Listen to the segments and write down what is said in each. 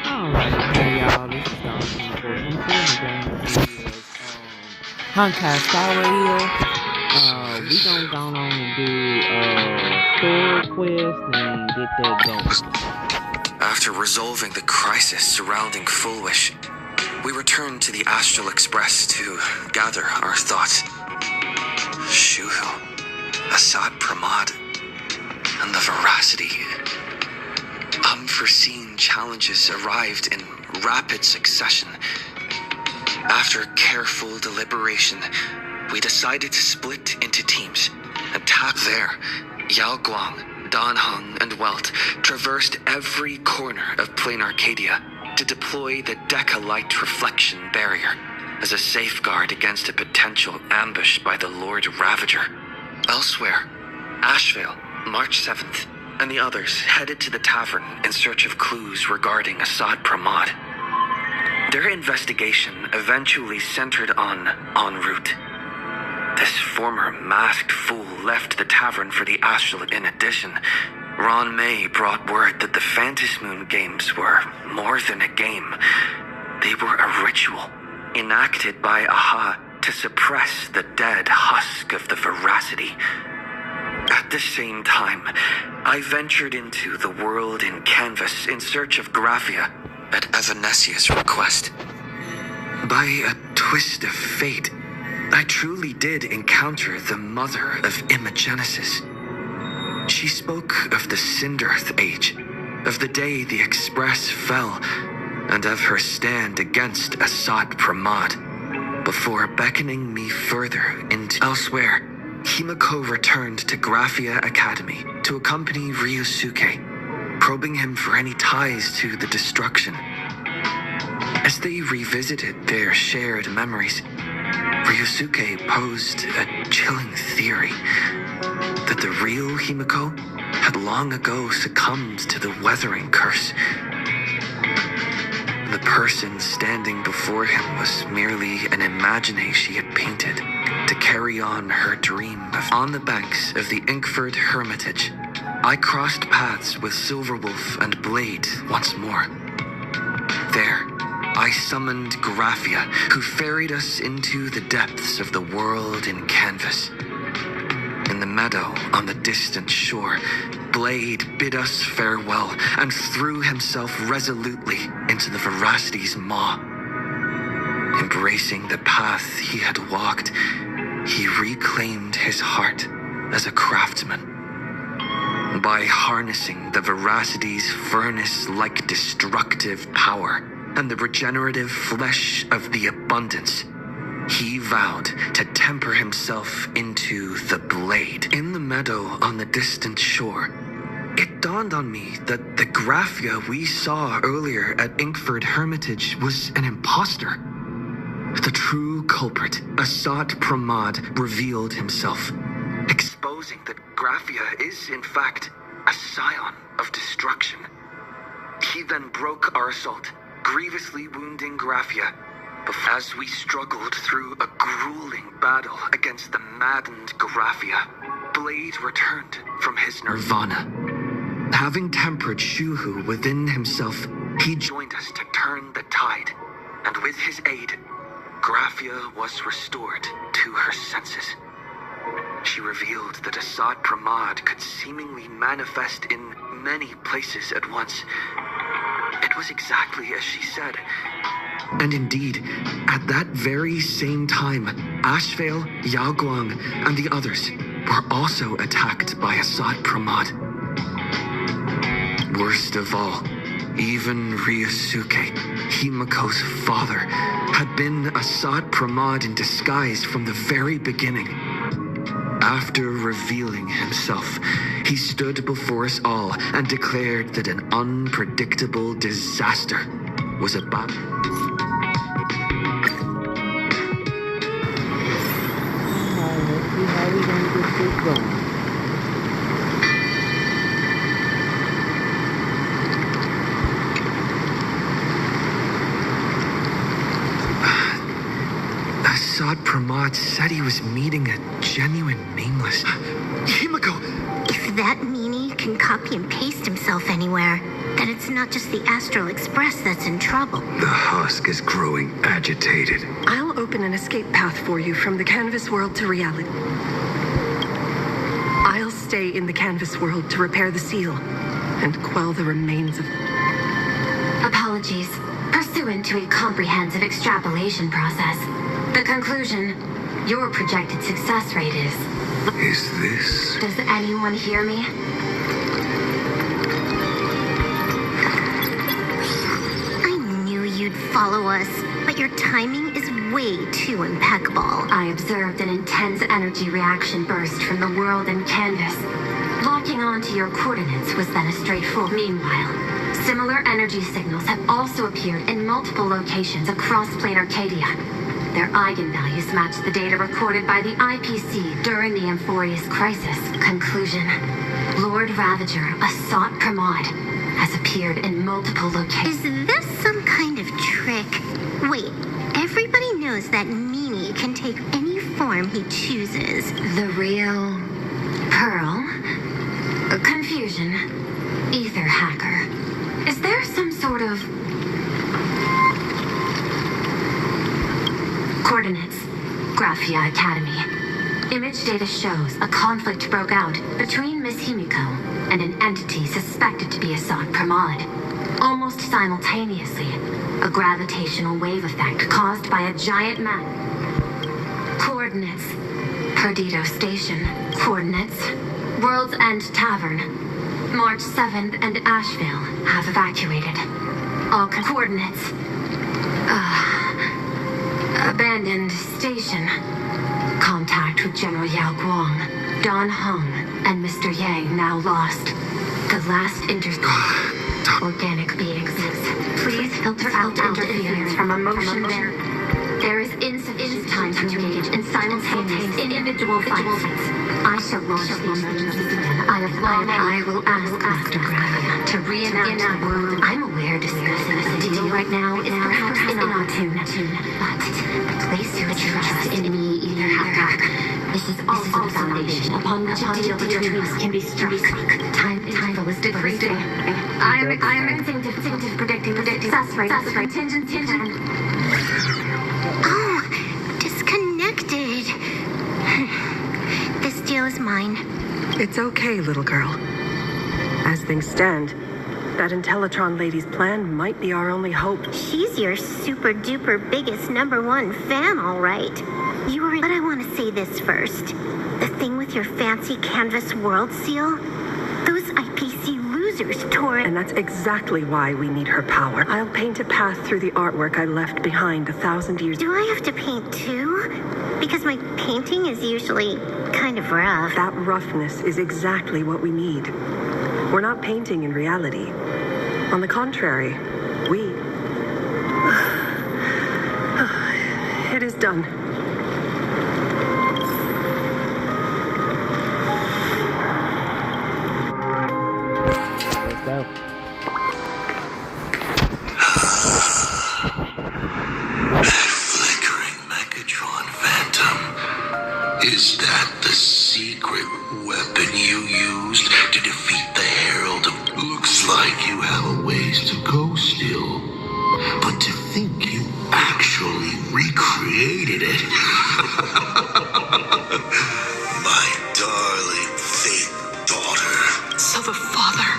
Alright, hey y'all, this is Starrail. Honkaistarrail. We gonna go on and do story quest and get that going. After resolving the crisis surrounding Fullwish, we returned to the Astral Express to gather our thoughts. Shuhu, Assad Pramod, and the Veracity. Unforeseen challenges arrived in rapid succession. After careful deliberation, we decided to split into teams. Attack there. Yao Guang, Dan Heng, and Welt traversed every corner of Plain Arcadia to deploy the Decalite Reflection Barrier as a safeguard against a potential ambush by the Lord Ravager. Elsewhere, Ashvale, March 7th, and the others headed to the tavern in search of clues regarding Assad Pramod. Their investigation eventually centered on en route. This former masked fool left the tavern for the Astral. In addition, Ron May brought word that the Phantasmoon games were more than a game. They were a ritual enacted by Aha to suppress the dead husk of the Veracity. At the same time, I ventured into the world in canvas in search of Graphia at Evanesia's request. By a twist of fate, I truly did encounter the mother of Imogenesis. She spoke of the Cinderth Age, of the day the Express fell, and of her stand against Assad Pramod, before beckoning me further into elsewhere. Himiko returned to Graphia Academy to accompany Ryusuke, probing him for any ties to the destruction. As they revisited their shared memories, Ryusuke posed a chilling theory that the real Himiko had long ago succumbed to the weathering curse. The person standing before him was merely an imagination she had painted to carry on her dream of. On the banks of the Inkford Hermitage, I crossed paths with Silverwolf and Blade once more. There, I summoned Graphia, who ferried us into the depths of the world in canvas. In the meadow on the distant shore, Blade bid us farewell and threw himself resolutely into the Veracity's maw. Embracing the path he had walked, he reclaimed his heart as a craftsman. By harnessing the Veracity's furnace-like destructive power and the regenerative flesh of the abundance, he vowed to temper himself into the blade. In the meadow on the distant shore, it dawned on me that the Graphia we saw earlier at Inkford Hermitage was an imposter. The true culprit, Assad Pramod, revealed himself, exposing that Graphia is, in fact, a scion of destruction. He then broke our assault, grievously wounding Graphia. As we struggled through a grueling battle against the maddened Graphia, Blade returned from his nirvana. Having tempered Shuhu within himself, he joined us to turn the tide, and with his aid, Graphia was restored to her senses. She revealed that Assad Pramod could seemingly manifest in many places at once. It was exactly as she said. And indeed, at that very same time, Ashvale, Yao Guang, and the others were also attacked by Assad Pramod. Worst of all, even Ryusuke, Himiko's father, had been Assad Pramod in disguise from the very beginning. After revealing himself, he stood before us all and declared that an unpredictable disaster was about. Let's see how we gonna get this going. Assad Pramod said he was meeting a genuine nameless. Himiko! If that meanie can copy and paste himself anywhere, then that it's not just the Astral Express that's in trouble. The husk is growing agitated. I'll open an escape path for you from the canvas world to reality. I'll stay in the canvas world to repair the seal and quell the remains of... Apologies. Pursuant to a comprehensive extrapolation process, the conclusion, your projected success rate is... Is this... Does anyone hear me? I knew you'd follow us, but your timing is way too impeccable. I observed an intense energy reaction burst from the world and canvas. Locking onto your coordinates was then a straightforward. Meanwhile, similar energy signals have also appeared in multiple locations across Plane Arcadia. Their eigenvalues match the data recorded by the IPC during the Amphorius crisis. Conclusion. Lord Ravager, a Sot Pramod, has appeared in multiple locations. Is this some kind of trick? Wait, everybody knows that Meanie can take any form he chooses. The real... Pearl? Confusion. Ether hacker. Is there some sort of... Coordinates. Graphia Academy. Image data shows a conflict broke out between Miss Himiko and an entity suspected to be a Sot Pramod. Almost simultaneously, a gravitational wave effect caused by a giant map. Coordinates. Perdido Station. Coordinates. World's End Tavern. March 7th and Asheville have evacuated. All coordinates. Abandoned station. Contact with General Yao Guang, Don Hong, and Mr. Yang now lost. The last organic beings. Please filter out interference from emotion there. There is insufficient time to engage in simultaneous individual fights. I shall launch the emergency again. I will ask Master Gravia to reenact the world. I'm aware discussing this deal right now is perhaps inopportune, but place your trust in me, Ether Hacker. This is also the foundation upon which a deal between us can be struck. Time is decreasing. I am predicting the success rate of the contingency plan. Oh, disconnected. This deal is mine. It's okay, little girl. As things stand, that Intellitron lady's plan might be our only hope. She's your super duper biggest #1 fan, all right. But I want to say this first. The thing with your fancy canvas world seal? Those IPC losers tore it. And that's exactly why we need her power. I'll paint a path through the artwork I left behind 1,000 years ago. Do I have to paint too? Because my painting is usually kind of rough. That roughness is exactly what we need. We're not painting in reality. On the contrary, It is done. Let's go. That flickering Megatron Phantom. Is that the secret weapon you used to defeat the Herald of... Looks like you have a ways to go still. But to think you actually recreated it. My darling fake daughter. So the father,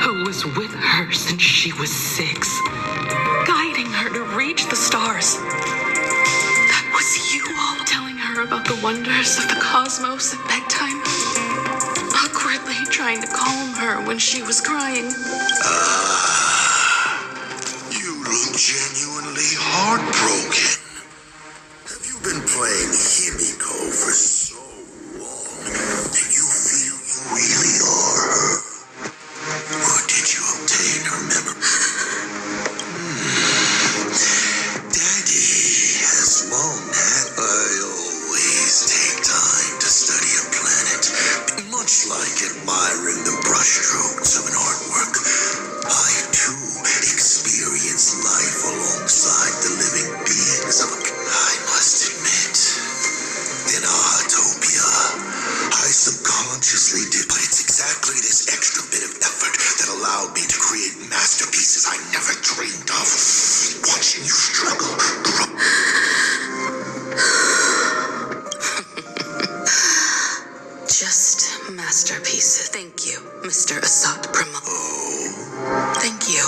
who was with her since she was 6, guiding her to reach the stars. That was you all telling her about the wonders of the cosmos at bedtime. Awkwardly trying to calm her when she was crying. You look genuinely heartbroken. Have you been playing Himiko for so long that you feel you really are her? Or did you obtain her memory? Daddy has known that. I always take time to study a planet. Much like admiring the brushstrokes of an artwork, I too experience life alongside the living beings of... I must admit, in our Masterpieces I never dreamed of. Watching you struggle, grow. Just masterpieces. Thank you, Mr. Asat Brahma. Thank you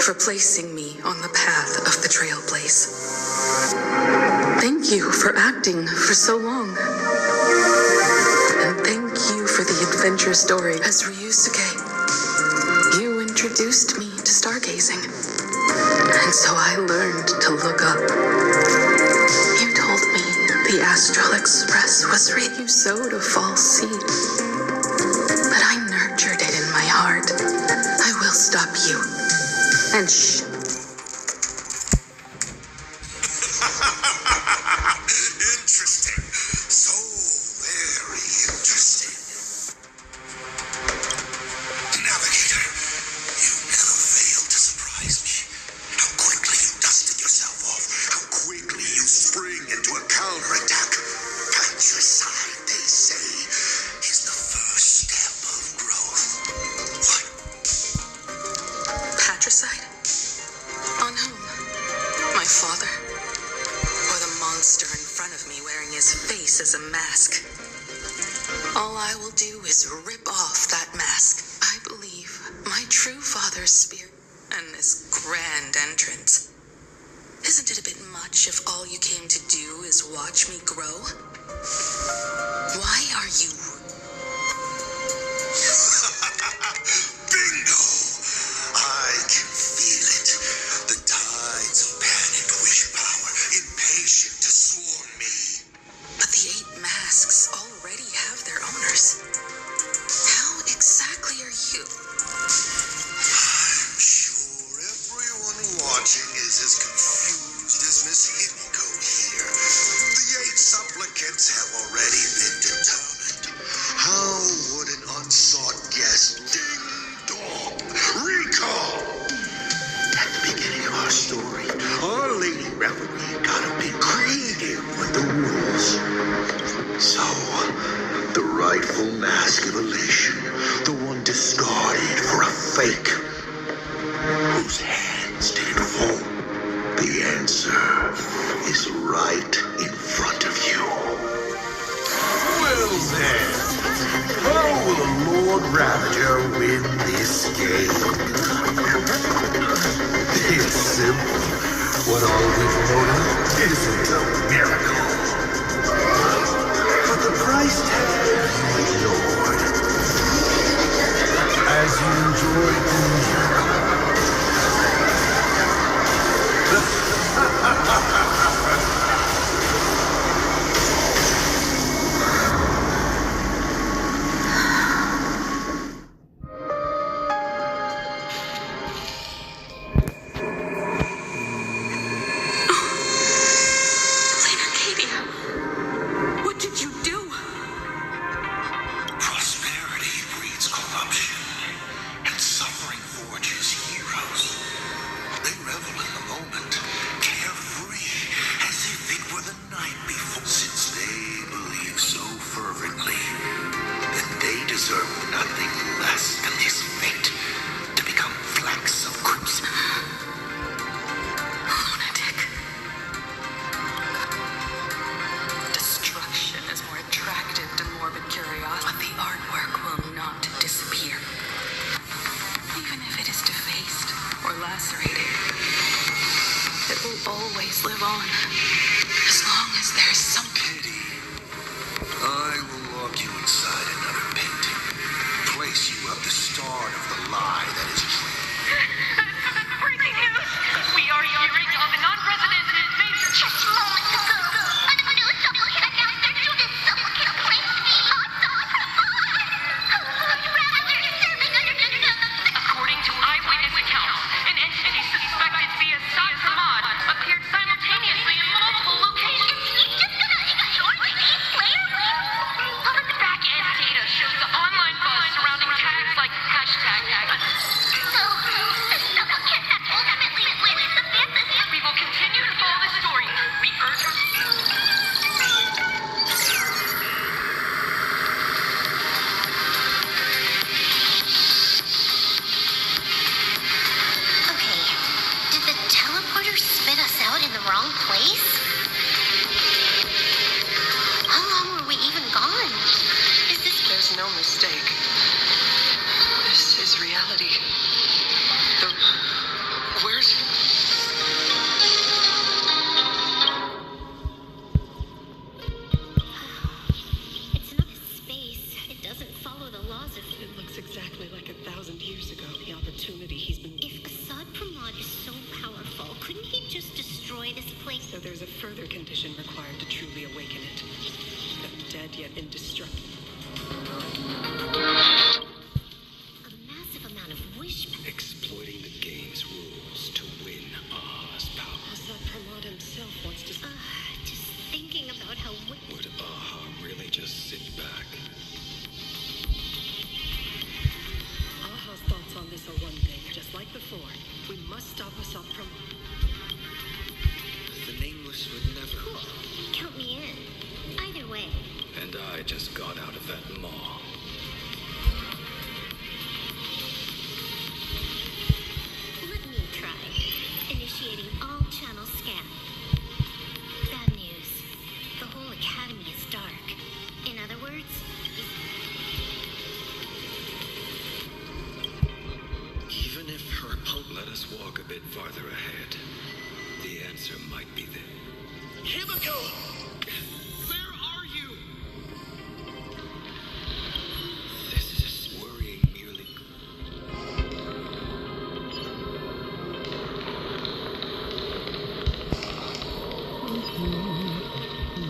for placing me on the path of the Trailblaze. Thank you for acting for so long. And thank you for the adventure story as Ryusuke. You introduced me to stargazing. And so I learned to look up. You told me the Astral Express was real. You sowed a false seed. But I nurtured it in my heart. I will stop you. And shh. Interesting. So very interesting. Navigator, you never fail to surprise me. How quickly you dusted yourself off. How quickly you spring into a counterattack. Patricide, they say, is the first step of growth. What? Patricide? On whom? My father? Or the monster in front of me wearing his face as a mask? All I will do is rip off that mask. I believe my true father's spirit and this grand entrance. Isn't it a bit much if all you came to do is watch me grow? Why are you... Bingo! I can feel it. The tides of panicked wish power, impatient to swarm me. But the 8 masks already have their owners. How exactly are you? I'm sure everyone watching is as confused as Miss Himiko here. The 8 supplicants have already been determined. How would an unsought guest ding dong recall? At the beginning of our story, our lady referee got a bit creative with the rules. So, the rightful mask of elation, the one discarded for a fake, whose hands did it fall? The answer is right in front of you. Well then, how will the Lord Ravager win this game? It's simple. What all we've promoted isn't a miracle. But the price tag you ignored. As you enjoyed the miracle. What did you do? Prosperity breeds corruption, and suffering forges heroes. They revel in the moment, carefree, as if it were the night before. Since they believe so fervently that they deserve nothing less than this fate to become flecks of crimson. Lunatic. Destruction is more attractive to morbid curiosity, but the artwork will not disappear. Even if it is defaced or lacerated, it will always live on. As long as there's some... Kitty, I will lock you inside another painting. Place you at the start of the lie that is true. Breaking news! We are hearing of an unprecedented major... Just moments ago, a new supplicant announced their student supplicant claims to be outside her mind. Lord Ravager serving under the... According to eyewitness accounts, an entity suspected to be a Sat Samad appeared simultaneously in multiple locations. Is he just gonna ignore the key player? opportunity he's been... If Assad Pramod is so powerful, couldn't he just destroy this place? So there's a further condition required to truly awaken it. The dead yet indestructible. A massive amount of wish... Exploiting the game's rules to win Aha's power. Assad Pramod himself wants to... just thinking about how... Would Aha really just sit back? Aha's thoughts on this are one thing. Just like before, we must stop Assad Pramod. The Nameless would never. Cool. Count me in. Either way. And I just got out of that maw. Let me try. Initiating all channel scan. Bad news. The whole academy is dark. In other words, Even if her opponent. Let us walk a bit farther ahead. The answer might be there. Himiko! Where are you? This is worrying merely.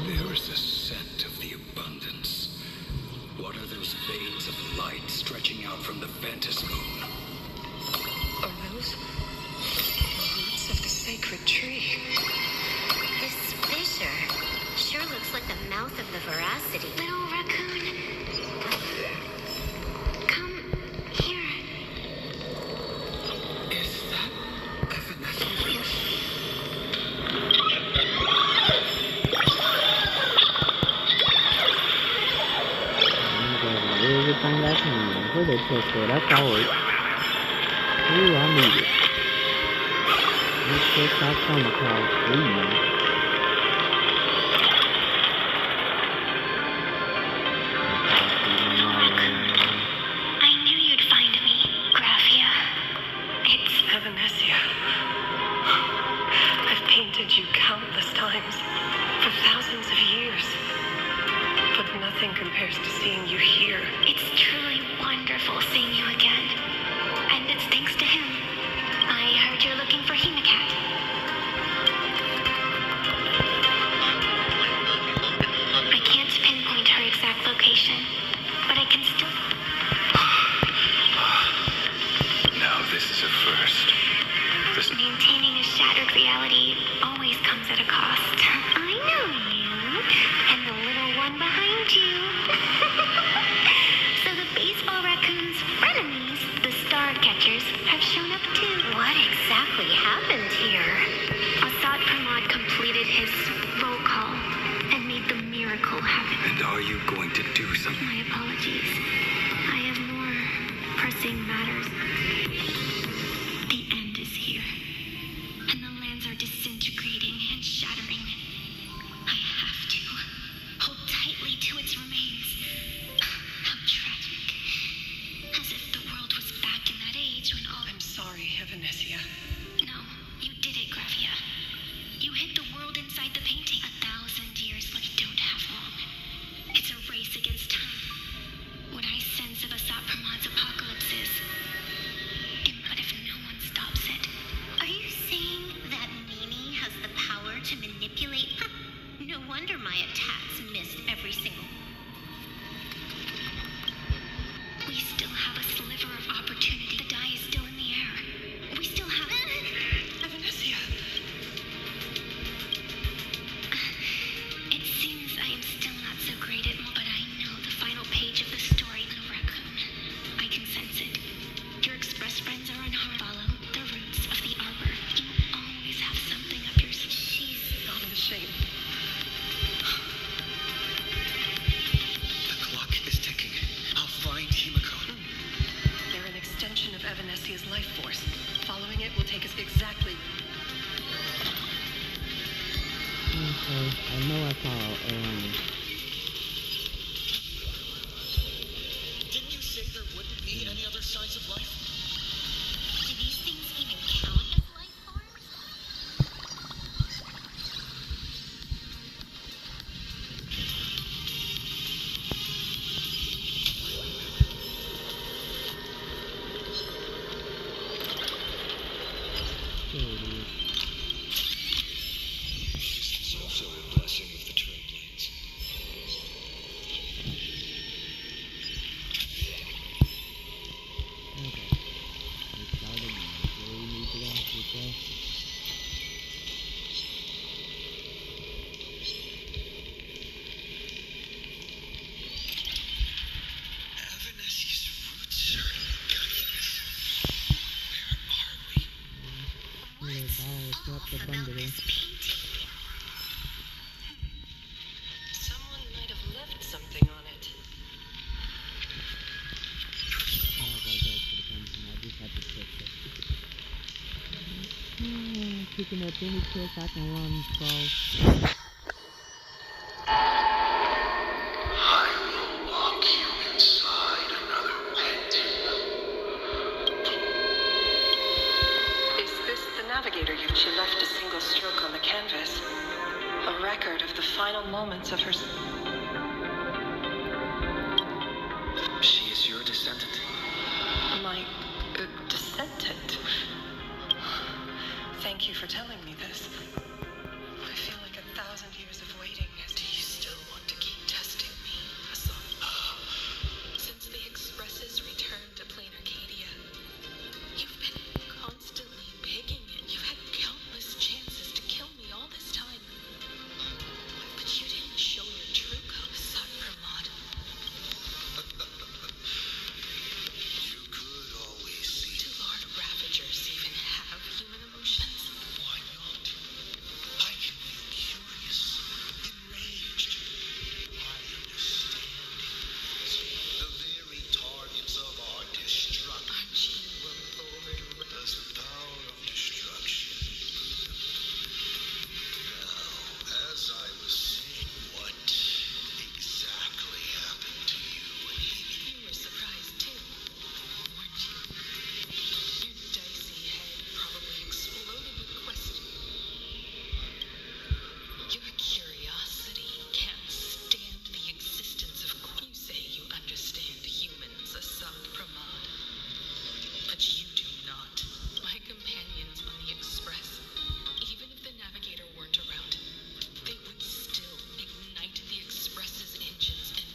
There is a scent of the abundance. What are those veins of light stretching out from the Ventus moon? Are those the roots of the sacred tree? this fissure sure looks like the mouth of the Veracity. Little raccoon, come here. Is that Evanescence? cái tăng giá thành với độ thừa đá cao ấy cứ quá mì được cái cá trong mặt nào cái gì I knew you'd find me, Graphia. It's... Evanesia. I've painted you countless times, for thousands of years. But nothing compares to seeing you here. It's truly wonderful seeing you again. And it's thanks to him. I heard you're looking for Himikat. I can't pinpoint her exact location, but I can still... Now this is a first. Maintaining a shattered reality always comes at a cost. I know you. And the little one behind you. So the baseball raccoon's frenemies, the star catchers, have shown up too. What exactly happened here? Assad Pramod completed his roll call and made the miracle happen. And are you going to do something? My apologies. I have more pressing matters. The end is here. And the lands are disintegrating and shattering. I have to hold tightly to its remains. How tragic. As if the world was back in that age when all... I'm sorry, Evanesia. No, you did it, Graphia. You hid the world inside the painting. 1,000 years like don't have long. It's a race against time. What I sense of Assad Pramod's apocalypse is... But if no one stops it... Are you saying that Mimi has the power to manipulate... No wonder my attacks missed every single... We still have a sliver of opportunity. The die is still in the air. We still have... Evanesia! It seems I am still not so great at... But I know the final page of the story, Little Raccoon. I can sense it. Your express friends are unharmed. Follow the roots of the arbor. You always have something up your... She's... Not in shame. The clock is ticking. I'll find Himiko. They're an extension of Evanesia's life force. Following it will take us exactly... okay I know I saw Didn't you say there wouldn't be any other signs of life? Do these things even count as life forms? Avanesi's roots are guiding us. Where are we? What's all the bundle? Someone might have left something on it. Oh, I gotta go to the bundle. I just had to fix it. Picking up any place I can run, so. I will lock you inside another pit. Is this the navigator she left a single stroke on the canvas? A record of the final moments of her... She is your descendant. My descendant. Thank you for telling me this. I feel like 1,000 years of waiting has... Do you still want to keep testing me, Hassan? Since the Expresses returned to Plain Arcadia, you've been constantly picking it. You've had countless chances to kill me all this time. But you didn't show your true color, Hassan Pramod. You could always see. Do Lord Ravagers even have human emotions? Why not? I can feel curious, enraged. I understand it. The very targets of our destruction. Aren't you a Lord? Does the power of destruction. Now, as I was saying, what exactly happened to you and Himiko? You were surprised too, weren't you? Your dicey head probably exploded with questions. Your curiosity can't stand the existence of you say you understand humans, Assad Pramod. But you do not. My companions on the Express, even if the Navigator weren't around, they would still ignite the Express's engines and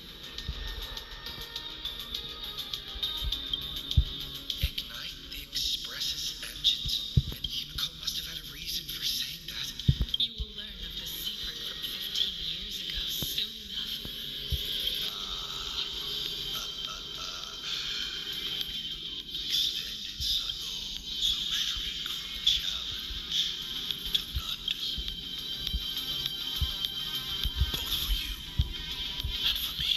Ignite the Express's engines. And Himiko must have had a reason for saying that. you will learn of the secret from 15 years ago soon enough. Extended sun holes who shrink from a challenge do not. Both for you and for me.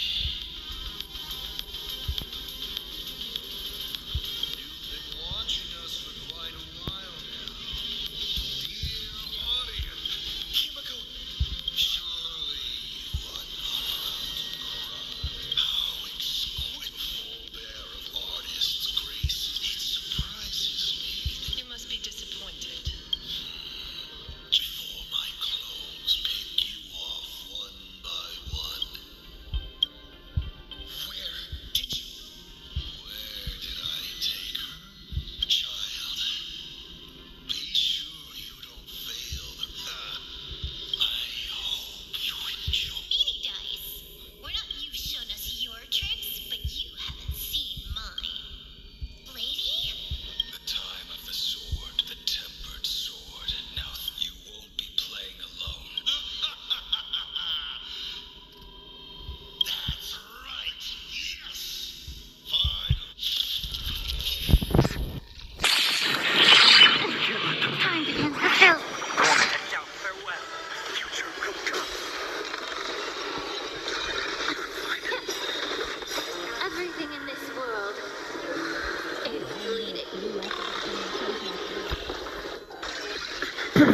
You've been watching us for quite a while now. Dear audience, Himiko, surely you are not allowed to cry. How exquisite, full bear of artist's grace. It surprises me. You must be disappointed. Before my clones pick you off one by one. Where did you? Where did I take her? Child. Be sure you don't fail them. I hope you enjoy. Meanie Dice, we're not you shown us your tricks, but you haven't seen mine. Lady? The time of the sword, the tempered sword. Now you won't be playing alone. That's right. Yes. Fine. Time to enter the field. Farewell. Future will come. Everything in this world is bleeding.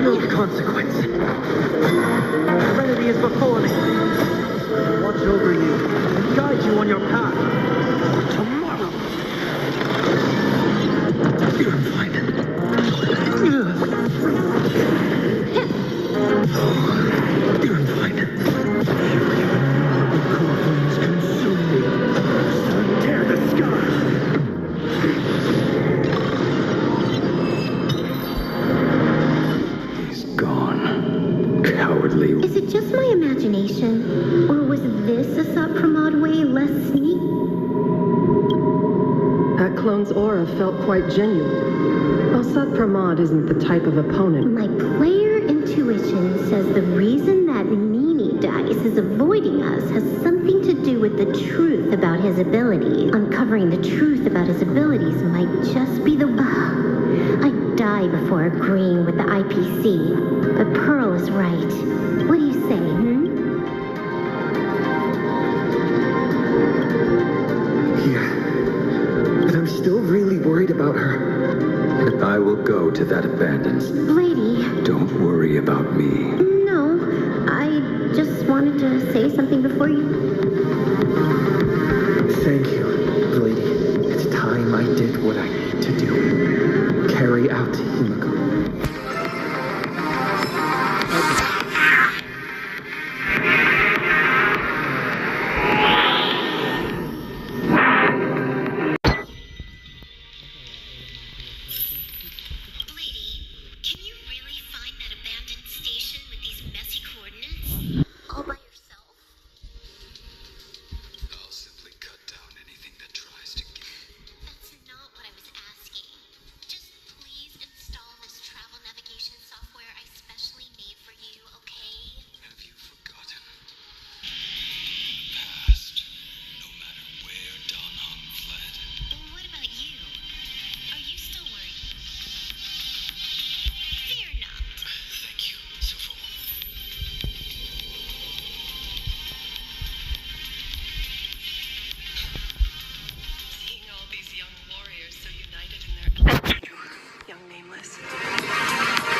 No consequence. Serenity is before me. Watch over you and guide you on your path. Tomorrow. You're fine. You're fine. Corpses consume me. Sun tear the sky. He's gone. Cowardly. Is it just my imagination? Or was this a Pramod way less sneak? That clone's aura felt quite genuine. Alsat Pramod isn't the type of opponent. My player intuition says the reason that Nini Dice is avoiding us has something to do with the truth about his ability. Uncovering the truth about his abilities might just be the... I'd die before agreeing with the IPC. But Pearl is right. What do you say, Yeah, but I'm still really worried about her. And I will go to that abandoned... Lady. Don't worry about me. No, I just wanted to say something before you... Thank you, lady. It's time I did what I need to do. Carry out Himiko.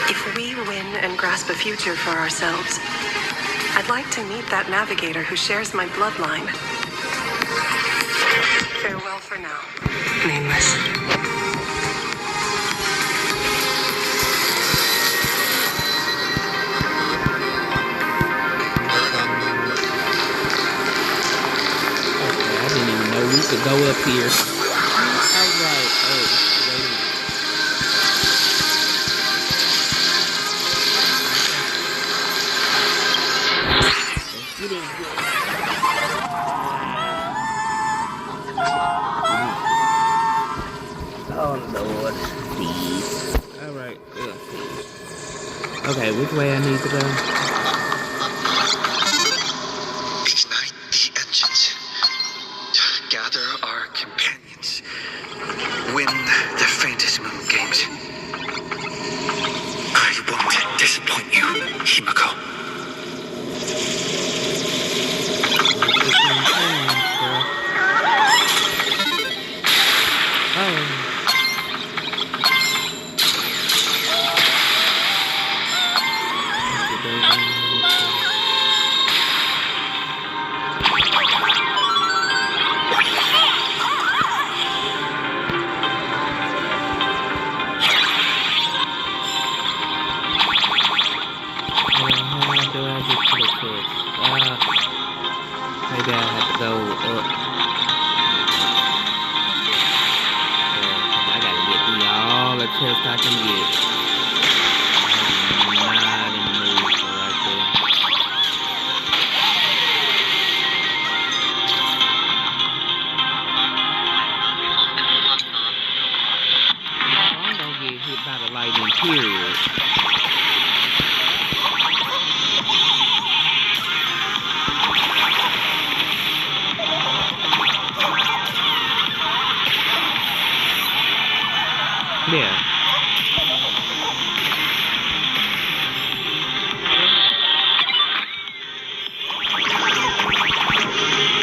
If we win and grasp a future for ourselves, I'd like to meet that navigator who shares my bloodline. Farewell for now, Nameless. I didn't even know we could go up here. Alright, oh, wait a minute. Get in here. Oh Lord, please. Alright, yeah. Okay, which way I need to go? Ignite the engines. Gather our companions. Win the Fantasy Moon games. I won't disappoint you, Himiko. Maybe I have to go up. I gotta get through all the chests I can get. I'm not in the mood for right there. I'm gonna get hit by the lightning, period. Yeah.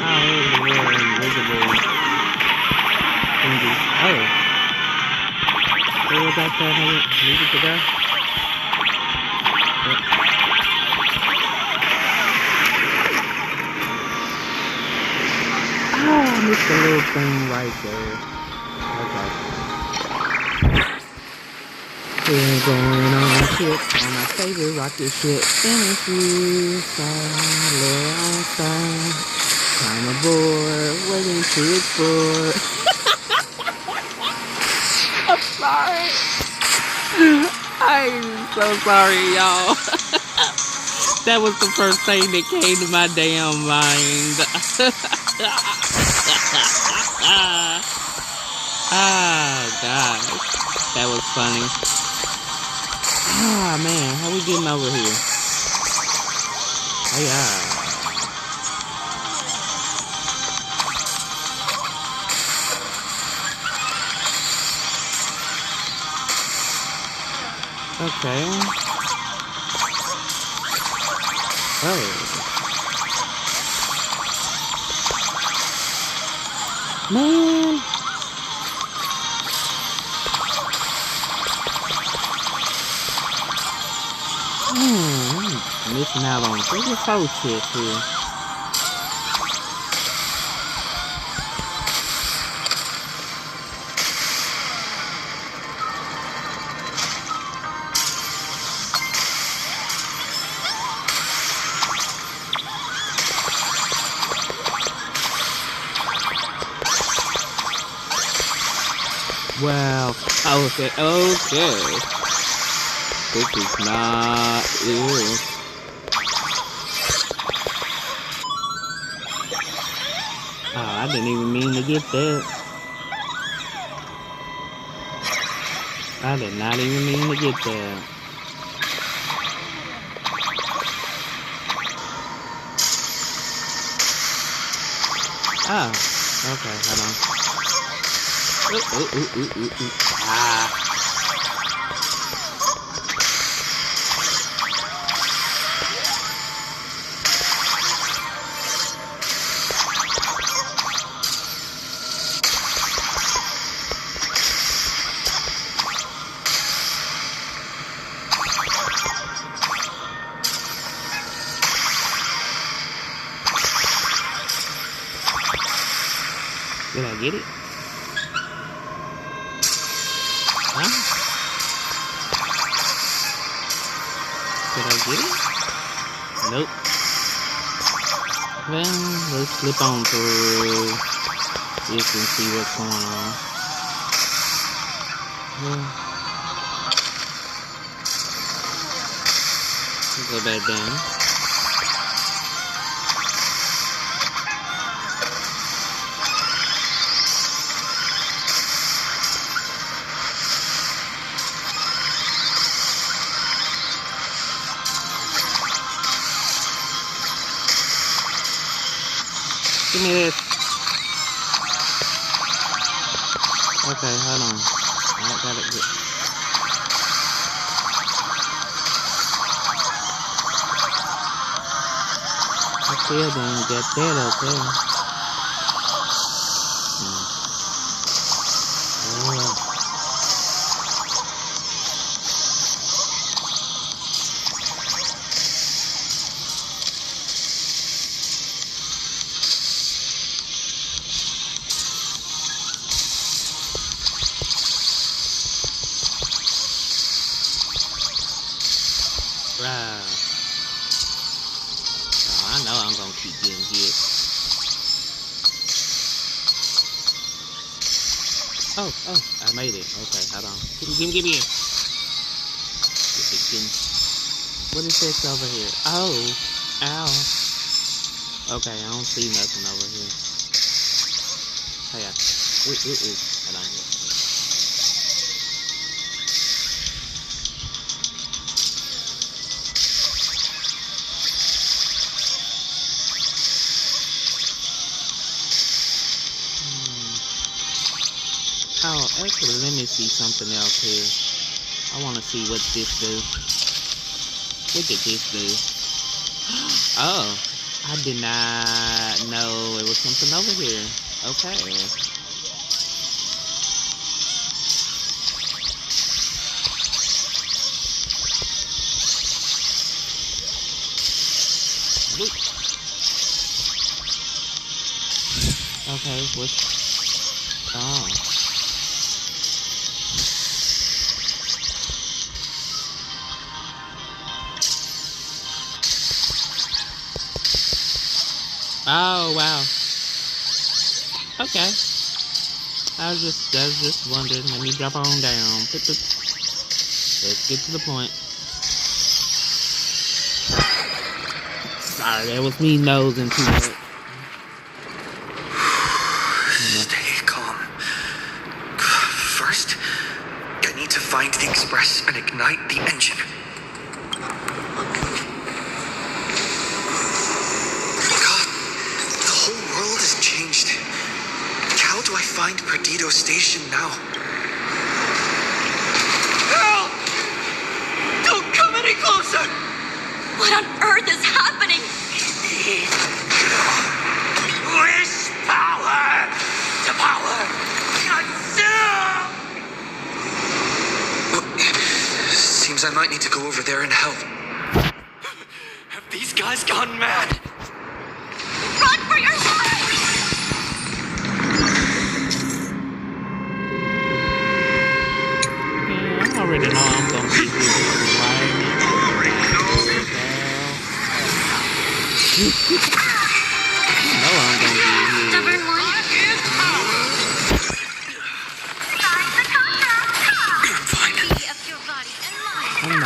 Oh, we're invisible thingies. Oh. So was that how it needed to go? Yep. Oh, I missed the little thing right there. Okay. We're going on a trip on our favorite rocket ship. Energy, Starrail on star. Climb aboard, waiting to explore. I'm sorry. I'm so sorry, y'all. That was the first thing that came to my damn mind. Ah, gosh. That was funny. Ah, man, how we getting over here? Oh, yeah. Okay. Oh. Man. I'm missing out on 3 or 4 shit here. Well, okay. This is not it. Oh, I didn't even mean to get that. I did not even mean to get that. Oh, okay, hold on. Ah. Did I get it? Huh? Did I get it? Nope. Well, let's flip on through this and see what's going on. Well, let's go back down. Give me this. Okay, hold on. I got it good. I still didn't get that up there. Oh. Right. Oh, I know I'm gonna keep getting hit. Oh, I made it. Okay, hold on. Give me. What is this over here? Oh, ow. Okay, I don't see nothing over here. Oh yeah. Hold on. Oh, actually, let me see something else here. I want to see what this do. What did this do? Oh, I did not know it was something over here. Okay. Whoop. Okay, what's... Oh. Oh, wow. Okay. I was just wondering. Let me drop on down. Let's get to the point. Sorry, that was me nosing too much. Stay calm. First, I need to find the explosive. Express and ignite the engine. God, the whole world has changed. How do I find Perdido Station now? Help! Don't come any closer! What on earth is happening? Wish power to power. Seems I might need to go over there and help. Have these guys gone mad? Run for your life! Yeah, I already know I'm gonna be here this environment. You know I'm gonna be here. Stubborn one. I'm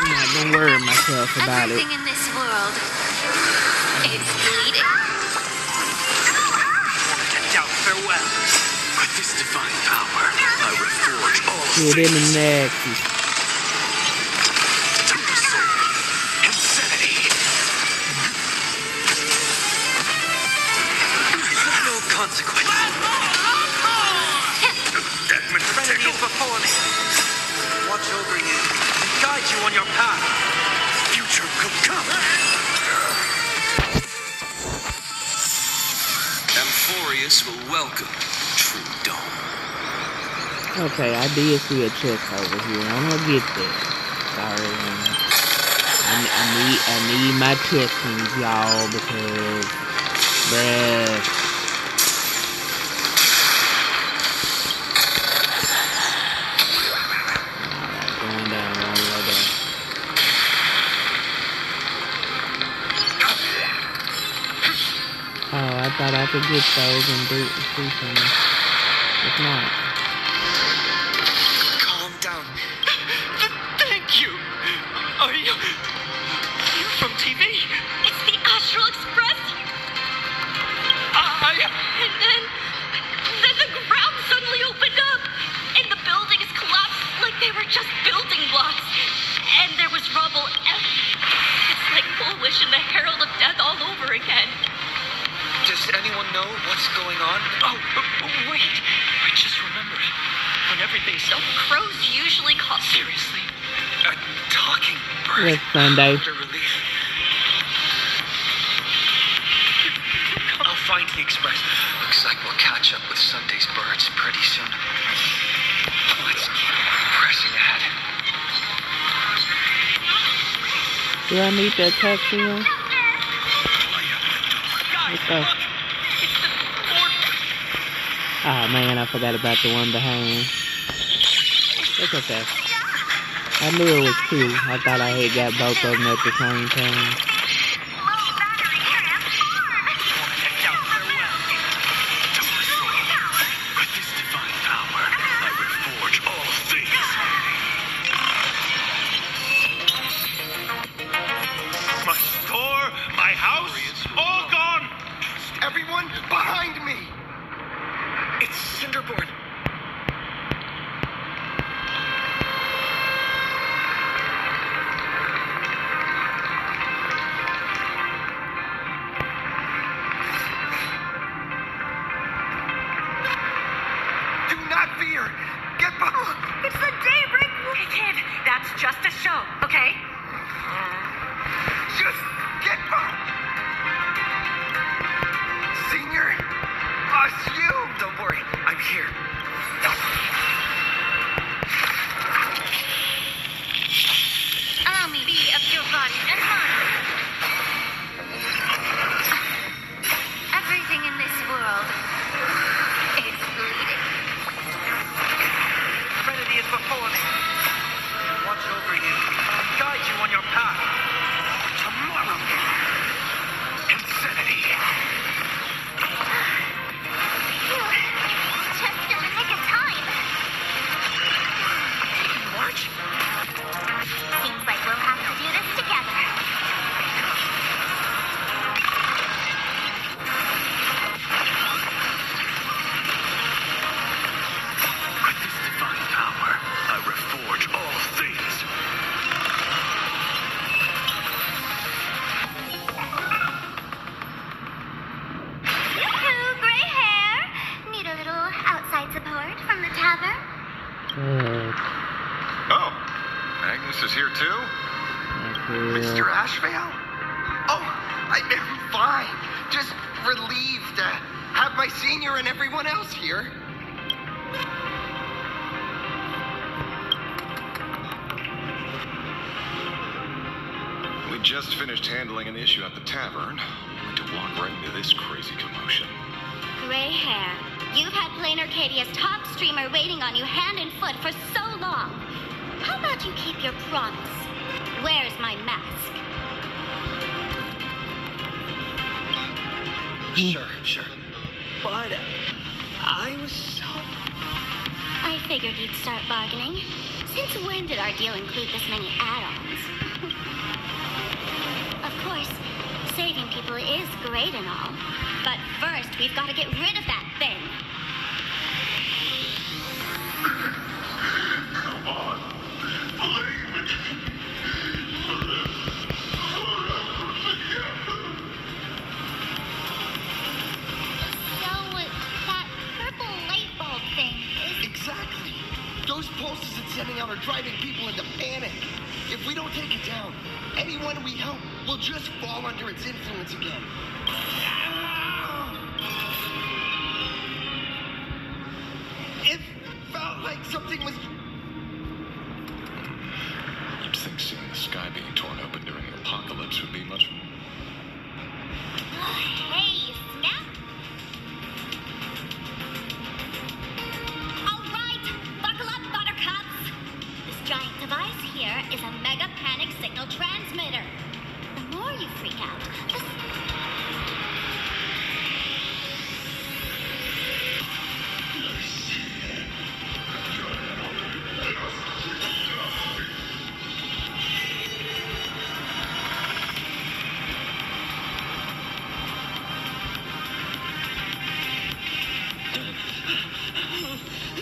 not gonna worry myself about it. Everything in this world is bleeding. Farewell. With this divine power, I reforge all Get in the neck. insanity. No consequence. Serenity is before me. Watch over you and guide you on your path. Future will come. Amphorius will welcome true dawn. Okay, I did see a chest over here. I'm gonna get there. Sorry. I need my chestings, y'all, because bruh. Oh, I thought I could get those and do something. It's not. Calm down. Thank you. Are you from TV? It's the Astral Express. And then the ground suddenly opened up, and the buildings collapsed like they were just building blocks. And there was rubble. It's like Bullwish and the Herald of Death all over again. Does anyone know what's going on? Oh, wait. I just remembered. When everything stopped. Crows usually call. Seriously? A talking bird? Yes, Sunday. After relief. I'll find the express. Looks like we'll catch up with Sunday's birds pretty soon. Let's keep pressing ahead. Do I need that taxi in? Ah, man, I forgot about the one behind. It's okay. I knew it was two. I thought I had got both of them at the same time. With this divine power, I reforge all things. My store, my house, all gone. Everyone behind me. It's Cinderborn. Do not fear. Get back. It's the Daybreak. Hey, kid, that's just a show, okay? Just get back. Senior, us you. Don't worry, I'm here. Allow me to be of your body and mind. Everything in this world is bleeding. Serenity is before me. Watch over you and guide you on your path. Tomorrow. Insanity. Just in the nick of time. March? Seems like we'll have to do this together. With this divine Oh, Agnes is here too? Mr. Ashvale? Oh, I'm fine. Just relieved to have my senior and everyone else here. We just finished handling an issue at the tavern, only to walk right into this crazy commotion. Gray hair, you've had Plain Arcadia's top streamer waiting on you hand and foot for so long. How about you keep your promise? Where's my mask? Sure. But I was so... I figured you'd start bargaining. Since when did our deal include this many add-ons? Of course, saving people is great and all. But first, we've got to get rid of that thing. Come on. Believe it. So, that purple light bulb thing is... Exactly. Those pulses it's sending out are driving people into panic. If we don't take it down, anyone we help will just fall under its influence again. It felt like something was... You'd think seeing the sky being torn open during the apocalypse would be much... Hey, snap! All right, buckle up, buttercups. This giant device here is a mega panic signal transmitter. The more you freak out, the...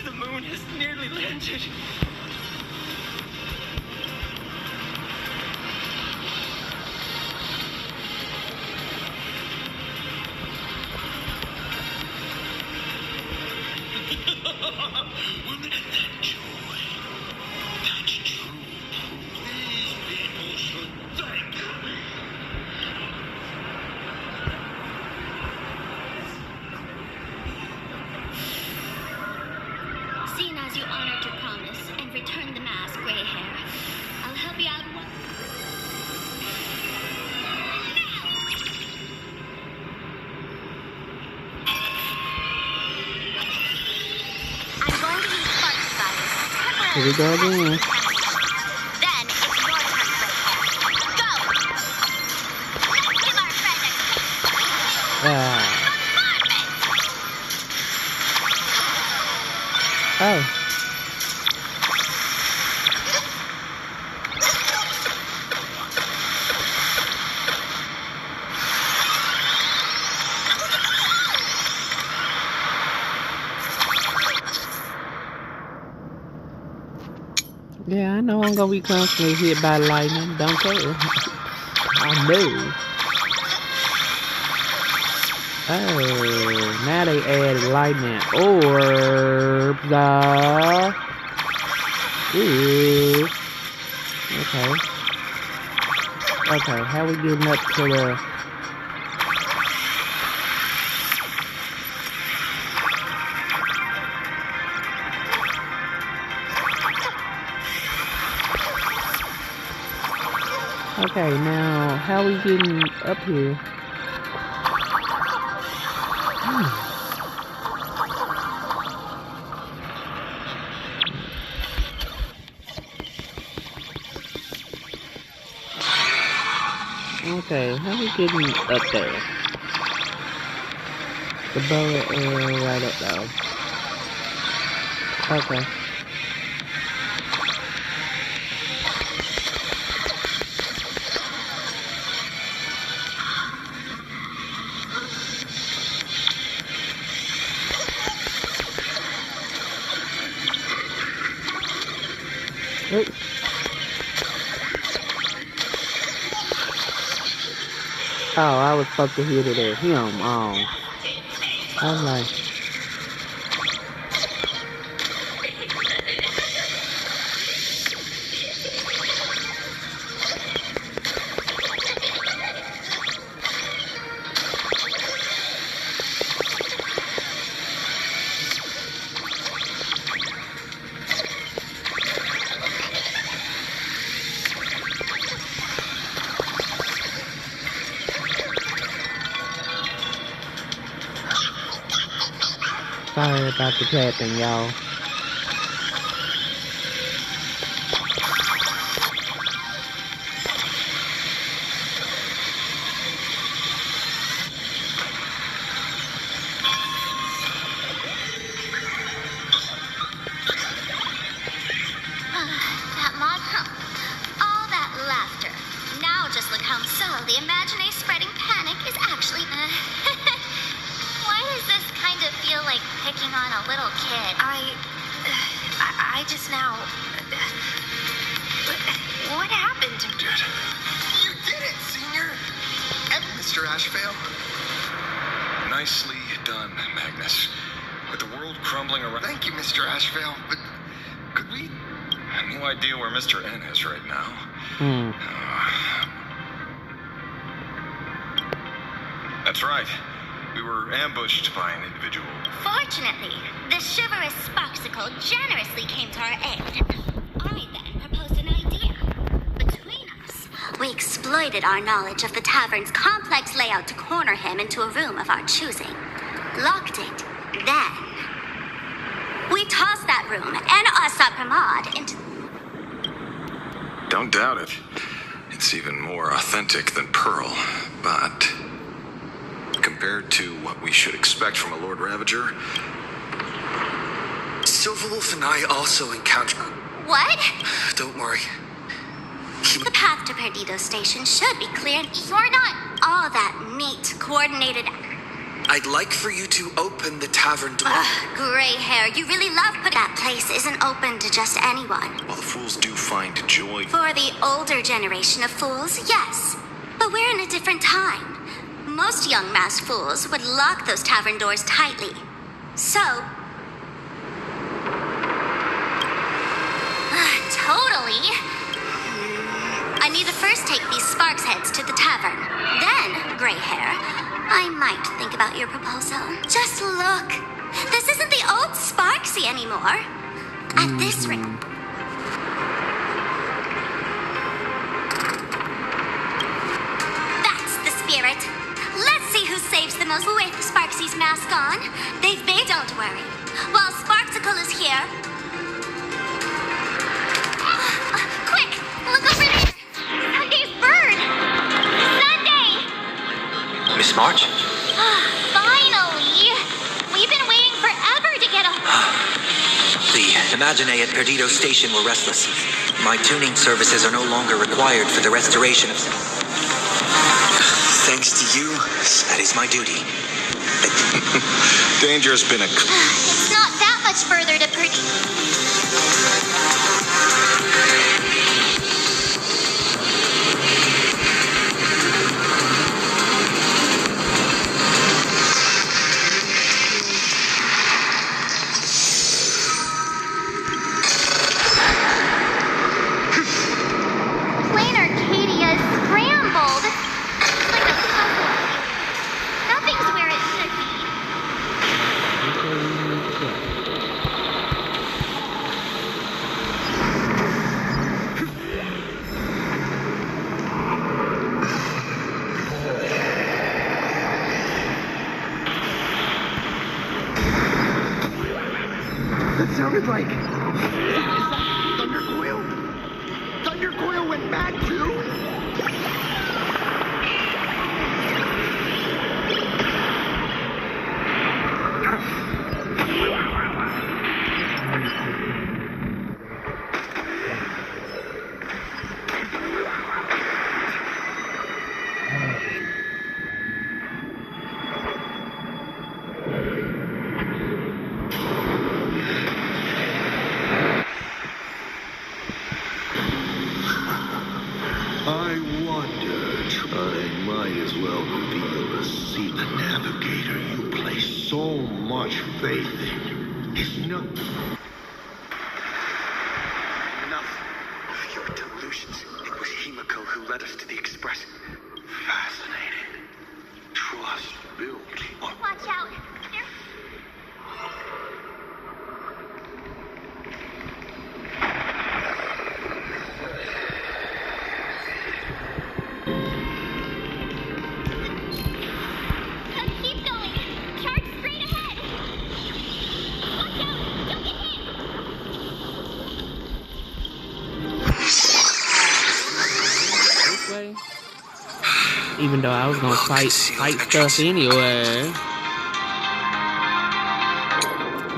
The moon has nearly landed. Well, look at that joy. That's true. These people should thank me. Seeing as you honored your promise and returned the mask, Gray Hair, I'll help you out one... I'm going to use spark device to temporarily... Here we go again. Then it's your turn, Gray Hair. Go! Let's give our friend a Ah. bombardment! Oh. Yeah, I know I'm gonna be constantly hit by lightning. Don't care. I know. Oh, now they added lightning orbs. Ooh. Okay. Okay, how we getting up to the... Okay, now, how we getting up here? Okay, how we getting up there? The bow arrow right up there. Okay. Oops. Oh, I was supposed to hit it at him. Oh. I was like... Sorry about the tapping, y'all. That mod pump. All that laughter. Now just look how subtle the Imaginé spreading panic is actually. Why does this kind of feel like picking on a little kid? I just now. What happened? You did it, Senior! And Mr. Ashvale. Nicely done, Magnus. With the world crumbling around... Thank you, Mr. Ashvale, but could we... I have no idea where Mr. N is right now. That's right. We were ambushed by an individual. Fortunately, the chivalrous Sparksicle generously came to our aid. I then proposed an idea. Between us, we exploited our knowledge of the tavern's complex layout to corner him into a room of our choosing. Locked it. Then, we tossed that room and Asa Pramod into... Don't doubt it. It's even more authentic than Pearl, but... compared to what we should expect from a Lord Ravager... Silverwolf and I also encountered... What? Don't worry. The path to Perdido Station should be clear, and you're not all that neat, coordinated... I'd like for you to open the tavern door. Gray hair, you really love that place isn't open to just anyone. While the fools do find joy... For the older generation of fools, yes. But we're in a different time. Most young masked fools would lock those tavern doors tightly. So... totally. I need to first take these Sparks heads to the tavern. Then, Gray hair, I might think about your proposal. Just look. This isn't the old Sparksy anymore. At this rate... That's the spirit. Let's see who saves the most with Sparksy's mask on. They don't worry. While Sparksicle is here... quick! Look over there! Sunday's bird! Sunday! Miss March? Finally! We've been waiting forever to get a... The Imaginé at Perdido Station were restless. My tuning services are no longer required for the restoration of... Thanks to you, that is my duty. Danger's been a... It's not that much further to Plain Arcadia is scrambled. Like a puzzle. Nothing's where it should be. That sounded like... Is that Thundercoil? Thundercoil went mad too? I wondered. I might as well reveal the secret. The navigator you place so much faith in is not... Enough. Your delusions. It was Himiko who led us to the Express. Fascinating. Trust built on... Watch out. Keep going. Charge straight ahead. Even though I was gonna fight stuff anyway.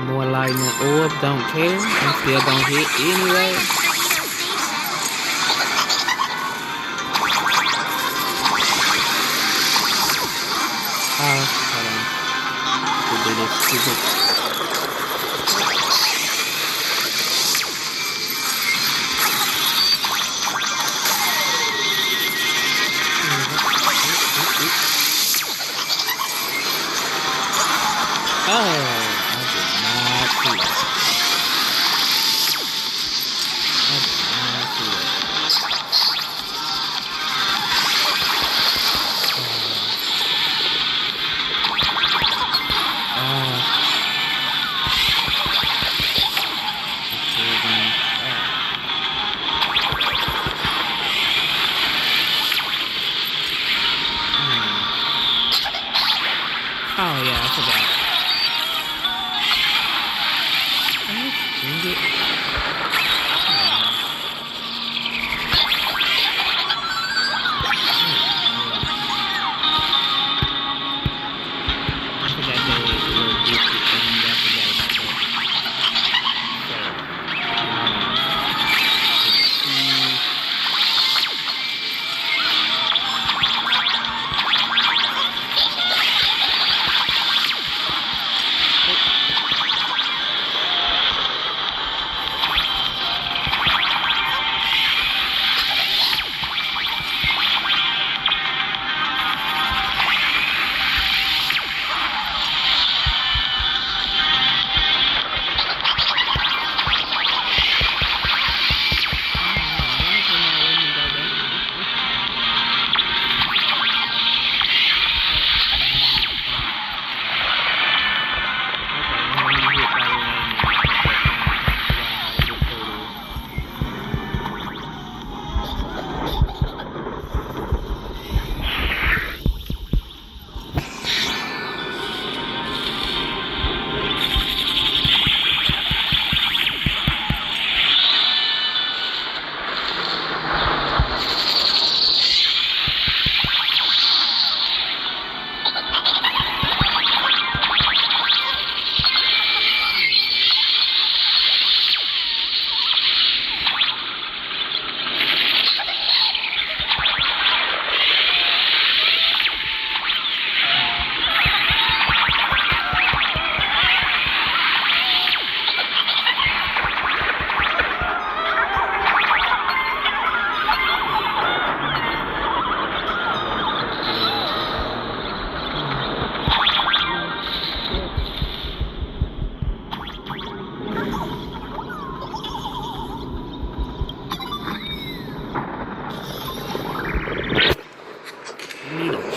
More lightning orb, don't care. I'm still gonna hit anyway. Oh, hold on. We'll do this stupid. Oh, I did not see it. Oh yeah, I forgot. Dang it. I forgot that little biscuit thing. I forgot about that.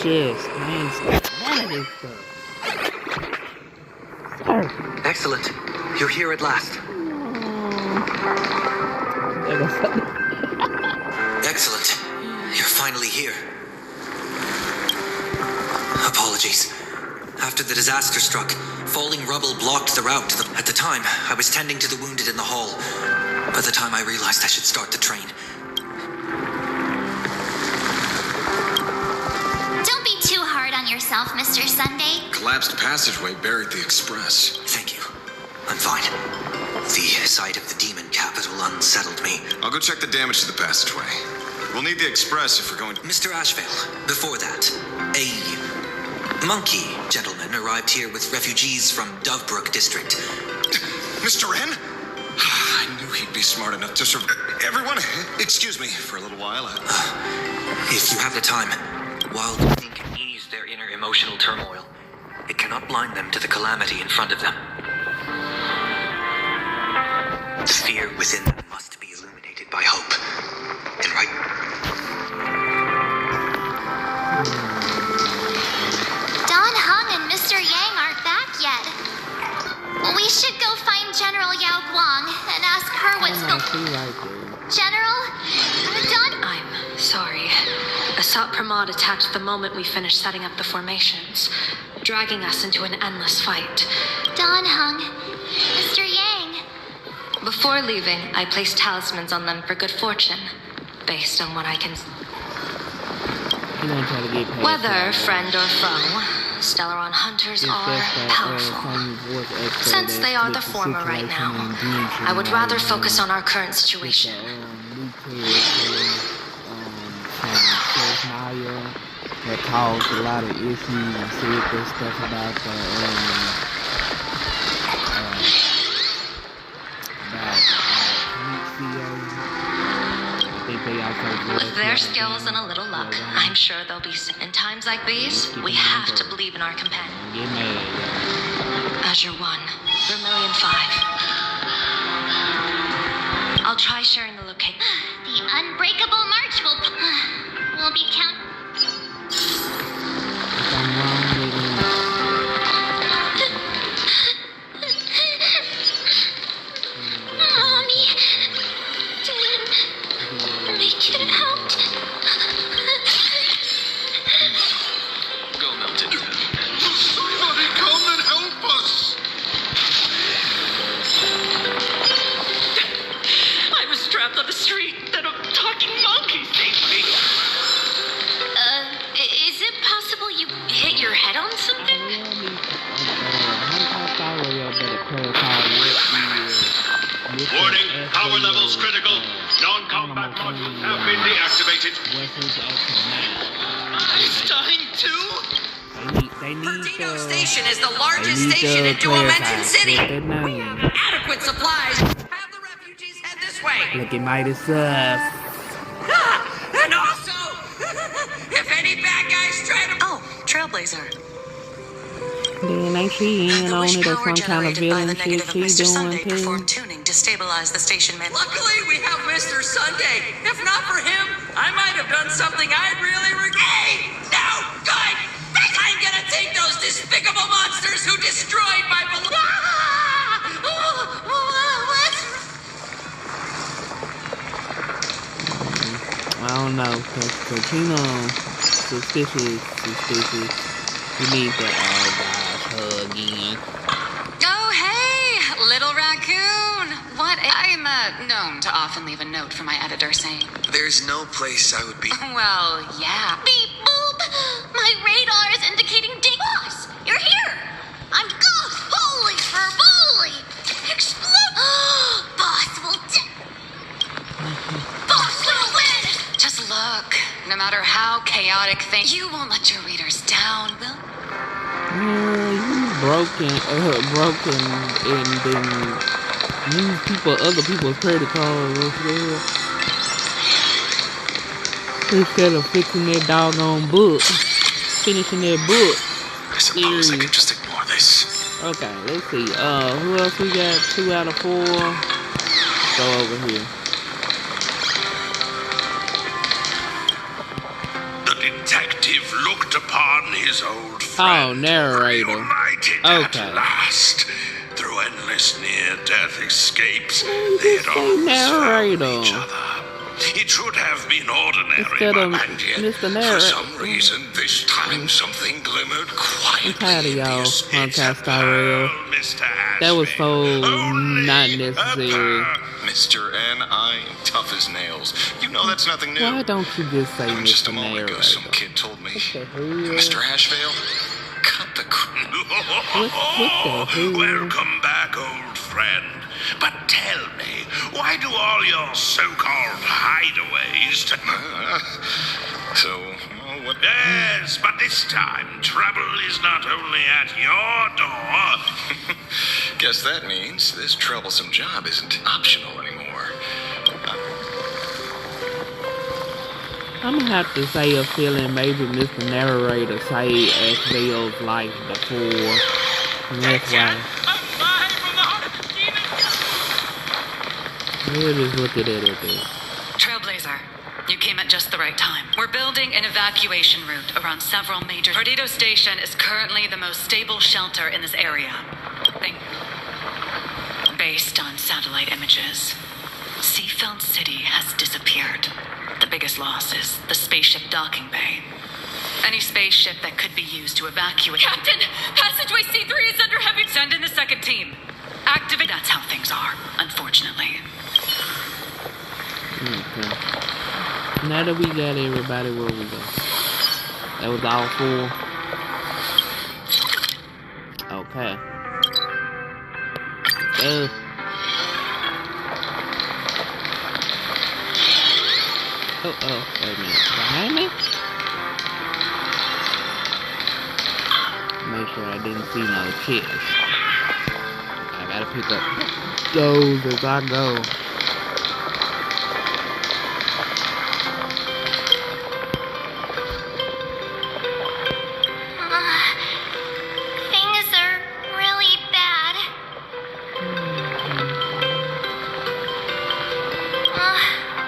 Just, I ain't none of this stuff. Excellent. You're here at last. Excellent. You're finally here. Apologies. After the disaster struck, falling rubble blocked the route. At the time, I was tending to the wounded in the hall. By the time I realized I should start the train. Yourself, Mr. Sunday. Collapsed passageway buried the express. Thank you. I'm fine. The sight of the demon capital unsettled me. I'll go check the damage to the passageway. We'll need the express if we're going to... Mr. Ashvale, before that, a monkey gentleman arrived here with refugees from Dovebrook district. Mr. Wren? I knew he'd be smart enough to survive. Everyone, excuse me for a little while. If you have the time, while nothing can ease their inner emotional turmoil, it cannot blind them to the calamity in front of them. The fear within them must be illuminated by hope. And right... Don Hung and Mr. Yang aren't back yet. We should go find General Yao Guang and ask her what's going on. General? Don... I'm sorry. Assault Pramod attacked the moment we finished setting up the formations, dragging us into an endless fight. Don Hung, Mr. Yang. Before leaving, I placed talismans on them for good fortune, based on what I can... He gonna try to get past Whether that. friend or foe, Stellaron hunters It's are just that, powerful. same voice actor Since that they are the flipped former right situation now, and Dimitri I would right rather now focus on our current with the, situation. new character, Chris Maya, that caused a lot of issues and said this stuff about the, With their skills and a little luck, I'm sure they'll be set. In times like these, we have to believe in our companion. Get mad, Azure 1, Vermilion 5. I'll try sharing the location. The unbreakable march will be count. if I'm wrong, Mommy, Dad, make it out. Go, Milton. Somebody come and help us! I was trapped on the street, then a talking monkey saved me. Is it possible you hit your head on something? Honkaistarrail better clarify Warning, power levels critical. Non-combat modules have been deactivated. What's his actual name? He's dying too? They need Perdino to, Station is the they largest need station to in Dual clarify Mention City. what their name. Adequate supplies. Have the refugees head this way. Looking mighty sus. And also, if any bad guys try to... Oh, Trailblazer. Then ain't she in The on wish it or power some kind of generated by villain the shit negative of she Mr. doing Sunday too? performed tuning to stabilize the station man. Luckily, we have Mr. Sunday. If not for him, I might have done something I'd really regret. Hey! No! Good! I'm gonna take those despicable monsters who destroyed my I don't know, cause you know, suspicious. We need the gosh, her again. Oh, hey, little raccoon. What? I'm known to often leave a note for my editor saying, There's no place I would be. well, yeah. Beep boop! My radar is indicating ding. Boss, you're here! I'm holy verboli! Explode! Boss will Boss will win! Just look. No matter how chaotic things, you won't let your readers down, will? You broken and then use other people's credit cards instead of fixing that doggone book, finishing that book. I suppose I could just ignore this. Okay, let's see. Who else we got? 2 out of 4. Go over here. The detective looked upon his old friend. Oh, narrator. Reunited Okay. at last. Through endless near-death escapes, they had always narrator. found each other. It should have been ordinary, Instead of and yet, Mr. for Narrator. some reason, this time something glimmered quietly. I'm tired of y'all, It's a Honkaistarrail. pearl, Mr. That was so Only not a necessary. Mr. N, I am tough as nails. You know that's nothing new. Why don't you just say Just a Mr. moment ago, Narrator? some kid told me, What the hell? Mr. Ashvale, cut the crap. What the hell? Welcome back, old friend. But tell me, why do all your so-called hideaways... So, what? Yes, but this time, trouble is not only at your door. Guess that means this troublesome job isn't optional anymore. I'm gonna have to say a feeling maybe Mr. Narrator saved Ashvale's life before. And that's why. We'll just look at it at this. Trailblazer, you came at just the right time. We're building an evacuation route around several major... Perdino Station is currently the most stable shelter in this area. Based on satellite images, Seafeld City has disappeared. The biggest loss is the spaceship docking bay. Any spaceship that could be used to evacuate... Captain! Passageway C3 is under heavy... Send in the second team. Activate... That's how things are, unfortunately. Okay. Now that we got everybody, where we go? That was all full. Okay. Oh, wait a minute. Behind me? Make sure I didn't see no chests. I gotta pick up those as I go. Things are really bad.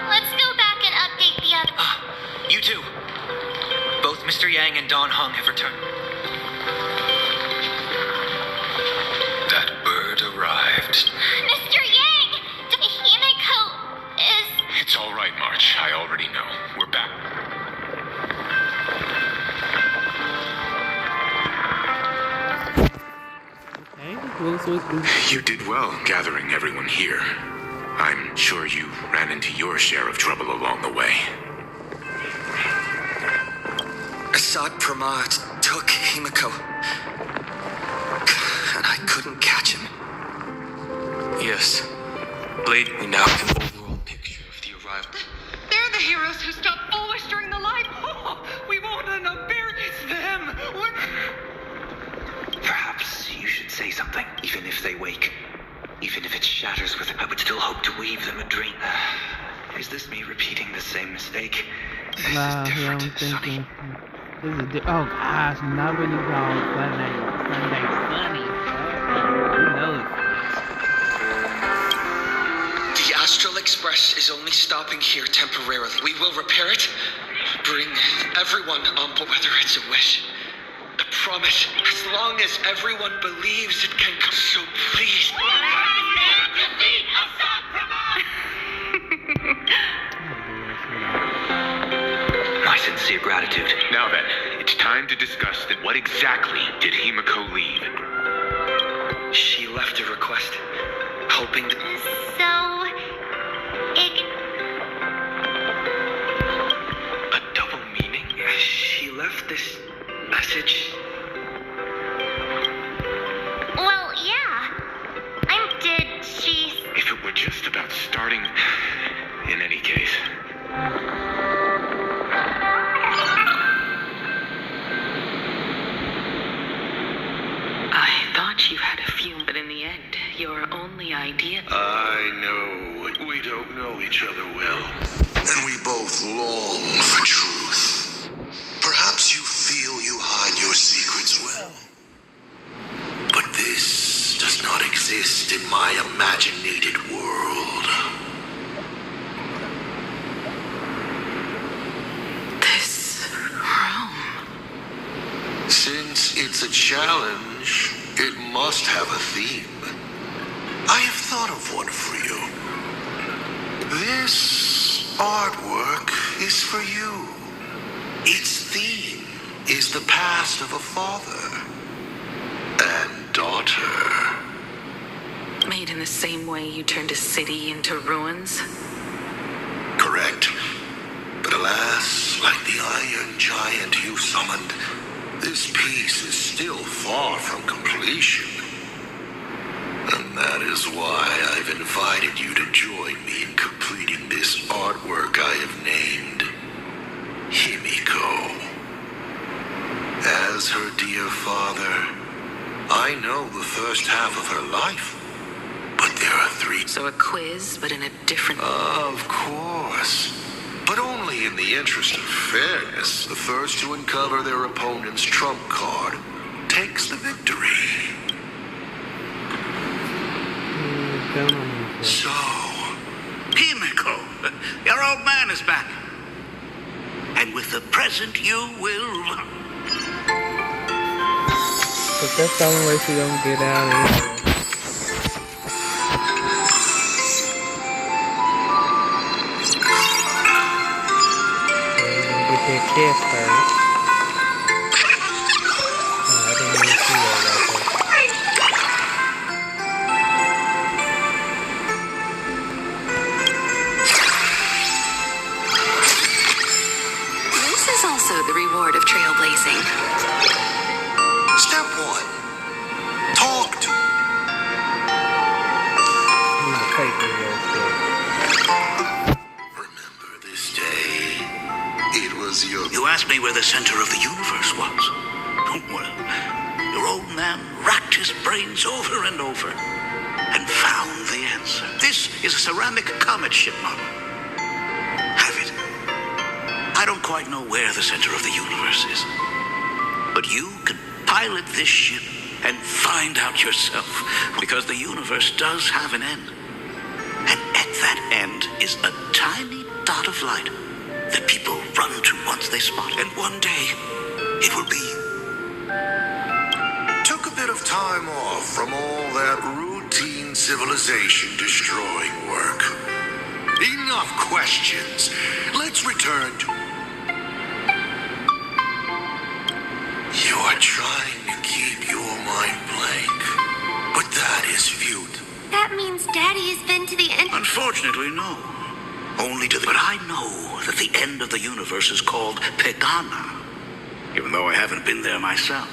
Let's go back and update the other. You too. Both Mr. Yang and Don Hung have returned. That bird arrived. Mr. Yang! Himiko is... It's all right, March. I already know. We're back. You did well gathering everyone here. I'm sure you ran into your share of trouble along the way. Assad Pramad took Himiko, and I couldn't catch him. Yes, Blade, we now have an overall picture of the arrival. They're the heroes who stopped foolish during the light. We won't end up buried. It's them. Perhaps you should say something, even if they wake. Even if it shatters with, I would still hope to weave them a dream. Is this me repeating the same mistake? This is different, Sonny. Oh gosh, not really called Sunday Sunny. Who knows? The Astral Express is only stopping here temporarily. We will repair it, bring everyone on board, whether it's a wish, a promise, as long as everyone believes it can come. So please. My sincere gratitude. Now then, it's time to discuss that. What exactly did Himiko leave? She left a request, hoping to... So... A double meaning? She left this message. Well, yeah. Did she... If it were just about starting... In any case... I thought you had a few, but in the end, your only idea... I know. We don't know each other well. And we both long for truth. Perhaps you feel you hide your secrets well. But this does not exist in my imaginated world. This room... Since it's a challenge, it must have a theme. I have thought of one for you. This artwork is for you. Its theme is the past of a father and daughter. Made in the same way you turned a city into ruins? Correct. But alas, like the iron giant you summoned, this piece is still far from completion. And that is why I've invited you to join me in completing this artwork I have named Himiko. As her dear father, I know the first half of her life, but there are 3. So a quiz, but in a different... Of course. But only in the interest of fairness. The first to uncover their opponent's trump card takes the victory. So, Himiko, your old man is back. And with the present you will... But that's the only way she gonna get out of here. Get that chest first. Oh, I didn't even see that right there. This is also the reward reward of trailblazing. Step 1. Talk to Remember this day? It was your... You asked me where the center of the universe was. Well, your old man racked his brains over and over and found the answer. This is a ceramic comet ship model. Have it. I don't quite know where the center of the universe is, but you can pilot this ship and find out yourself, because the universe does have an end. And at that end is a tiny dot of light that people run to once they spot it. And one day, it will be you. Took a bit of time off from all that routine civilization destroying work. Enough questions. Let's return to... You are trying to keep your mind blank, but that is viewed. That means Daddy has been to the end. Unfortunately, no. Only to the... But I know that the end of the universe is called Pegana, even though I haven't been there myself.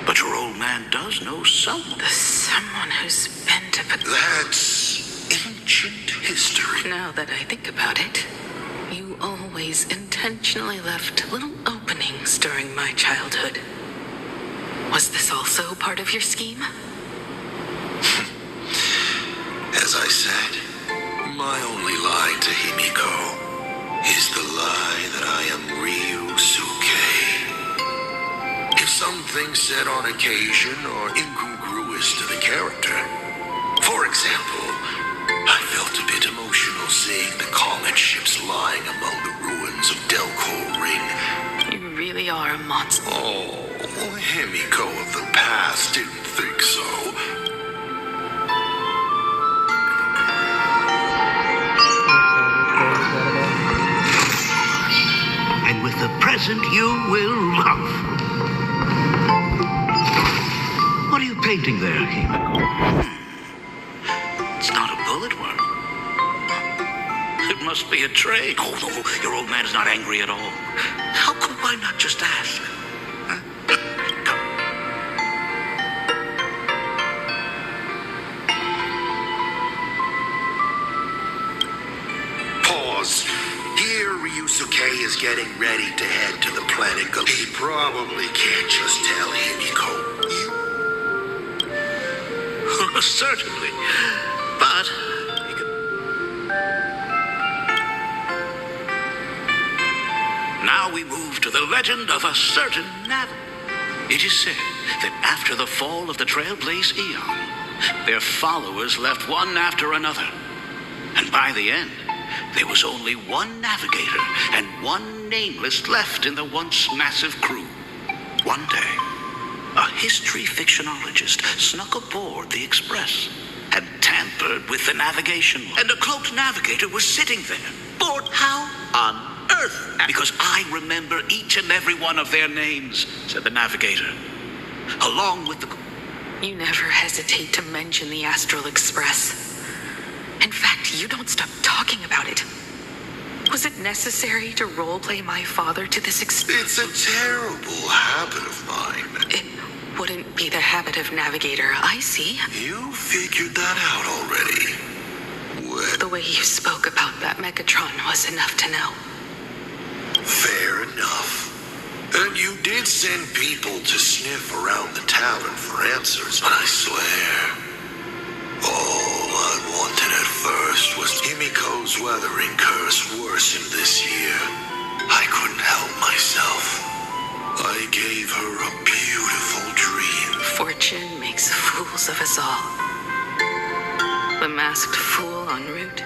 But your old man does know someone. Someone who's been to... That's ancient history. Now that I think about it, you always intentionally left little openings during my childhood. Was this also part of your scheme? As I said, my only lie to Himiko is the lie that I am Ryusuke. If something said on occasion are incongruous to the character, for example, I felt a bit emotional seeing the comet ships lying among the ruins of Delco Ring. You really are a monster. Oh, Himiko of the past didn't think so. And with the present you will love. What are you painting there, Himiko? It's not a bullet worm. It must be a train. Oh, no, your old man is not angry at all. How come I not just ask? Huh? Come. Pause. Here, Ryusuke is getting ready to head to the planet. He probably can't just tell Himiko. Certainly. But he can... Now we move to the legend of a certain navigator. It is said that after the fall of the Trailblaze Eon, their followers left one after another. And by the end, there was only one navigator and one nameless left in the once massive crew. One day, a history fictionologist snuck aboard the Express and tampered with the navigation. And a cloaked navigator was sitting there. Bored, how on earth? Because I remember each and every one of their names, said the navigator. Along with the... You never hesitate to mention the Astral Express. In fact, you don't stop talking about it. Was it necessary to roleplay my father to this extent? It's a terrible habit of mine. It wouldn't be the habit of navigator, I see. You figured that out already. The way you spoke about that Megatron was enough to know. Fair enough. And you did send people to sniff around the tavern for answers, but I swear, all I wanted at first was Himiko's weathering curse worsened this year. I couldn't help myself. I gave her a beautiful dream. Fortune makes fools of us all. The masked fool en route.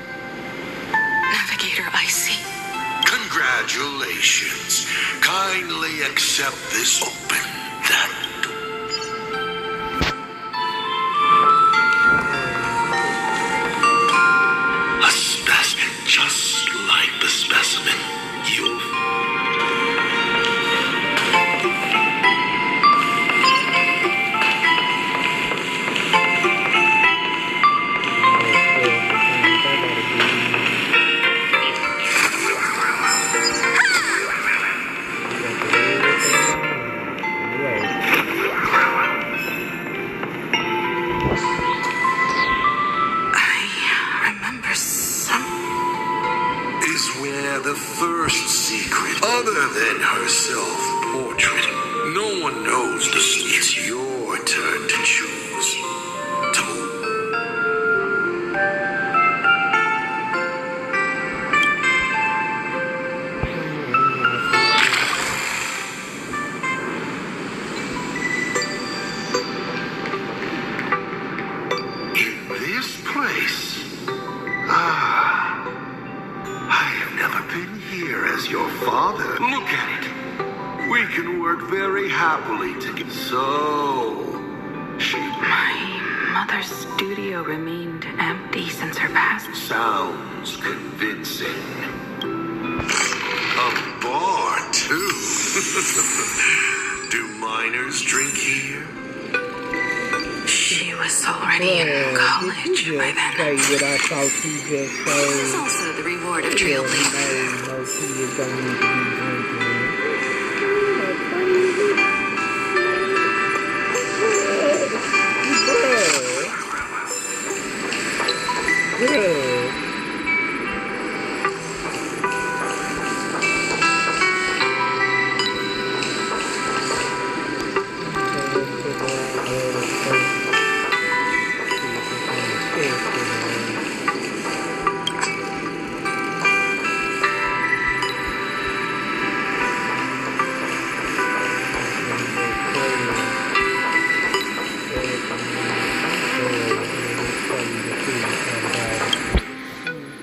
Navigator Icy. Congratulations. Kindly accept this open that a specimen, just like the specimen you'll... share the first secret other than her self-portrait. No one knows the secret. It's your turn to choose. In this place? I have never been here as your father. Look at it. We can work very happily together. So, My mother's studio remained empty since her passing. Sounds convincing. A bar, too. Do minors drink here? She was already in college by then. Say what I thought you just said. This is also the reward of trailblazing. No kids don't need to be drinking.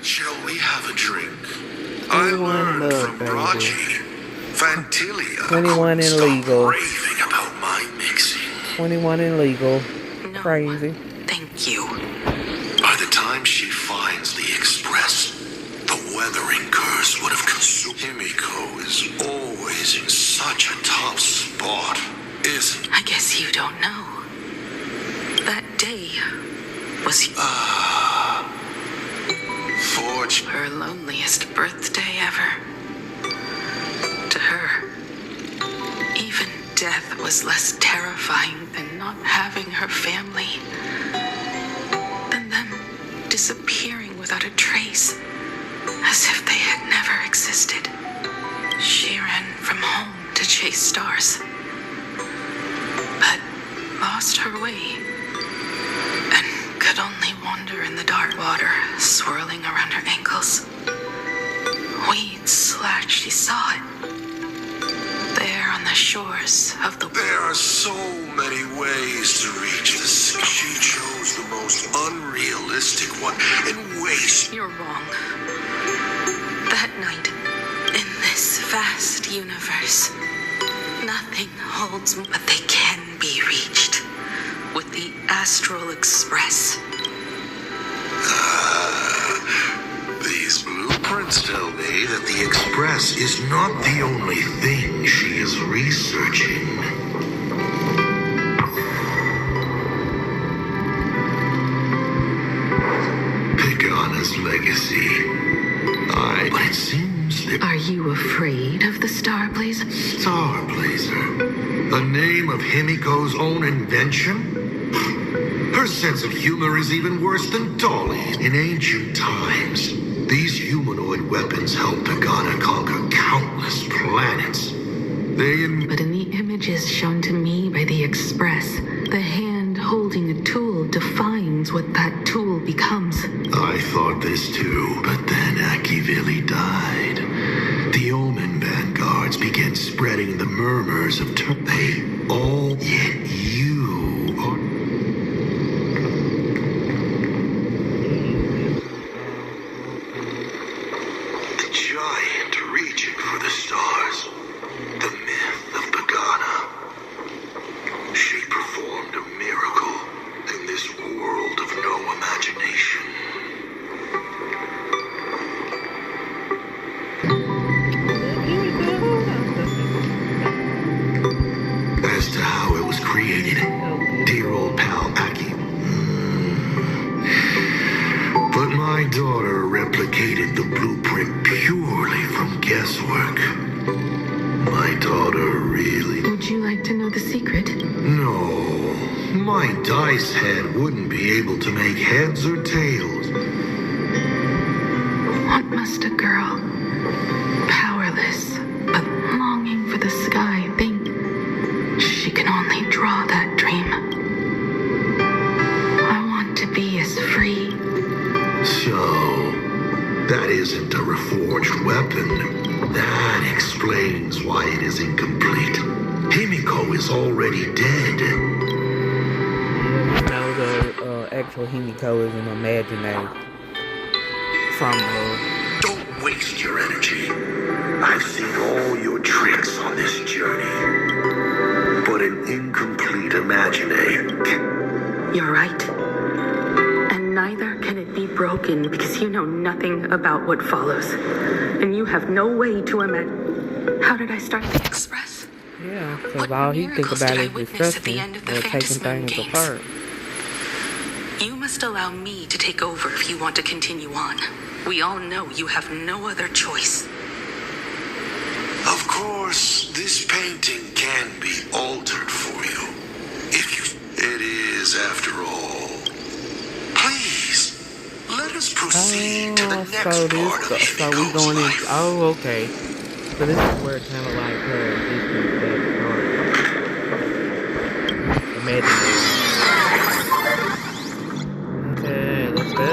Shall we have a drink? I learned from Brachi. Vantilia 21 couldn't illegal. stop raving about my mixing. 21 illegal. Crazy. Thank you. By the time she finds the express, the weathering curse would have consumed. Himiko is always in such a tough spot, isn't I guess you don't know. That day was her loneliest birthday ever. To her, even death was less terrifying than not having her family. Than them disappearing without a trace, as if they had never existed. She ran from home to chase stars, but lost her way and could only wander in the dark water swirling around her ankles. Weeds slashed, she saw it. There on the shores of the... There are so many ways to reach the sky. She chose the most unrealistic one and wasted. You're wrong. That night, in this vast universe, nothing holds, but they can be reached with the Astral Express. These blueprints tell me that the Express is not the only thing she is researching. Pagana's legacy. But it seems that... Are you afraid of the Starblazer? Starblazer? A name of Himiko's own invention? Her sense of humor is even worse than Dolly's. In ancient times, these humanoid weapons helped Pagana conquer countless planets. But in the images shown to me by the Express, the hand holding a tool defines what that tool becomes. I thought this too, but then Akivili died. The Omen vanguards began spreading the murmurs of they all, yet you are... The giant reaching for the stars. The myth of Pagana. She performed a miracle in this world of no imagination. As to how it was created, dear old pal Aki. But my daughter replicated the blueprint purely from guesswork. My daughter really... Would you like to know the secret? No, my dice head wouldn't be able to make heads or tails. What must a girl isn't a reforged weapon, that explains why it is incomplete. Himiko is already dead. No, the actual Himiko is an imaginary from her. Don't waste your energy. I've seen all your tricks on this journey. But an incomplete imaginary. You're right. And neither can it be broken because you know nothing about what follows. And you have no way to imagine. How did I start the Express? Yeah, because all he thinks about is destruction or taking things apart. You must allow me to take over if you want to continue on. We all know you have no other choice. Of course, this painting can be altered for you. If you... It is, after all. Please, let us proceed to the next part of Himiko's life. Oh, okay. So this is where it kind of like her existence starts. Imagine. Okay, let's go.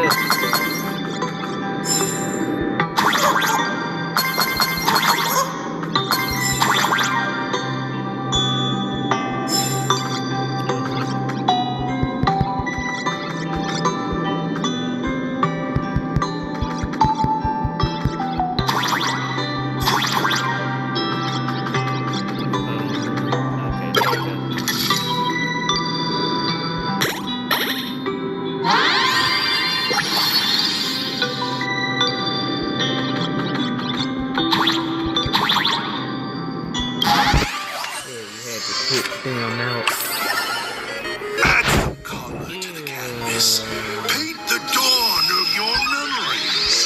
Paint the dawn of your memories.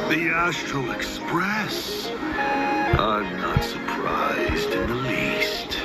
The Astral Express. I'm not surprised in the least.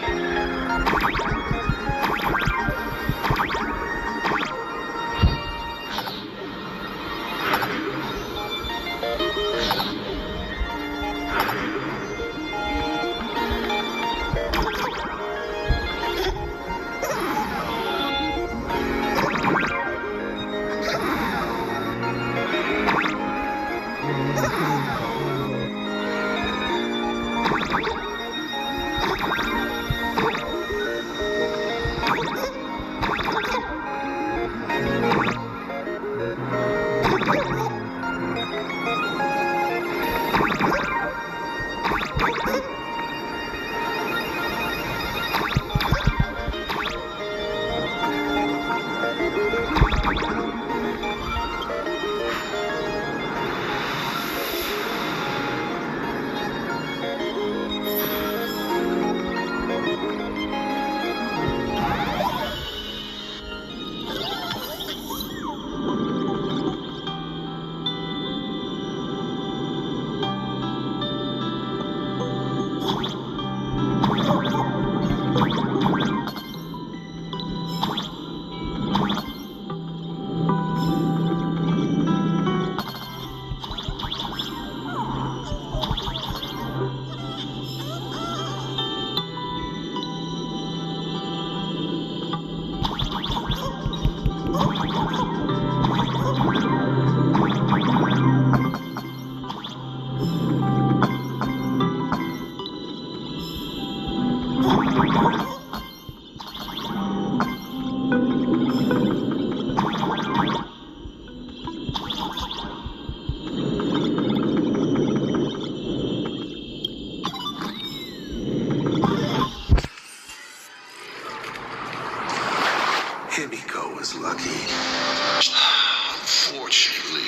Himiko was lucky. Unfortunately,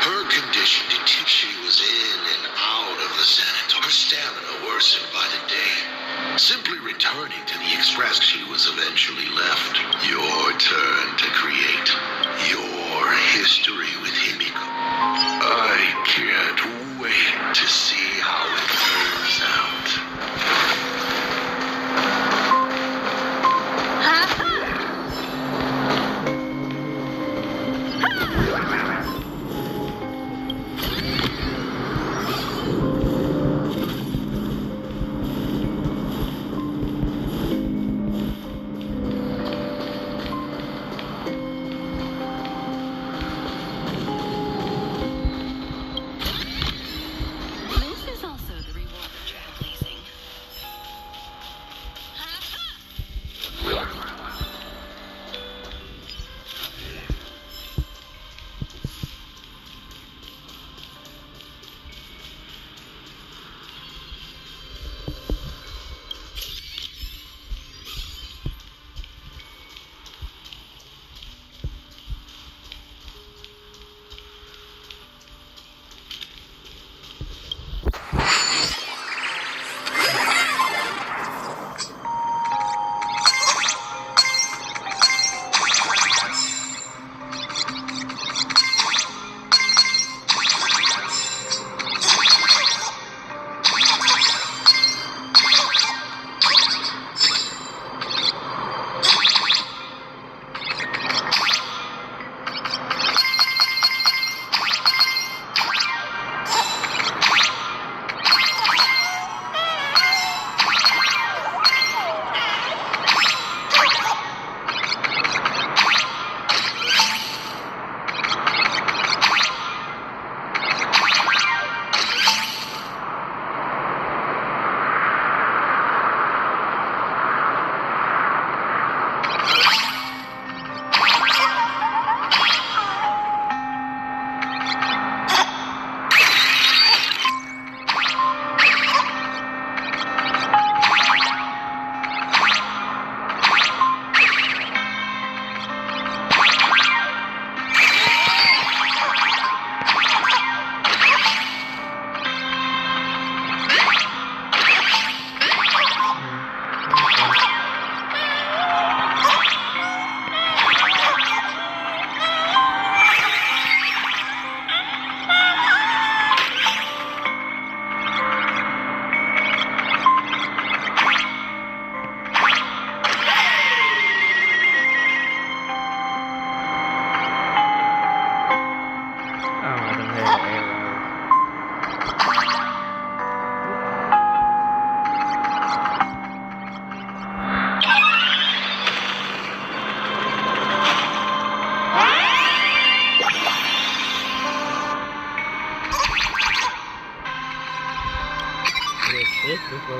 her condition deteriorated. She was in and out of the sanatorium. Her stamina worsened by the day. Simply returning to the Express, she was eventually left. Your turn to create your history with Himiko. I can't wait to see how it turns out.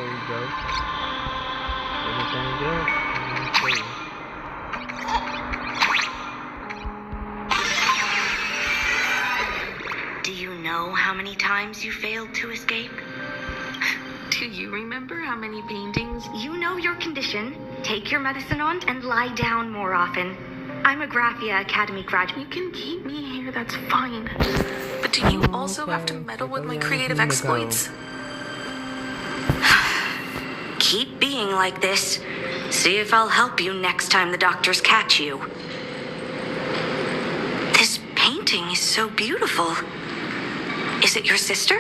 There we go. Everything else. Do you know how many times you failed to escape? Do you remember how many paintings? You know your condition. Take your medicine on and lie down more often. I'm a Graphia Academy graduate. You can keep me here, that's fine. But do you also have to meddle with my creative exploits? Keep being like this. See if I'll help you next time the doctors catch you. This painting is so beautiful. Is it your sister?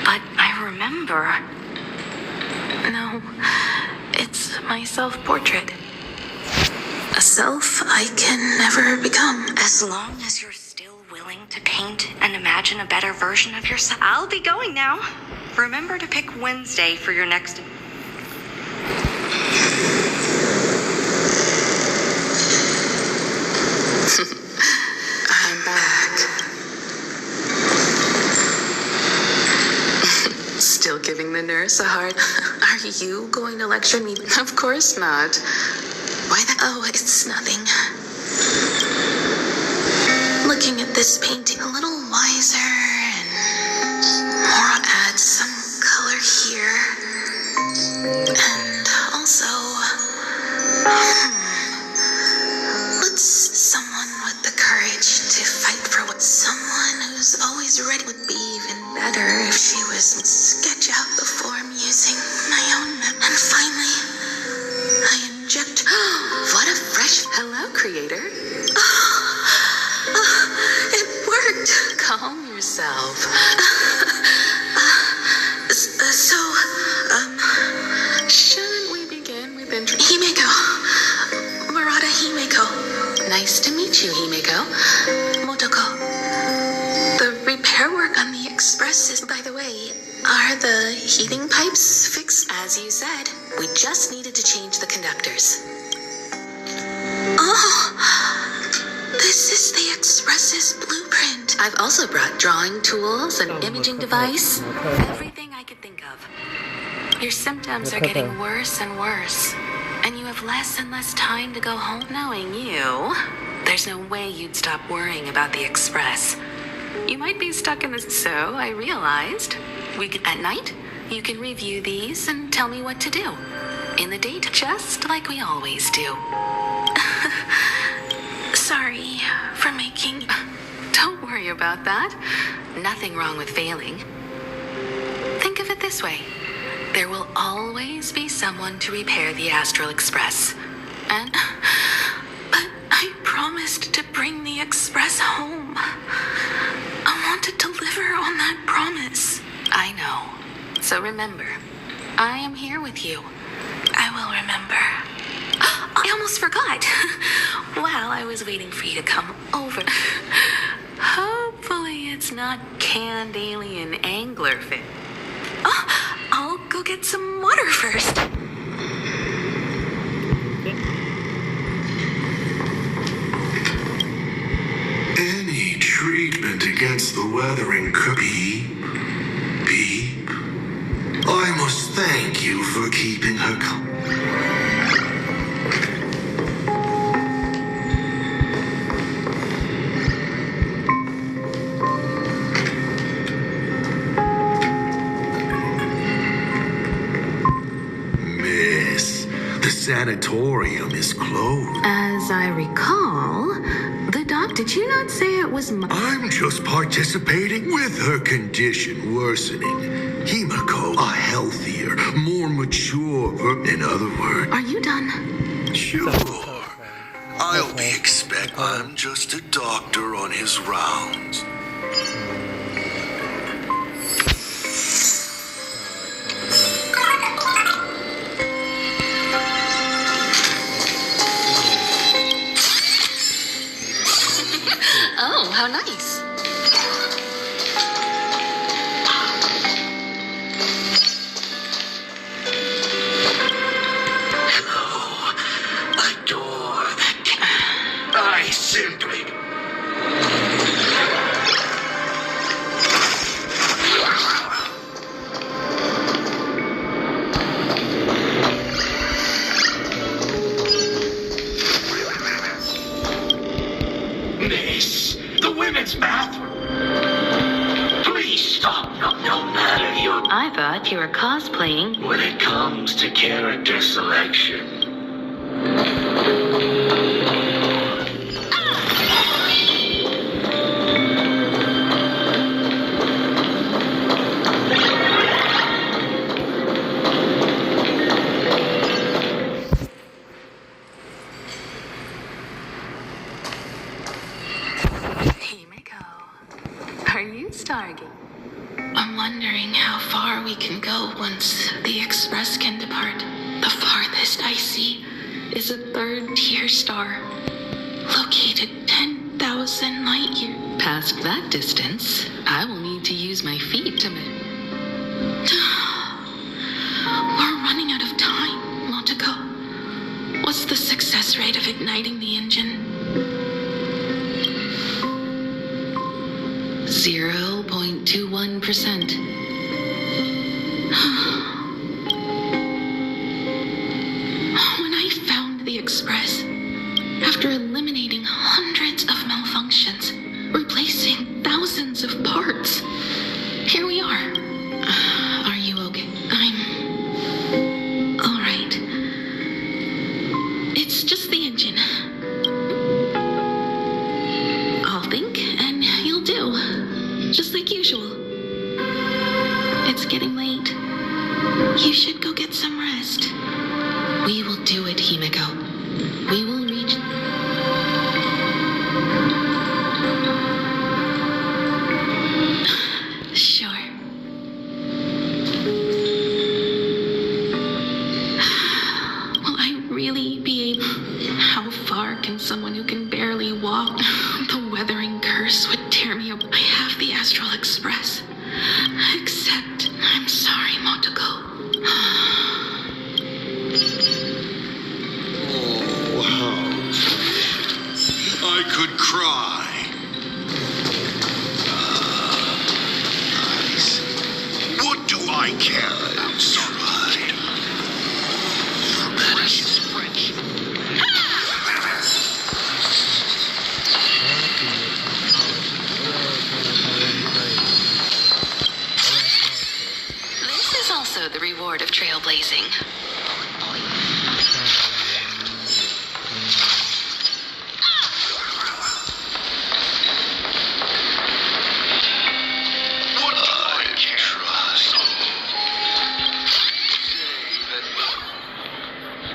But I remember. No, it's my self-portrait. A self I can never become. As long as you're still willing to paint and imagine a better version of yourself. I'll be going now. Remember to pick Wednesday for your next... I'm back. Still giving the nurse a hard... Are you going to lecture me? Of course not. Why the... Oh, it's nothing. Looking at this painting a little wiser and more, add some color here. And also... What's someone with the courage to fight for what someone who's always ready would be even better if she was sketch out the form using my own and finally I inject what a fresh hello creator. It worked. Calm yourself. Shouldn't we begin with Himiko? Murata Himiko. Nice to meet you, Himiko. Motoko. The repair work on the expresses, by the way, are the heating pipes fixed as you said? We just needed to change the conductors. Oh, this is the Express's blueprint. I've also brought drawing tools, an imaging device, everything I could think of. Your symptoms are getting worse and worse, and you have less and less time to go home. Knowing you, there's no way you'd stop worrying about the Express. You might be stuck in this, so I realized at night, you can review these and tell me what to do. In the date, just like we always do. Sorry for making... Don't worry about that. Nothing wrong with failing. Think of it this way. There will always be someone to repair the Astral Express. But I promised to bring the Express home. I want to deliver on that promise. I know. So remember, I am here with you. I will remember. I almost forgot. While I was waiting for you to come over. Hopefully it's not canned alien anglerfish. I'll go get some water first. Any treatment against the weathering could beep. I must thank you for keeping her calm. Miss, the sanatorium is closed. As I recall, the doc, did you not say it was I'm just participating with her condition worsening. Himiko, a healthier, more mature, in other words. Are you done? Sure. I'll be expect. I'm just a doctor on his rounds. Oh, how nice. cosplaying. When it comes to character selection, Himiko, are you starging? I'm wondering how far we can go once the Express can depart. The farthest I see is a third-tier star, located 10,000 light years. Past that distance, I will need to use my feet to move. We're running out of time, Motoko. What's the success rate of igniting the engine? 0.21%. When I found the Express, after eliminating hundreds of malfunctions, replacing thousands of parts, here we are. Are you okay? I'm all right. It's just the engine. I'll think and you'll do. Just like usual. It's getting late. You should go get some rest. We will do it, Himiko. We will reach... Sure. Will I really be able... How far can someone who can barely walk? The weathering curse would tear me up. I have the Astral Express. Except, I'm sorry, Motoko. oh, how I could cry. Nice. What do I care about Starrail? Precious French. This is also the reward of trailblazing. What do I trust?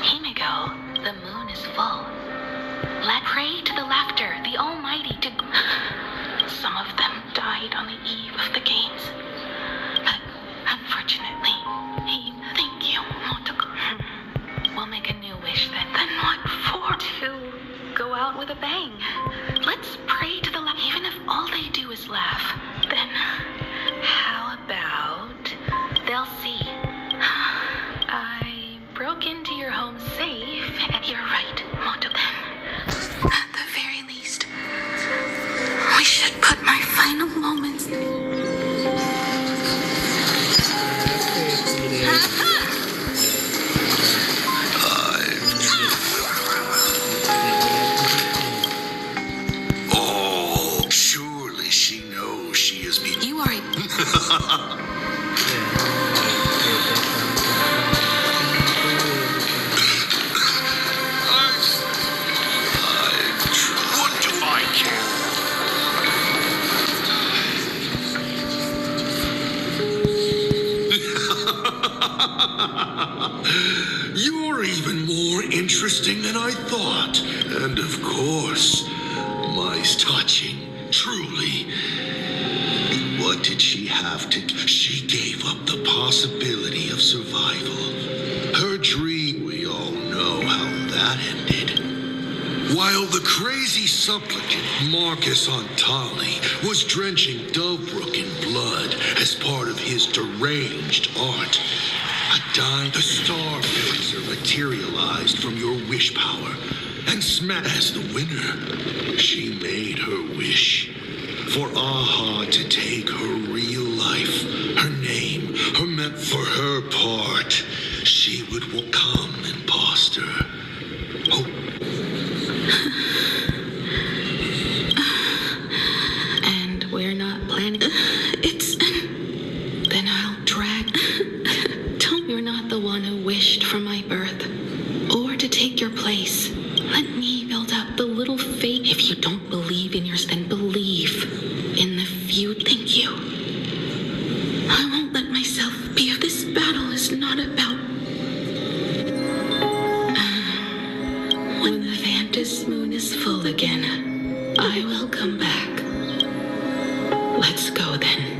Himiko, the moon is full. Let pray to the laughter, the almighty to... Some of them died on the eve of the games. But unfortunately, thank you, Motoko. We'll make a new wish then. Then what for? To go out with a bang. Let's pray to the even if all they do is laugh, then how about they'll see. I broke into your home safe, and you're right, Moto. Then, at the very least, we should put my final moments. Oh, surely she knows she is being... You are What do I care? You're even more interesting than I thought. And of course, mice touching, truly. What did she have to do? She gave up the possibility of survival. Her dream, we all know how that ended. While the crazy supplicant Marcus Antali was drenching Dovebrook in blood as part of his deranged art, the Starrail materialized from your wish power and as the winner. She made her wish for Aha to take her real life, her name, for her part. She would come imposter. Oh. And we're not planning. Then I'll drag. You're not the one who wished for my birth, or to take your place. Let me build up the little faith. If you don't believe in yours, then believe in the few. Thank you. I won't let myself be. This battle is not about. When the Vantis moon is full again, I will come back. Let's go then.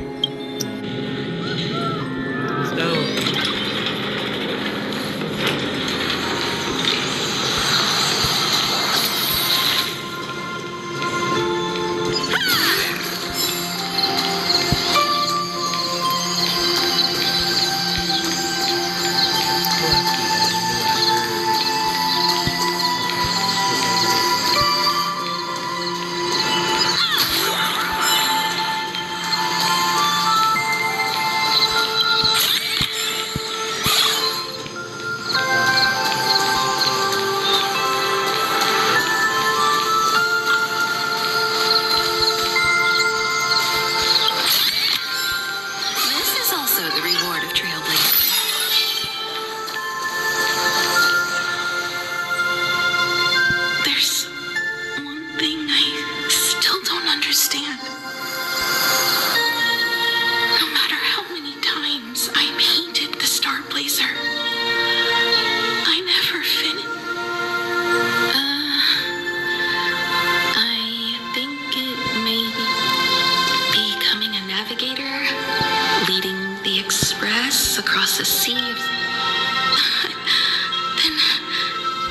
Across the sea. Then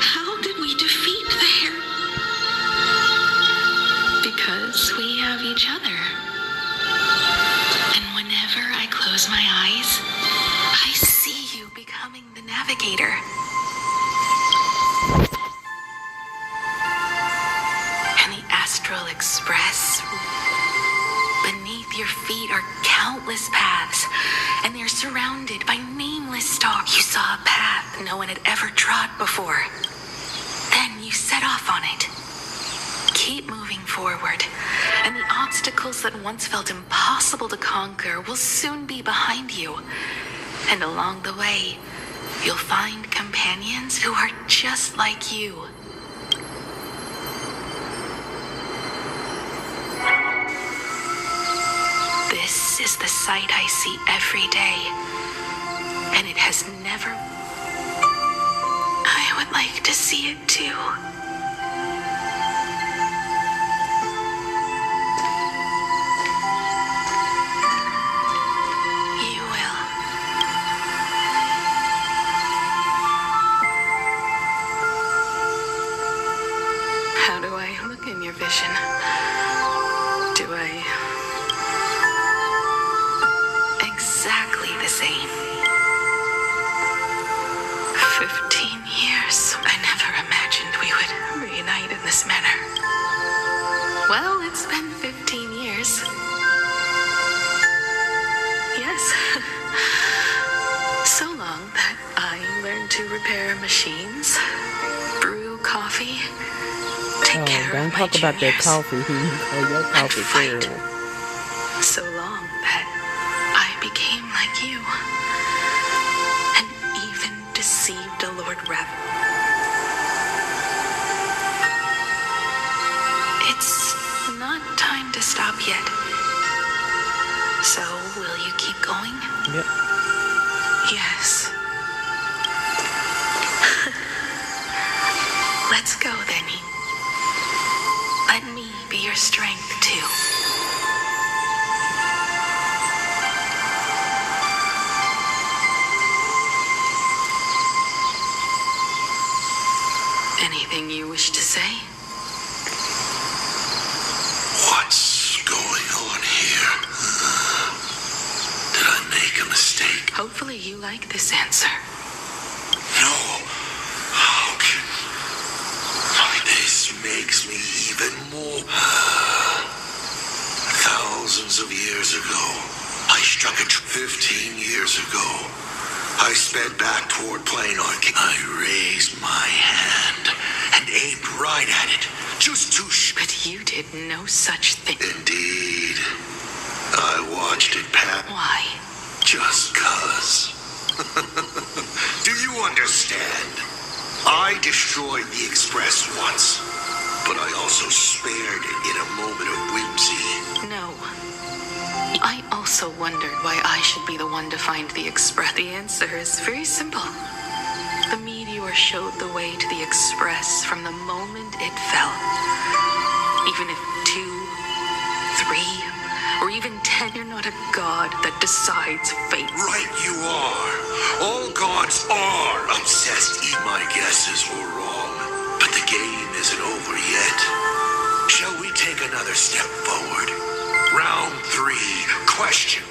how did we defeat the Herald? Because we have each other. And whenever I close my eyes, I see you becoming the navigator. And the Astral Express. Beneath your feet are countless paths, and they're surrounded by nameless stars. You saw a path no one had ever trod before. Then you set off on it. Keep moving forward, and the obstacles that once felt impossible to conquer will soon be behind you. And along the way, you'll find companions who are just like you. This is the sight I see every day, and it has never. I would like to see it too. You will. How do I look in your vision? Do I... Exactly the same. 15 years. I never imagined we would reunite in this manner. Well, it's been 15 years. Yes. So long that I learned to repair machines, brew coffee, take care don't of my talk about that juniors, coffee. Your coffee terrible. so long that I became like you, and even deceived a Lord Rev. It's not time to stop yet. So, will you keep going? Yep. Yes. Let's go then. Let me be your strength too. Anything you wish to say? What's going on here? Did I make a mistake? Hopefully you like this answer. No. How can... This makes me even more... Thousands of years ago, I struck a 15 years ago. I sped back toward Planar. I raised my hand and aimed right at it. Just to But you did no such thing. Indeed. I watched it pass. Why? Just 'cause. Do you understand? I destroyed the Express once, but I also spared it in a moment of whimsy. No. I also wondered why I should be the one to find the Express. The answer is very simple. The meteor showed the way to the Express from the moment it fell. Even if 2, 3, or even 10, you're not a god that decides fate. Right you are. All gods are obsessed. My guesses were wrong, but the game isn't over yet. Shall we take another step forward? Round 3, question.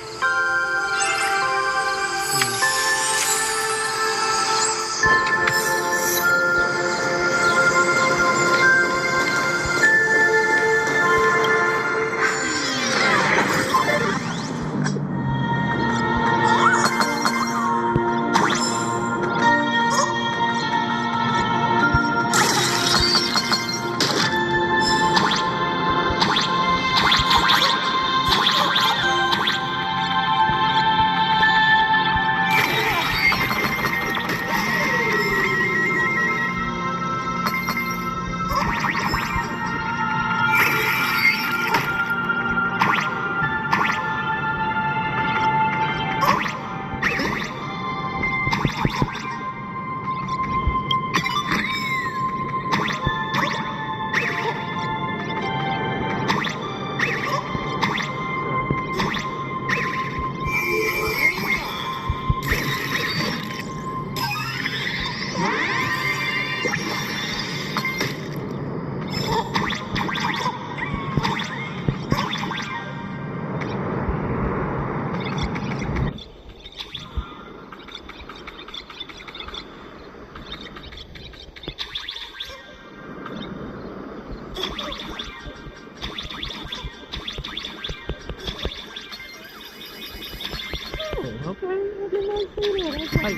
Okay, I did not see that. I was like, how did I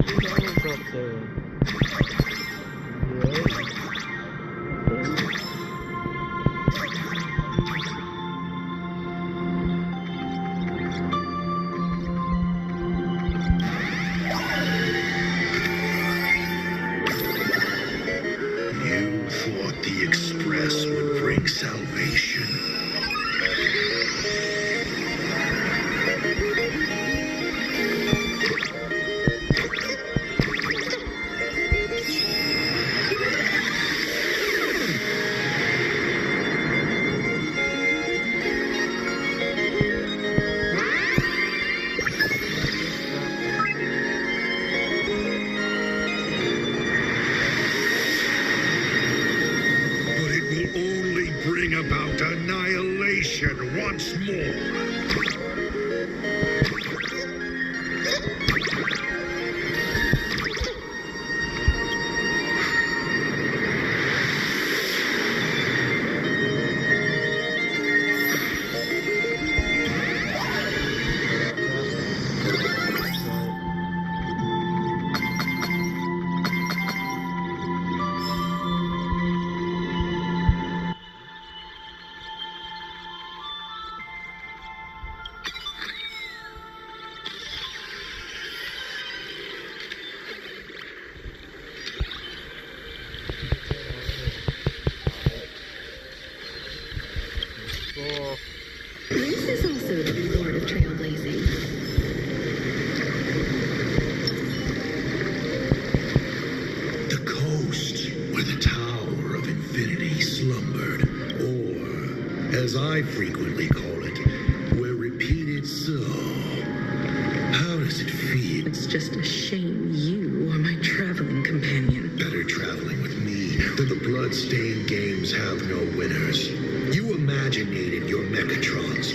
see that was up there? You thought the Express would bring salvation. Bring about annihilation once more. This is also the Lord of Trailblazing. The coast where the Tower of Infinity slumbered, or, as I frequently call it, where repeated so. How does it feel? It's just a shame you are my traveling companion. Better traveling with me than the blood-stained games have no winners. You imaginated your Mechatrons,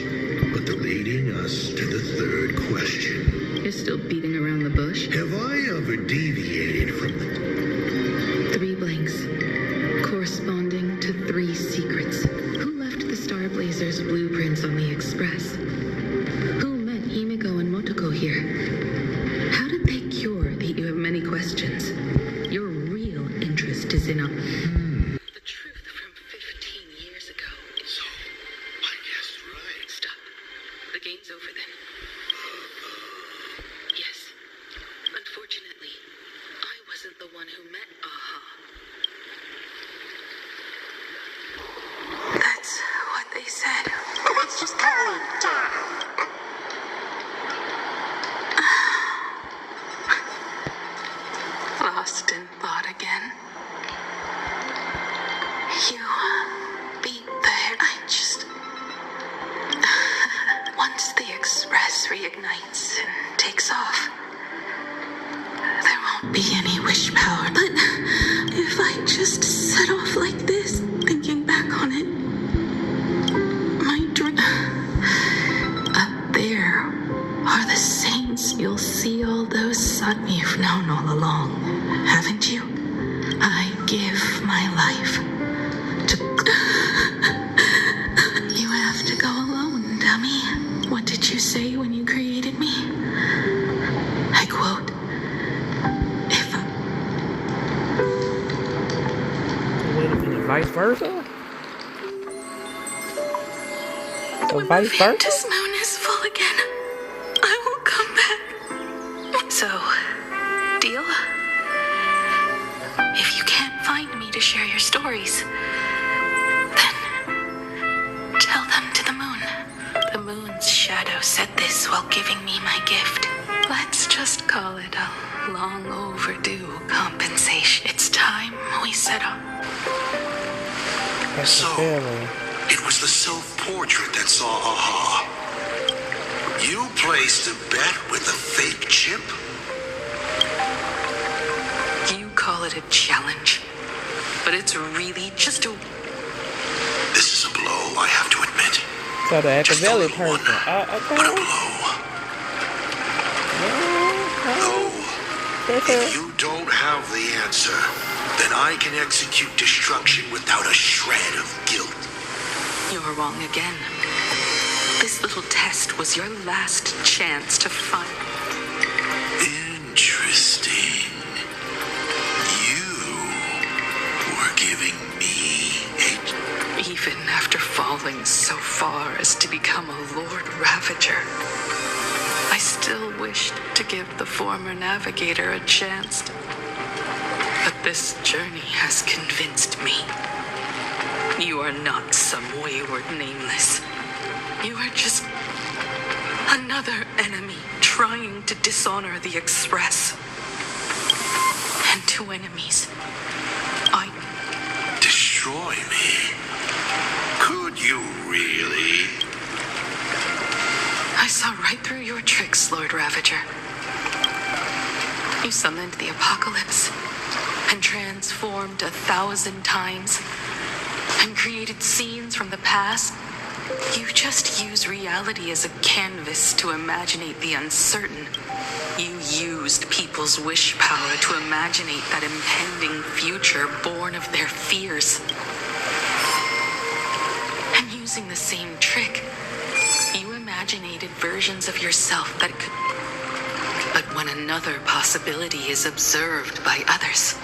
but they're leading us to the third question. You're still beating around the bush? Have I ever deviated from the... 3 blanks, corresponding to 3 secrets. Who left the Starblazers' blueprints on the Express? Who met Himiko and Motoko here? How did they cure that you have many questions? Your real interest is in the truth from 15 years ago. So, I guessed right. Stop. The game's over then. Yes. Unfortunately, the one who met Aha. That's what they said. Let's just call it Lost in thought again. You beat the hair. Once the Express reignites and takes off, there won't be any wish power. But if I just set off like this, thinking back on it, my dream. Up there are the saints. You'll see all those sons you've known all along, haven't you? I give my life to. You have to go alone, dummy. What did you say when you created me? I quote, Wait a minute, vice versa? So when vice the versa? Ventus moon is full again, I will come back. So, deal? If you can't find me to share your stories, then tell them to the moon. The moon's shadow said this while giving me my gift. Let's just call it a long overdue compensation. It's time we set up. That's So, a fairly. it was the self-portrait that saw Aha. You placed a bet with a fake chimp? You call it a challenge, but it's really just a... This is a blow, I have to admit. So the Just a Academy little one, person. Okay. but a blow. If you don't have the answer, then I can execute destruction without a shred of guilt. You're wrong again. This little test was your last chance to find... Interesting. You were giving me a... Even after falling so far as to become a Lord Ravager, I still wished to give the former navigator a chance. But this journey has convinced me. You are not some wayward nameless. You are just another enemy trying to dishonor the Express. And two enemies. Destroy me? Could you really? I saw right through your tricks, Lord Ravager. You summoned the apocalypse and transformed 1,000 times and created scenes from the past. You just use reality as a canvas to imaginate the uncertain. You used people's wish power to imaginate that impending future born of their fears. And using the same trick, you imaginated versions of yourself that could... But when another possibility is observed by others,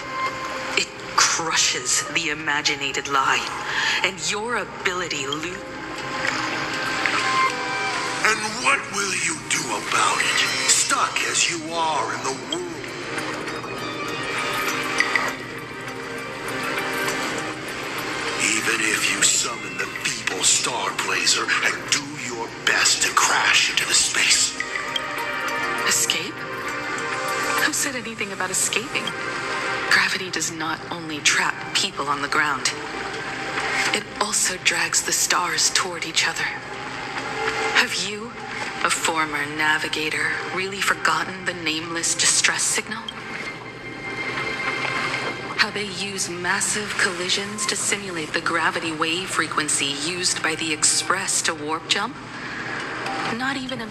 it crushes the imaginated lie, and your ability And what will you do about it? Stuck as you are in the world. Even if you summon the feeble Star Blazer and do your best to crash into the space. Escape? Who said anything about escaping? Gravity does not only trap people on the ground, it also drags the stars toward each other. Have you, a former navigator, really forgotten the nameless distress signal? How they use massive collisions to simulate the gravity wave frequency used by the Express to warp jump? Not even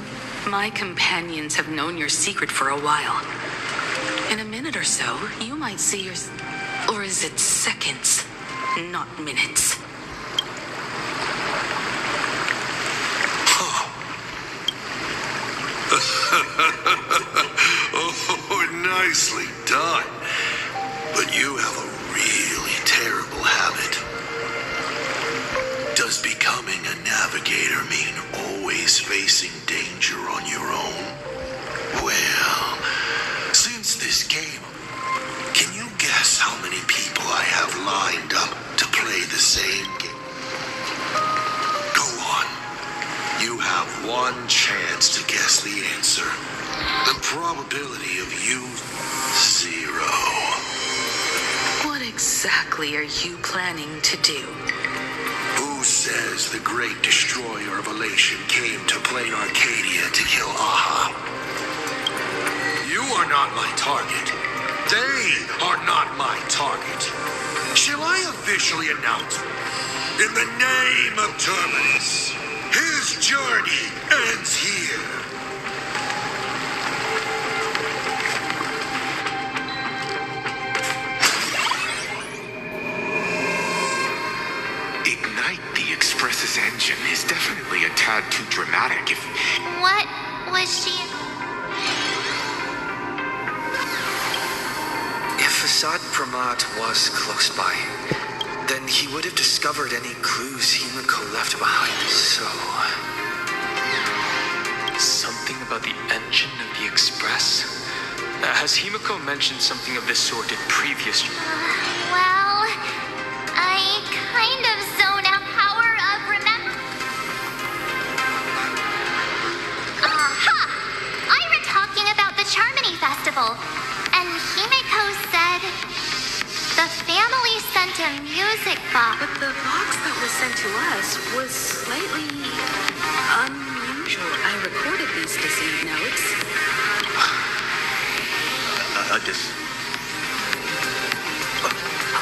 my companions have known your secret for a while. In a minute or so, you might see your... Or is it seconds, not minutes? Oh, nicely done. But you have a really terrible habit. Does becoming a navigator mean always facing danger on your own? Well, since this game Can you guess how many people I have lined up to play the same game? Go on. You have one chance to guess the answer. The probability of you, 0. What exactly are you planning to do? Who says the great destroyer of Elation came to Plain Arcadia to kill Aha? You are not my target. They are not my target. Shall I officially announce, in the name of Terminus, his journey ends here? Ignite the Express's engine is definitely a tad too dramatic if... What was she? If Assad Pramat was close by, then he would have discovered any clues Himiko left behind. So... Something about the engine of the Express? Has Himiko mentioned something of this sort in previous... Well, I kind of zone out power of remember. Aha! I were talking about the Charmony Festival, and Himiko said the family sent a music box. But the box that was sent to us was slightly unusual. I recorded these deceived notes.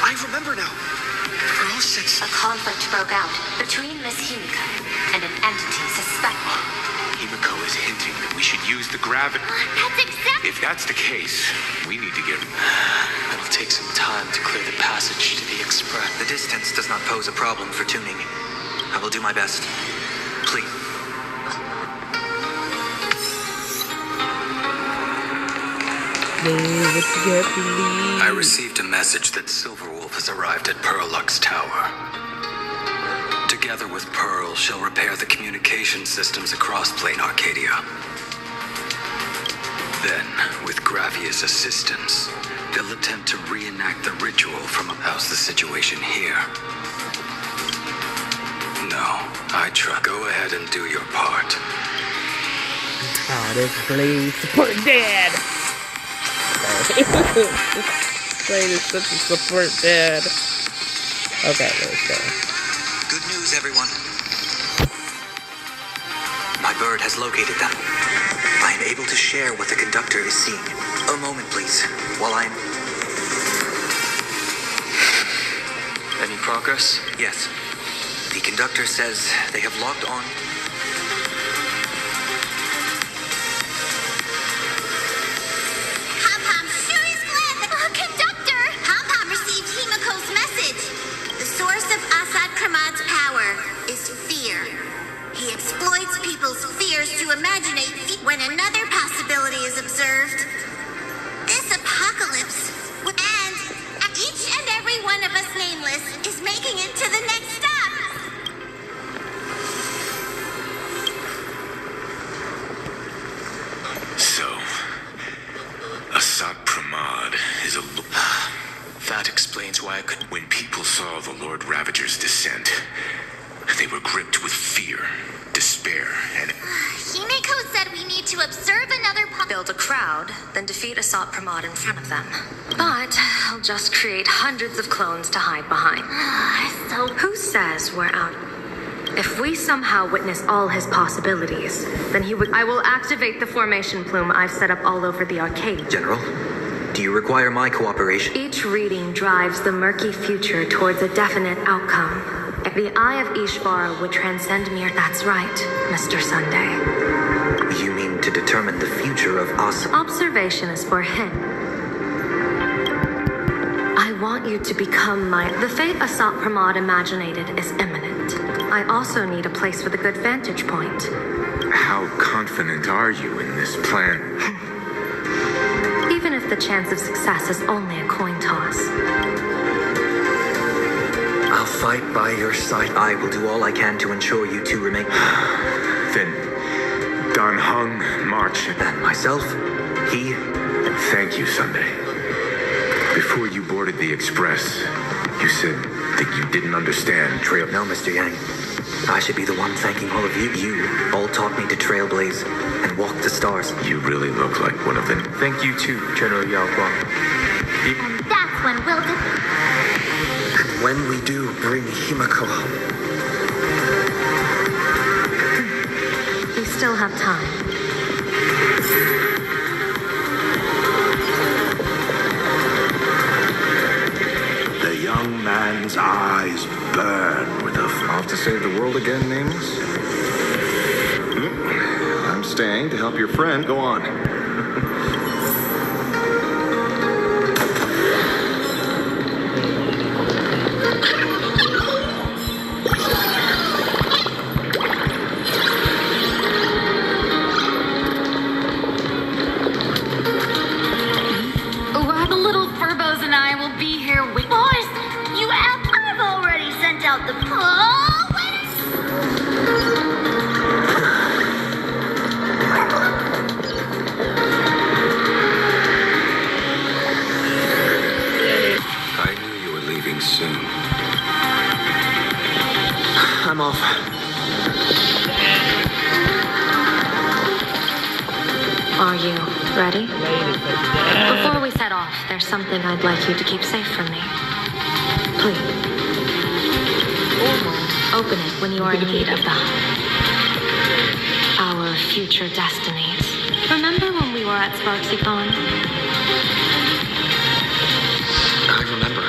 I remember now. Pearl said A conflict broke out between Miss Himiko and an entity suspected. Himiko is hinting that we should use the gravity. That's exactly. If that's the case, we need to get... It'll take some time to clear the passage to the Express. the distance does not pose a problem for tuning. I will do my best. Please. I received a message that Silverwolf has arrived at Pearlux Tower. Together with Pearl, she'll repair the communication systems across Plain Arcadia. Then, with Gravia's assistance, they'll attempt to reenact the ritual from... How's the situation here? No, I try. Go ahead and do your part. Oh, this please support dad. Play this such a support dad. Okay, let's go. Good news, everyone. My bird has located them. I am able to share what the conductor is seeing. A moment, please, while I'm... Any progress? Yes. The conductor says they have locked on... Pom-Pom sure is glad the conductor! Pom-Pom received Himiko's message. The source of Assad Kramad's power is fear. He exploits people's fears to imaginate when another possibility is observed. This apocalypse, and each and every one of us nameless, is making it to the next stop. So, Assad Pramad is a... That explains why I could... When people saw the Lord Ravager's descent, they were gripped with fear, despair, and... Himiko said we need to observe another Build a crowd, then defeat Assault Pramod in front of them. But I'll just create hundreds of clones to hide behind. So who says we're out? If we somehow witness all his possibilities, then I will activate the formation plume I've set up all over the arcade. General, do you require my cooperation? Each reading drives the murky future towards a definite outcome. If the Eye of Ishvara would transcend mere... That's right, Mr. Sunday. You mean to determine the future of us? Observation is for him. I want you to become my... The fate Assault Pramod imaginated is imminent. I also need a place with a good vantage point. How confident are you in this plan? Even if the chance of success is only a coin toss. I'll fight by your side. I will do all I can to ensure you two remain... Then, Dan Hung, march. And myself, he... Thank you, Sunday. Before you boarded the express, you said that you didn't understand trail... No, Mr. Yang. I should be the one thanking all of you. You all taught me to trailblaze and walk the stars. You really look like one of them. Thank you too, General Yao Guang. And that's when we'll And when we do bring Himiko home... We still have time. The young man's eyes burn with a... Off to save the world again, nameless? I'm staying to help your friend. Go on. The little Furbos and I will be here with... Boys, you have... I've already sent out the... I knew you were leaving soon. I'm off. Are you ready? Before we set off, there's something I'd like you to keep safe from me. Please. Open it when you are in need of them. Our future destinies. Remember when we were at SparksyCon? I remember.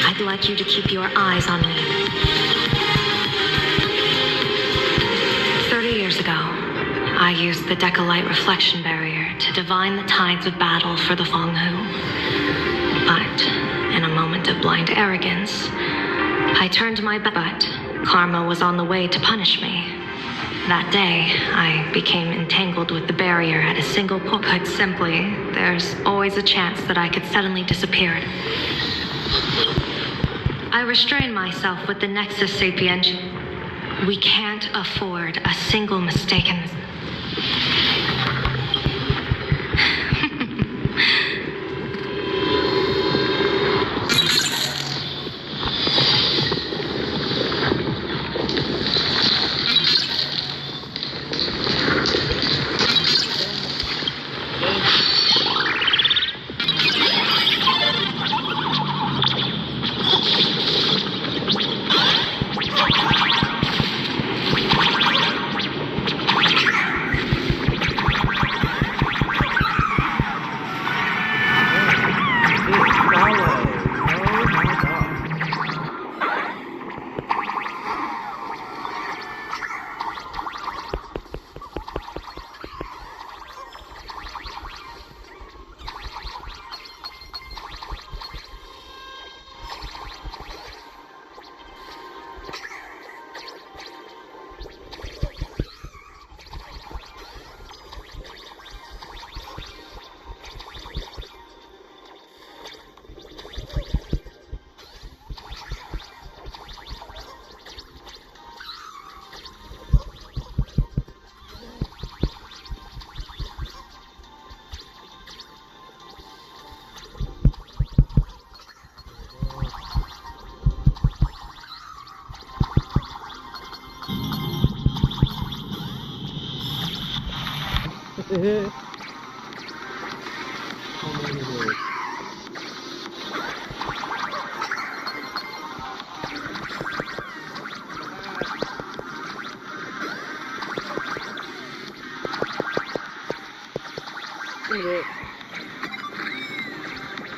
I'd like you to keep your eyes on me. 30 years ago, I used the Decalite reflection barrier to divine the tides of battle for the Fonghu. But, in a moment of blind arrogance, I turned my butt. Karma was on the way to punish me. That day, I became entangled with the barrier at a single pull. Put simply, there's always a chance that I could suddenly disappear. I restrain myself with the Nexus Sapient. We can't afford a single mistake in this.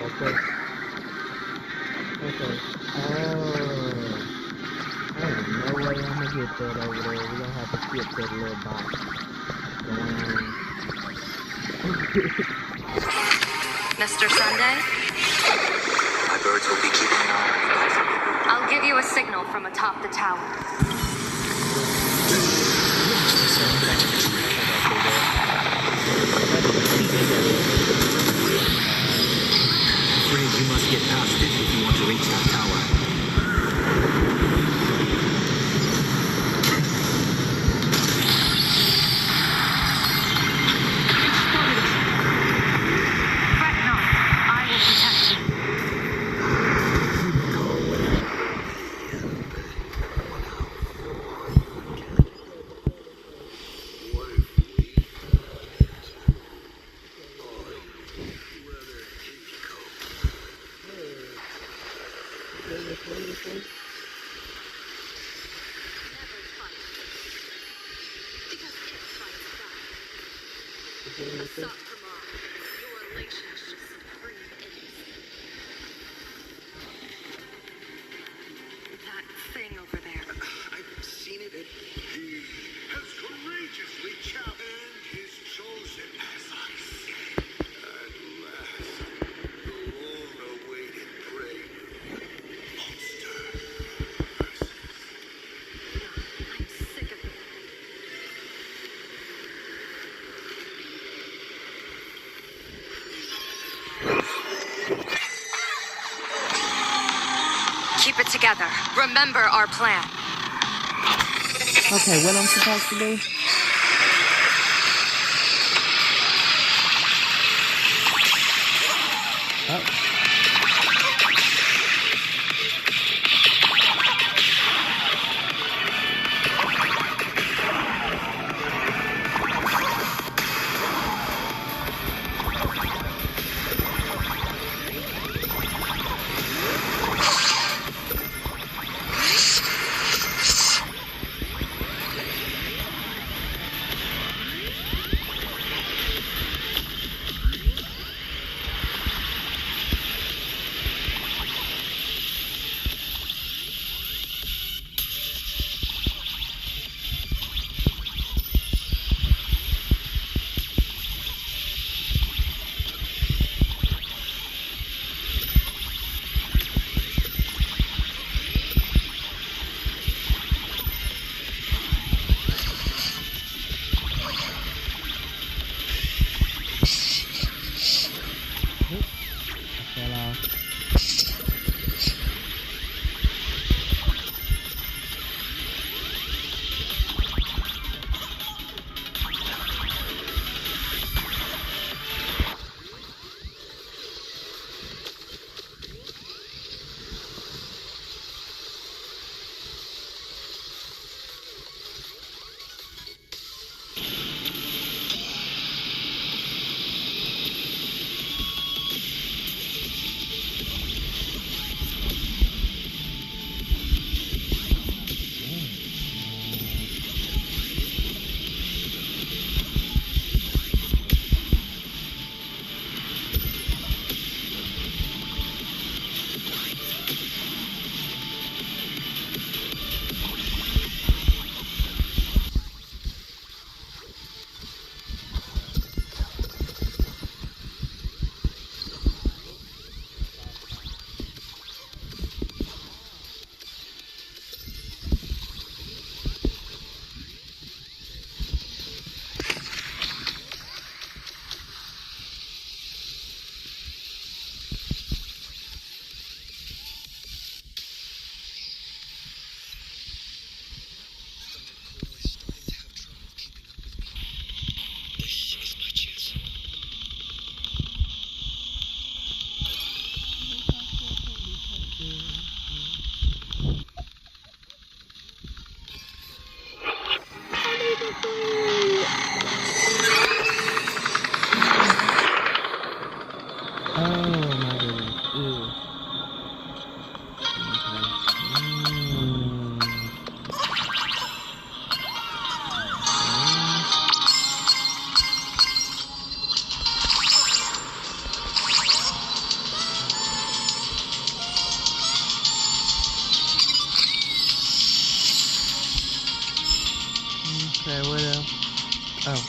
Okay. Okay. Oh. There's no way I'm gonna get that over there. We're gonna have to skip that little box. Mr. Sunday? My birds will be keeping an eye on you guys. I'll give you a signal from atop the tower. Afraid you must get past it if you want to reach that tower. Fret not. I will protect you. Seriously? Assault from all. Your relationship supreme innocence. That thing over there. I've seen it. He has courageously challenged his chosen, as I said. At last, the long-awaited prey. Monster. I'm sick of it. Keep it together. Remember our plan. Okay, what I'm supposed to do? Oh. Okay, what else? Oh.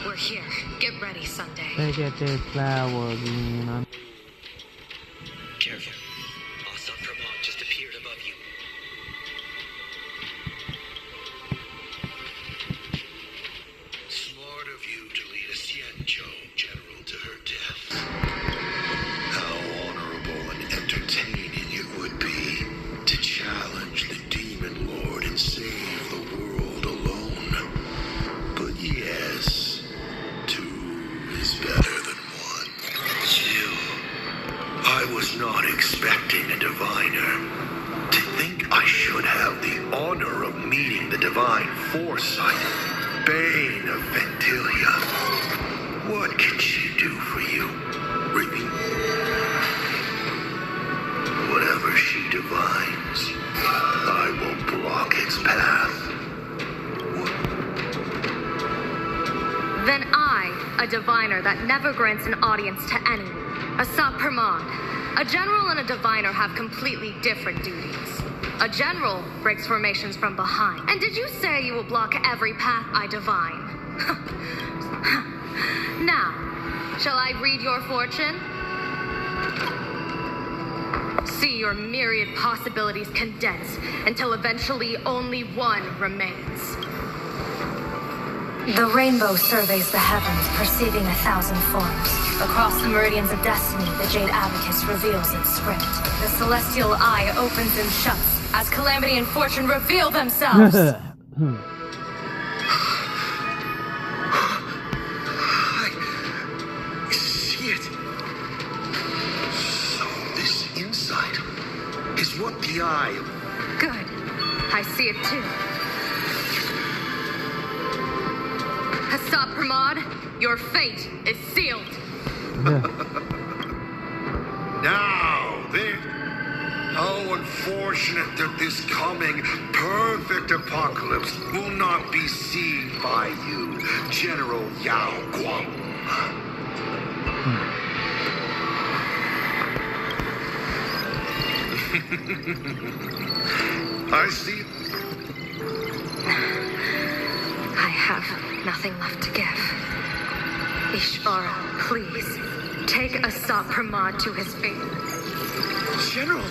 We're here. Get ready, Sunday. They get their flowers, you know. Careful. Assault from all just appeared above you. Smart of you to lead a Xianzhou general to her death. How honorable and entertaining it would be to challenge the Demon Lord and save the world alone. I should have the honor of meeting the divine foresight, Bane of Ventilia. What can she do for you, Ricky? Whatever she divines, I will block its path. Then I, a diviner that never grants an audience to any, Asap Hermod. A general and a diviner have completely different duties. A general breaks formations from behind. And did you say you will block every path I divine? Now, shall I read your fortune? See your myriad possibilities condensed until eventually only one remains. The rainbow surveys the heavens, perceiving 1,000 forms. Across the meridians of destiny, the Jade Abacus reveals its script. The celestial eye opens and shuts as calamity and fortune reveal themselves. I see it. So this insight is what the eye... Good. I see it too. Asap Hermod, your fate is sealed. Now, then, how unfortunate that this coming perfect apocalypse will not be seen by you, General Yao Guang. I see. I have nothing left to give. Ishvara, please, take Asap Hermod to his fate. General!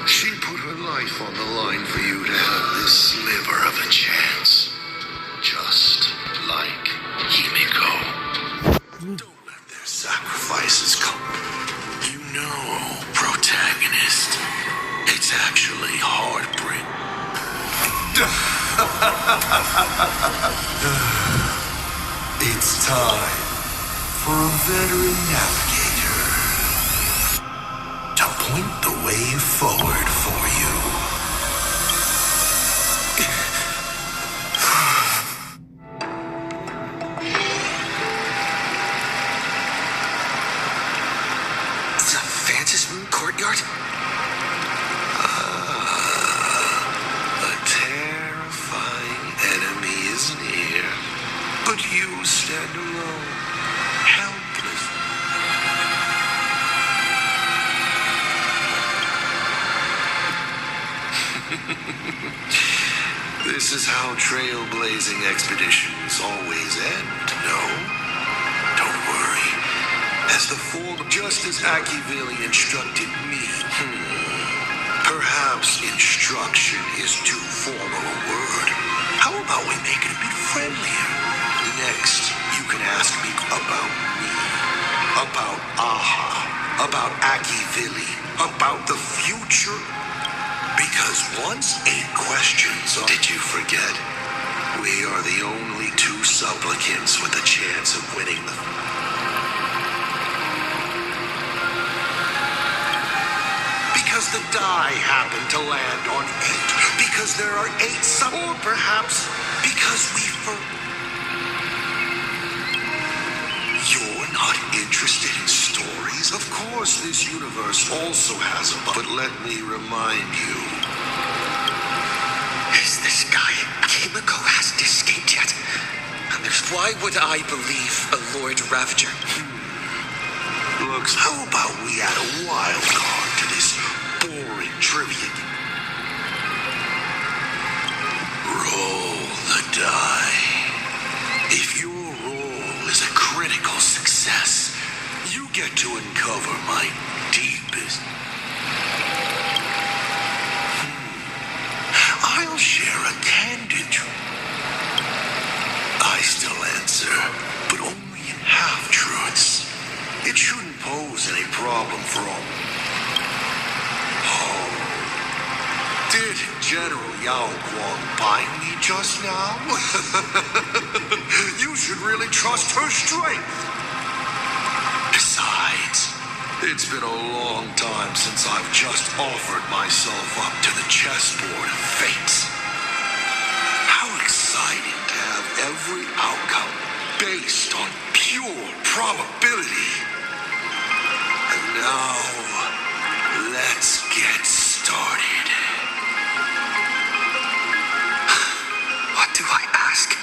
She put her life on the line for you to have this sliver of a chance. Just like Himiko. Don't let their sacrifices come. You know, protagonist, it's actually heartbreak. It's time for a veteran navigator to point the way forward for you. The Phantasm Courtyard? A terrifying enemy is near, but you stand alone, helpless. This is how trailblazing expeditions always end, no? Don't worry. As the form, just as Akivili instructed me. Perhaps instruction is too formal a word. How about we make it a bit friendlier? Next, you can ask me about me, about Aha, about Akivili, about the future. Because once 8 questions, did you forget? We are the only 2 supplicants with a chance of winning the... Because the die happened to land on 8. Because there are 8 or perhaps because we You're not interested in stories? Of course, this universe also has a... But let me remind you. Is this guy Himiko hasn't escaped yet? And why would I believe a Lord Ravager? Looks, how about we add a wild card to this boring trivia? Roll the die. If your roll is a critical success, you get to uncover my deepest. I'll share a candid truth. I still answer, but only in half-truths. It shouldn't pose any problem for all. Oh. Did General Yao Guang bind me just now? You should really trust her strength. Besides, It's been a long time since I've just offered myself up to the chessboard of fates. How exciting to have every outcome based on pure probability. And now, let's get started. What do I ask?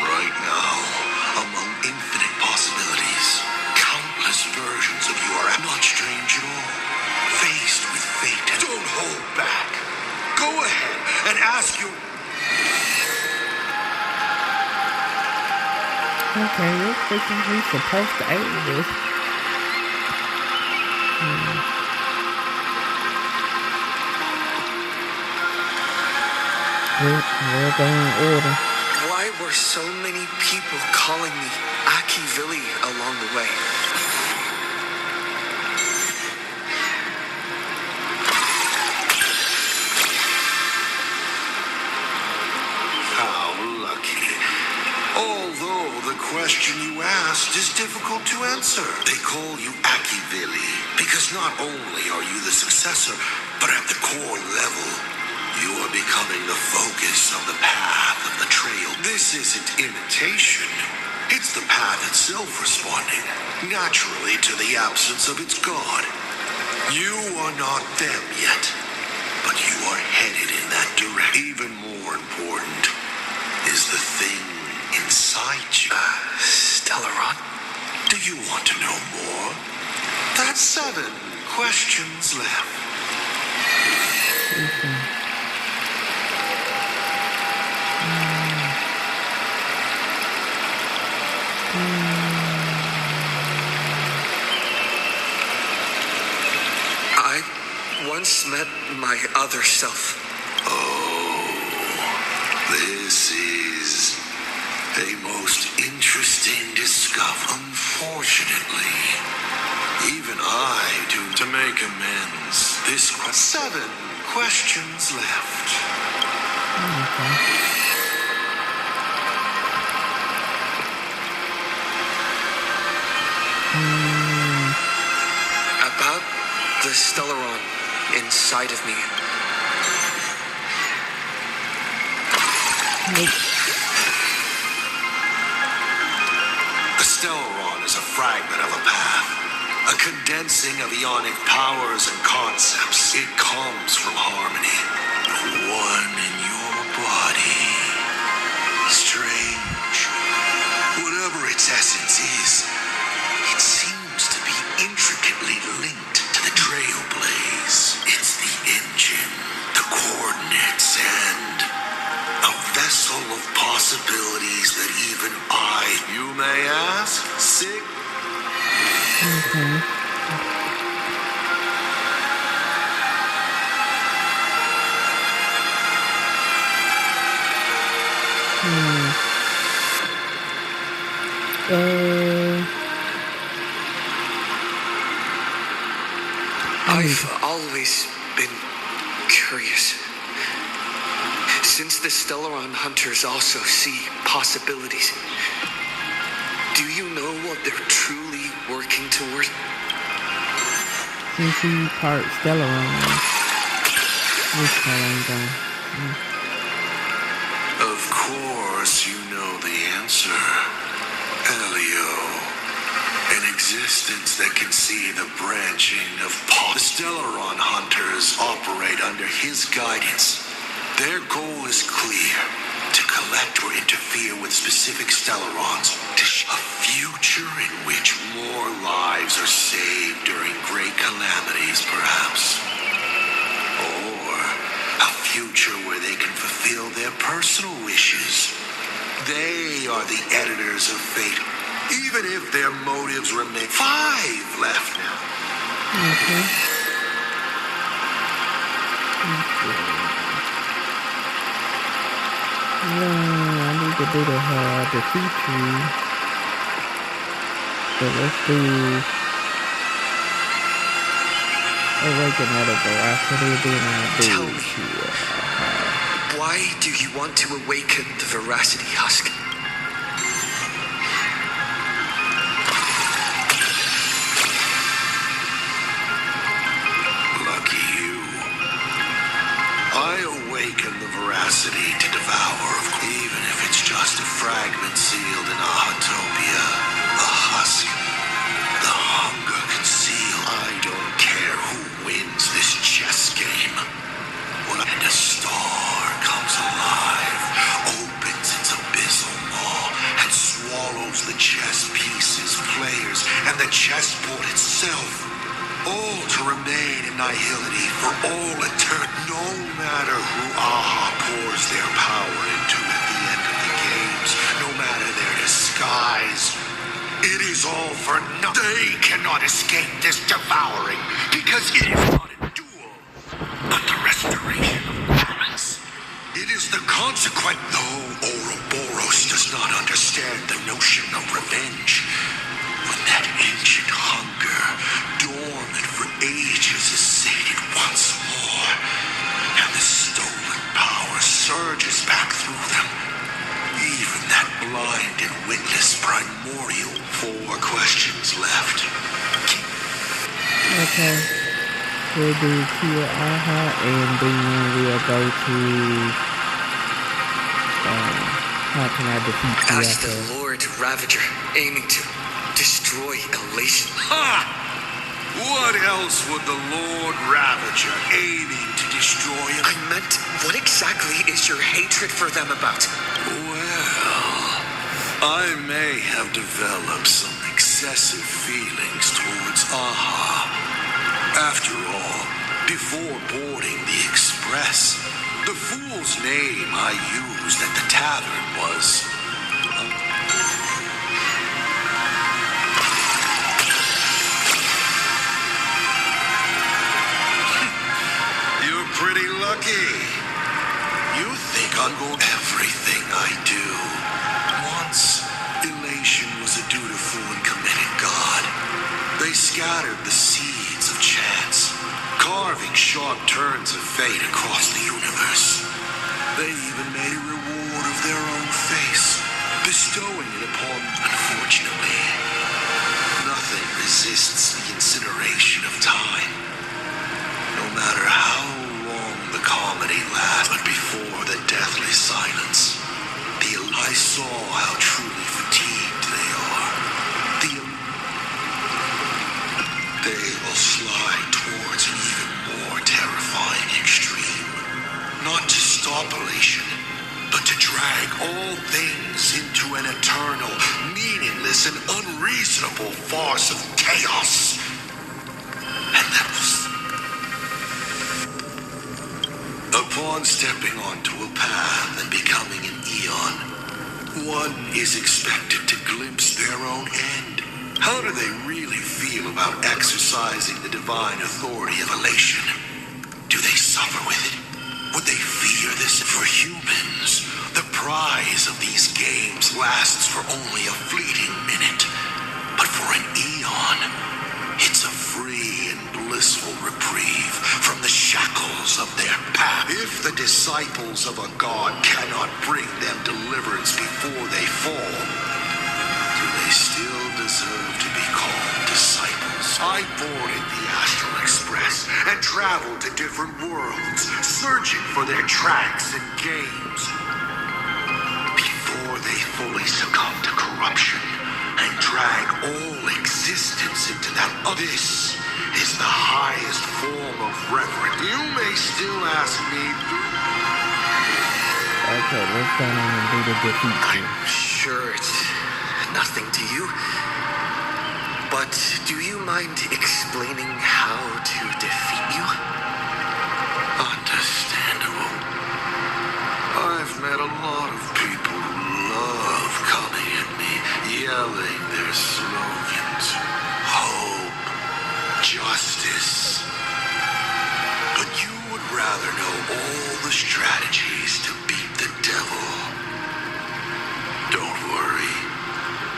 Right now, among infinite possibilities, countless versions of you are not strange at all. Faced with fate, don't hold back. Go ahead and ask your... Okay, what freaking we supposed to aid this? We'll go in order. Why were so many people calling me Akivilli along the way? How lucky. Although the question you asked is difficult to answer. They call you Akivilli because not only are you the successor, but at the core level, you are becoming the focus of the path of the trail. This isn't imitation. It's the path itself responding naturally to the absence of its god. You are not them yet, but you are headed in that direction. Even more important is the thing inside you. Stellaron? Do you want to know more? That's 7 questions left. I once met my other self. Oh, this is a most interesting discovery. Unfortunately, even I do to make amends. This 7 questions left. About the Stellaron inside of me. A Stellaron is a fragment of a path, a condensing of ionic powers and concepts. It comes from harmony, the one in your body. Strange. Whatever its essence is, it seems to be intricately linked to the trailblaze. It's the engine, the coordinates, and a vessel of possibilities that even you may ask, sick. I've always been curious. Since the Stellaron hunters also see possibilities, do you know what they're truly working toward? Since he part Stellaron. Of course you know the answer. Elio. An existence that can see the branching of the Stellaron hunters operate under his guidance. Their goal is clear. To collect or interfere with specific Stellarons. A future in which more lives are saved during great calamities, perhaps. Or a future where they can fulfill their personal wishes. They are the editors of fate, even if their motives remain. 5 left now. I need to do the feature. But let's do Awaken out of veracity, then I do. Tell me, why do you want to awaken the veracity husk? sword itself, all to remain in nihility for all eternity. No matter who Aha pours their power into at the end of the games, no matter their disguise, it is all for nothing. They cannot escape this devouring, because it is not a duel, but the restoration of balance. It is the consequent, though Ouroboros does not understand the notion of revenge. When that ancient hunger, dormant for ages, is sated once more, and the stolen power surges back through them, even that blind and witless primordial, 4 questions left. Okay. We'll do Kia Aha, and then we'll go to how can I defeat Kia? As the Lord Ravager, aiming to destroy Elation. Ha! What else would the Lord Ravager aiming to destroy? I meant, what exactly is your hatred for them about? Well, I may have developed some excessive feelings towards Aha. After all, before boarding the express, the fool's name I used at the tavern was... You're pretty lucky. You think I'm going everything I do. Once, Elation was a dutiful and committed god. They scattered the seeds of chance, carving sharp turns of fate across the universe. They even made a reward of their own face, bestowing it upon... Unfortunately, nothing resists the incineration of time. No matter how long the comedy lasts, but before the deathly silence, I saw how truly fatigued they are. They will slide towards an even more terrifying extreme. Not to stop Elation, but to drag all things into an eternal, meaningless, and unreasonable farce of chaos. And that was... Upon stepping onto a path and becoming an Eon, one is expected to glimpse their own end. How do they really feel about exercising the divine authority of Elation? Do they suffer with it? Would they fear this? For humans, the prize of these games lasts for only a fleeting minute. But for an Eon, it's a free and blissful reprieve from the shackles of their path. If the disciples of a god cannot bring them deliverance before they fall, do they still deserve to be called disciples? I boarded the Astral Express and traveled to different worlds, searching for their tracks and games. Before they fully succumb to corruption and drag all existence into that abyss, is the highest form of reverence. You may still ask me... Okay, let's go on and do the defeat. I'm sure it's nothing to you. But do you mind explaining how to defeat you? Understandable. I've met a lot of people who love coming at me, yelling their slogans. Hope. Justice. But you would rather know all the strategies to beat the devil. Don't worry.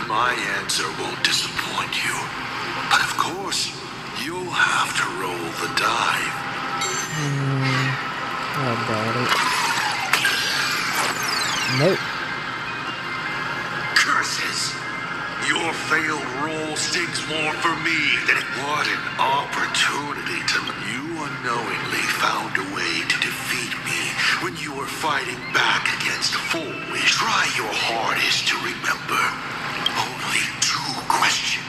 My answer won't disappoint you. But of course, you'll have to roll the die. I got it. Nope. Curses! Your failed roll stings more for me than it. What an opportunity to... You unknowingly found a way to defeat me when you were fighting back against full wish. Try your hardest to remember. Only 2 questions.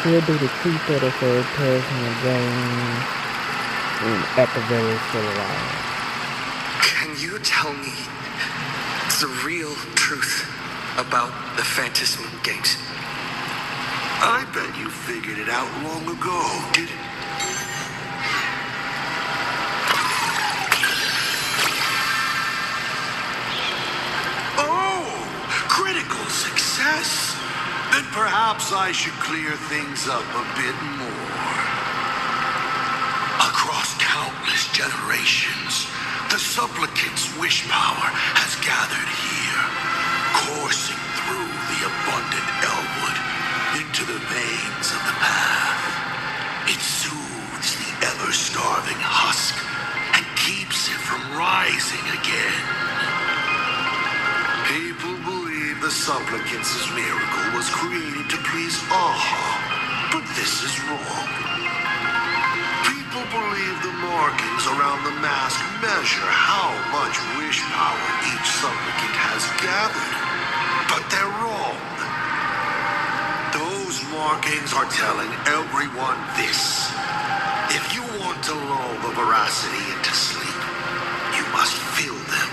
We'll do the 2 for the third person again. And Epaville is still alive. Can you tell me the real truth about the Phantasm Games? I bet you figured it out long ago, didn't you? Oh, critical success. Then perhaps I should clear things up a bit more. Across countless generations, the supplicant's wish power has gathered here, coursing through the abundant Elwood into the veins of the path. It soothes the ever-starving husk and keeps it from rising again. People believe the supplicant's miracle was created to please Aha, but this is wrong. People believe the markings around the mask measure how much wish power each supplicant has gathered, but they're wrong. Those markings are telling everyone this. If you want to lull the veracity into sleep, you must fill them.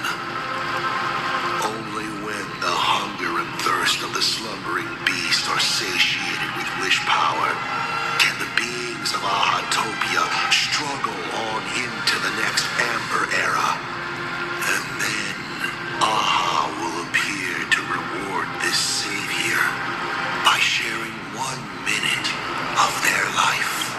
Only when the hunger and thirst of the slumbering beast are satiated with wish power can the beings of Ahatopia struggle on into the next Amber Era. And then Aha will appear to reward this savior by sharing 1 minute of their life.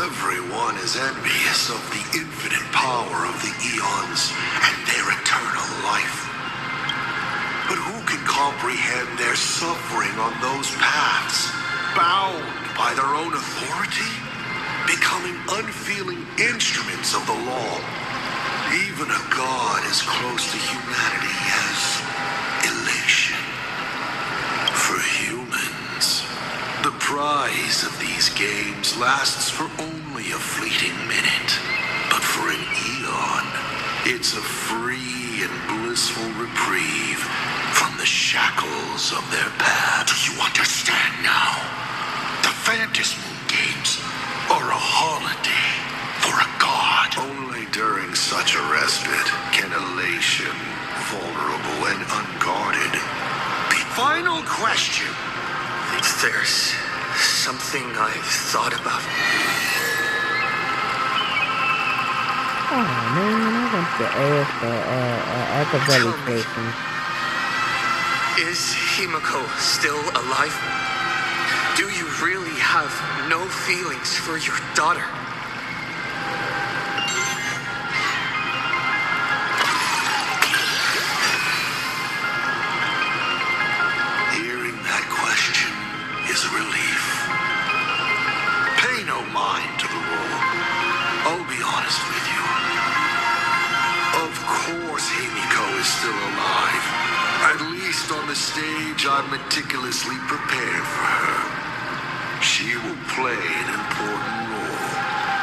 Everyone is envious of the infinite power of the eons and their eternal life. But who can comprehend their suffering on those paths, bound by their own authority, becoming unfeeling instruments of the law? Even a god as close to humanity as elation. For humans, the prize of these games lasts for only a fleeting minute. But for an eon, it's a free and blissful reprieve from the shackles of their path. Do you understand now? The Phantasm Games are a holiday for a god. Only during such a respite can elation, vulnerable and unguarded, be. Final question. There's something I've thought about. Oh man, I want to ask the Epaville station. Is Himiko still alive? Do you really have no feelings for your daughter? Hearing that question is a relief. Pay no mind to the roll. I'll be honest with you. Of course Himiko is still alive. At least on the stage I've meticulously prepared for her. She will play an important role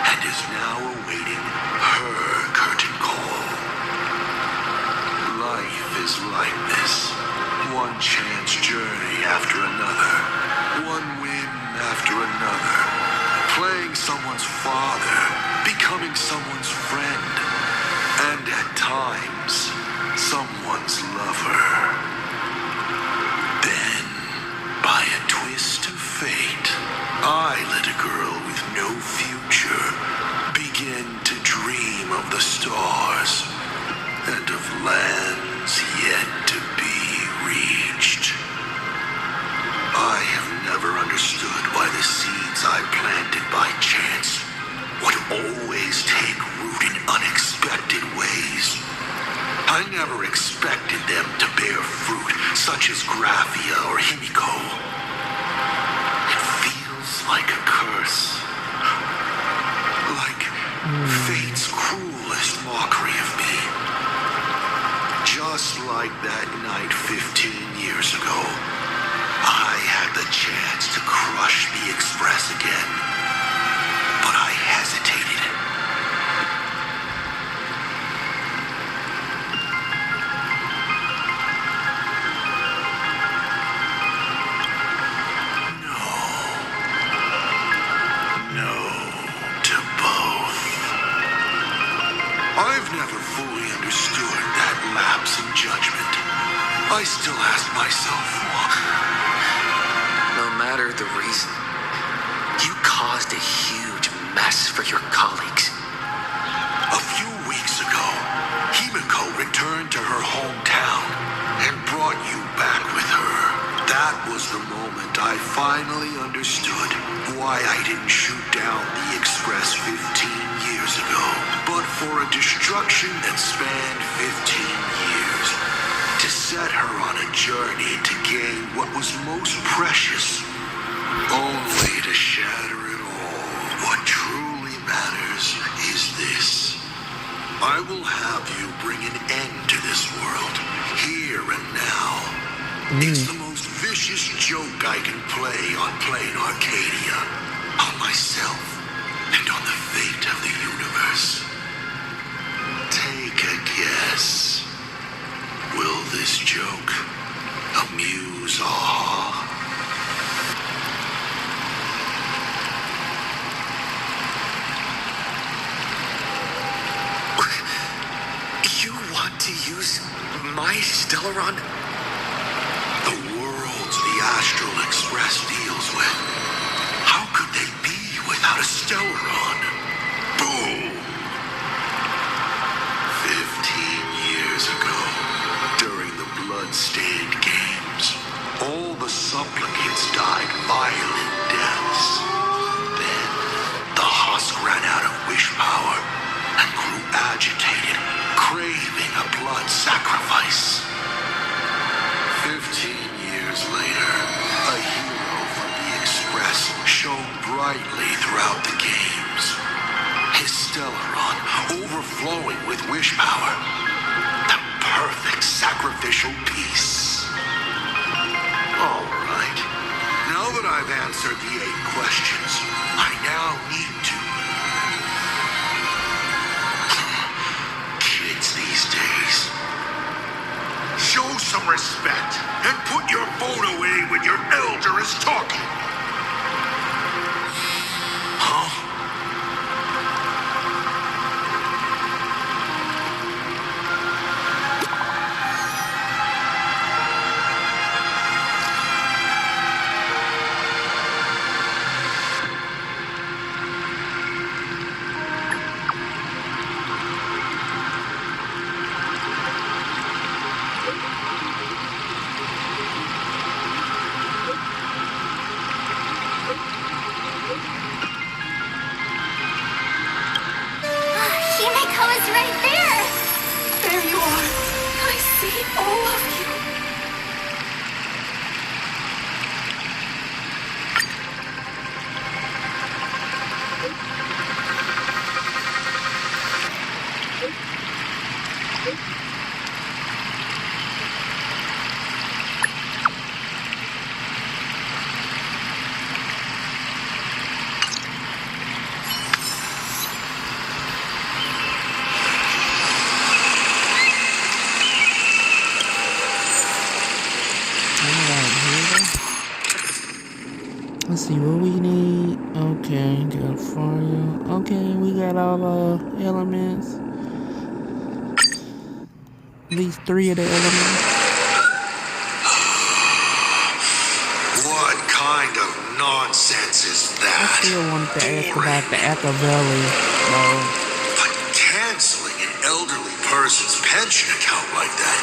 and is now awaiting her curtain call. Life is like this. One chance journey after another. One win after another. Playing someone's father. Becoming someone's friend. And at times, someone's lover. Then, by a twist of fate, I let a girl with no future begin to dream of the stars and of lands yet to be reached. I have never understood why the seeds I planted by chance would always take root in unexpected ways. I never expected them to bear fruit such as Graphia or Himiko. It feels like a curse. Like fate's cruelest mockery of me. Just like that night 15 years ago, I had the chance to crush the Express again. But I hesitated. No to both. I've never fully understood that lapse in judgment. I still ask myself why. No matter the reason, you caused a huge mess for your colleagues. A few weeks ago, Himiko returned to her hometown and brought you back with her. That was the moment I finally understood why I didn't shoot down the Express 15 years ago, but for a destruction that spanned 15 years. To set her on a journey to gain what was most precious, only to shatter it all. What truly matters is this. I will have you bring an end to this world, here and now. It's the most vicious joke I can play on Plain Arcadia, on myself, and on the fate of the universe. Take a guess. Will this joke amuse all? You want to use my Stellaron? The worlds the Astral Express deals with. How could they be without a Stellaron? Boom! 15 years ago, during the blood-stained games, all the supplicants died violent deaths. Then, the husk ran out of wish power and grew agitated, craving a blood sacrifice. 15 years later, a hero from the Express shone brightly throughout the games. His Stellaron overflowing with wish power. The perfect sacrificial piece. All right. Now that I've answered the 8 questions, I now need to... Kids these days. Show some respect and put your phone away when your elder is talking. Huh? Himiko is right there! There you are. I see all of you. Let's see what we need. Okay, got fire. Okay, we got all the elements. At least 3 of the elements. What kind of nonsense is I that? still wanted to ask about the Acavelli, though. But canceling an elderly person's pension account like that,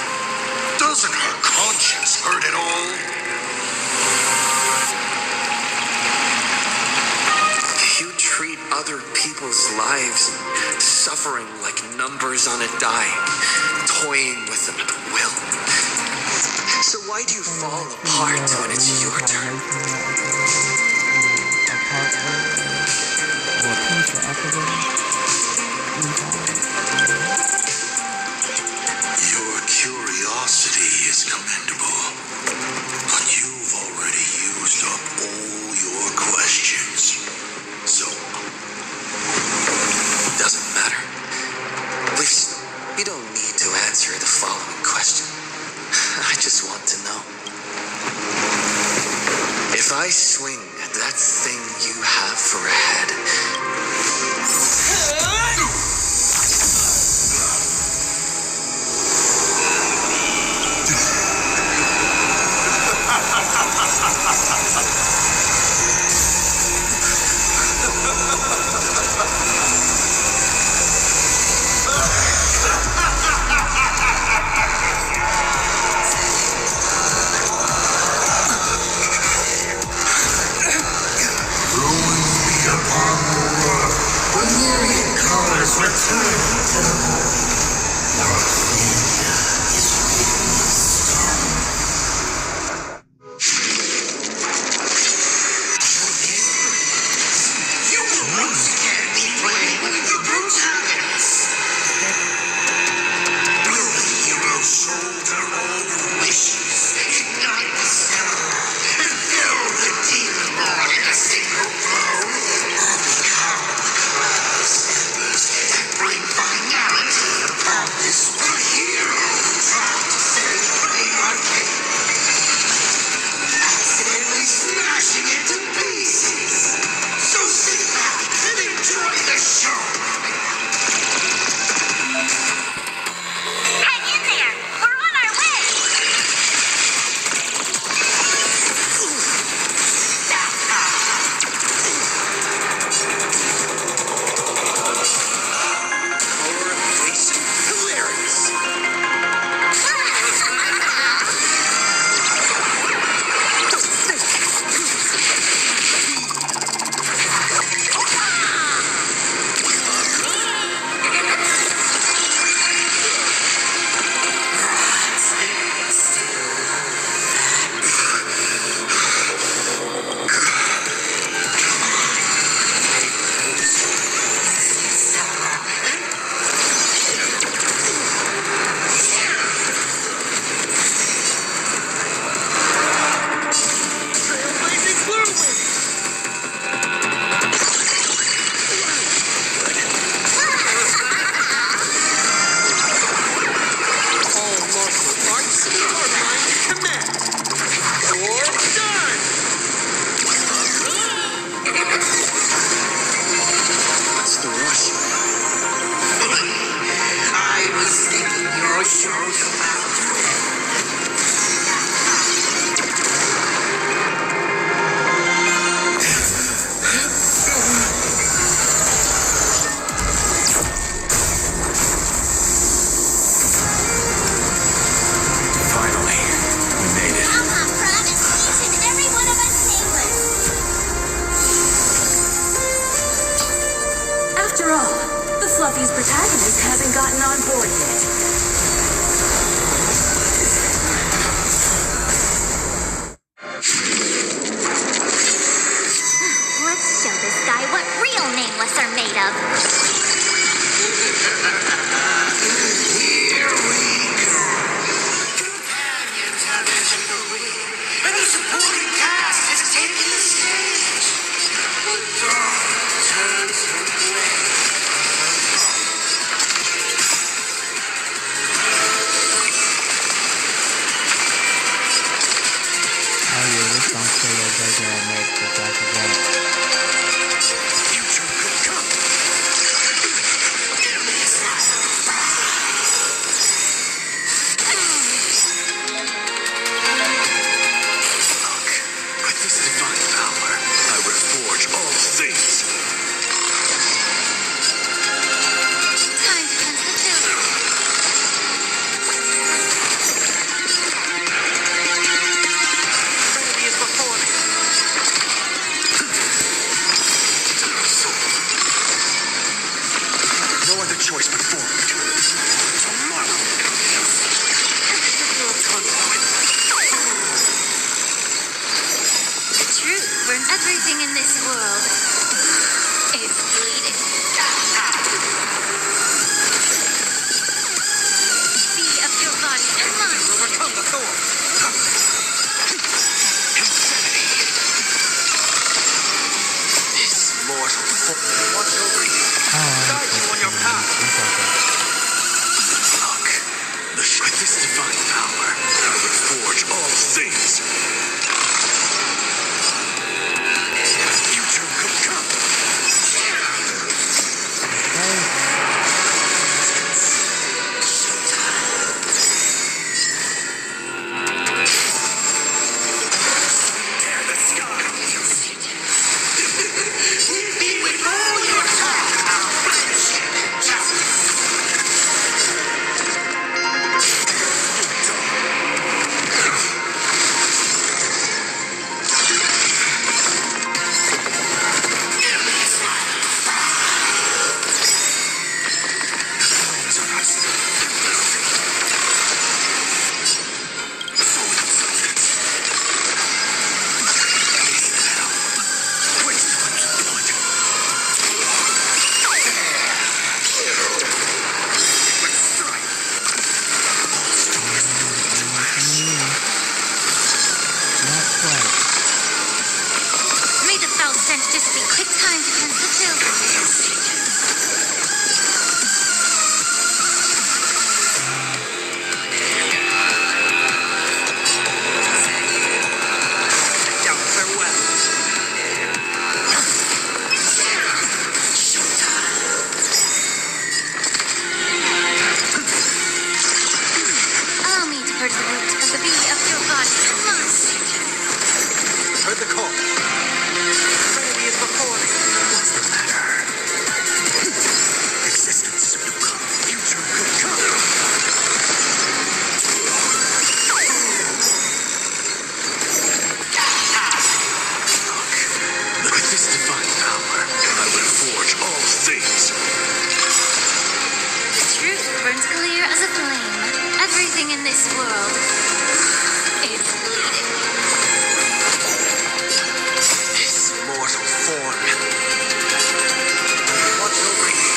doesn't her conscience hurt at all? You treat other people's lives, suffering like numbers on a die, toying with them at will. So why do you fall apart when it's your turn? Your curiosity is commendable, but you've already used up all your questions. So, Doesn't matter. At least you don't need to answer the following question. I just want to know. If I swing at that thing you have for a head, Fluffy's protagonist hasn't gotten on board yet. Let's show this guy what real nameless are made of. Here we go. Companions have entered the ring, and the supporting cast is taking the stage. The dawn turns from gray. Oh yeah, this song still looks like that makes the track of that. Future could come. Look, with this divine power, I reforge all things. Time to cleanse the children. Enemy is before me. No other choice but forward. Tomorrow. The truth burns everything in this world. It's bleeding. Be of your body and mind. Overcome the thorn. This mortal form. Watch over you. Guide you on your path. Look, with this divine power, I would forge all things. Future could come. Tear the sky. Be with all your May the foul stench dissipate. Quick time to cleanse the children. Down farewell. Allow me to purge the root of the bee of your body and mind. Heard the call. Enemy is before me. What's the matter? Existence will come. Future could come. Look, with this divine power, I will forge all things. The truth burns clear as a flame. Everything in this world is bleeding. This mortal form. Watch over you.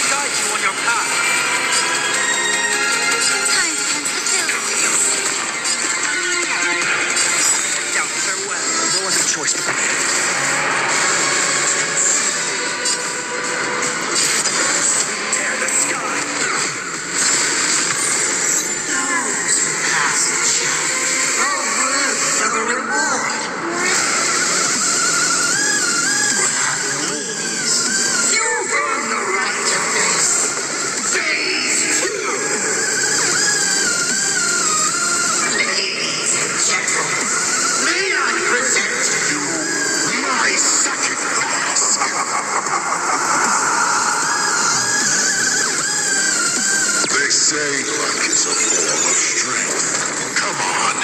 Guide you on your path. Time to cleanse the children. Down farewell. No other choice but tear the sky. Those who pass the check are worthy of a reward. What I mean is, you've earned the right to face phase 2. Ladies and gentlemen, may I present to you my second class. They say luck is a form of strength. Come on,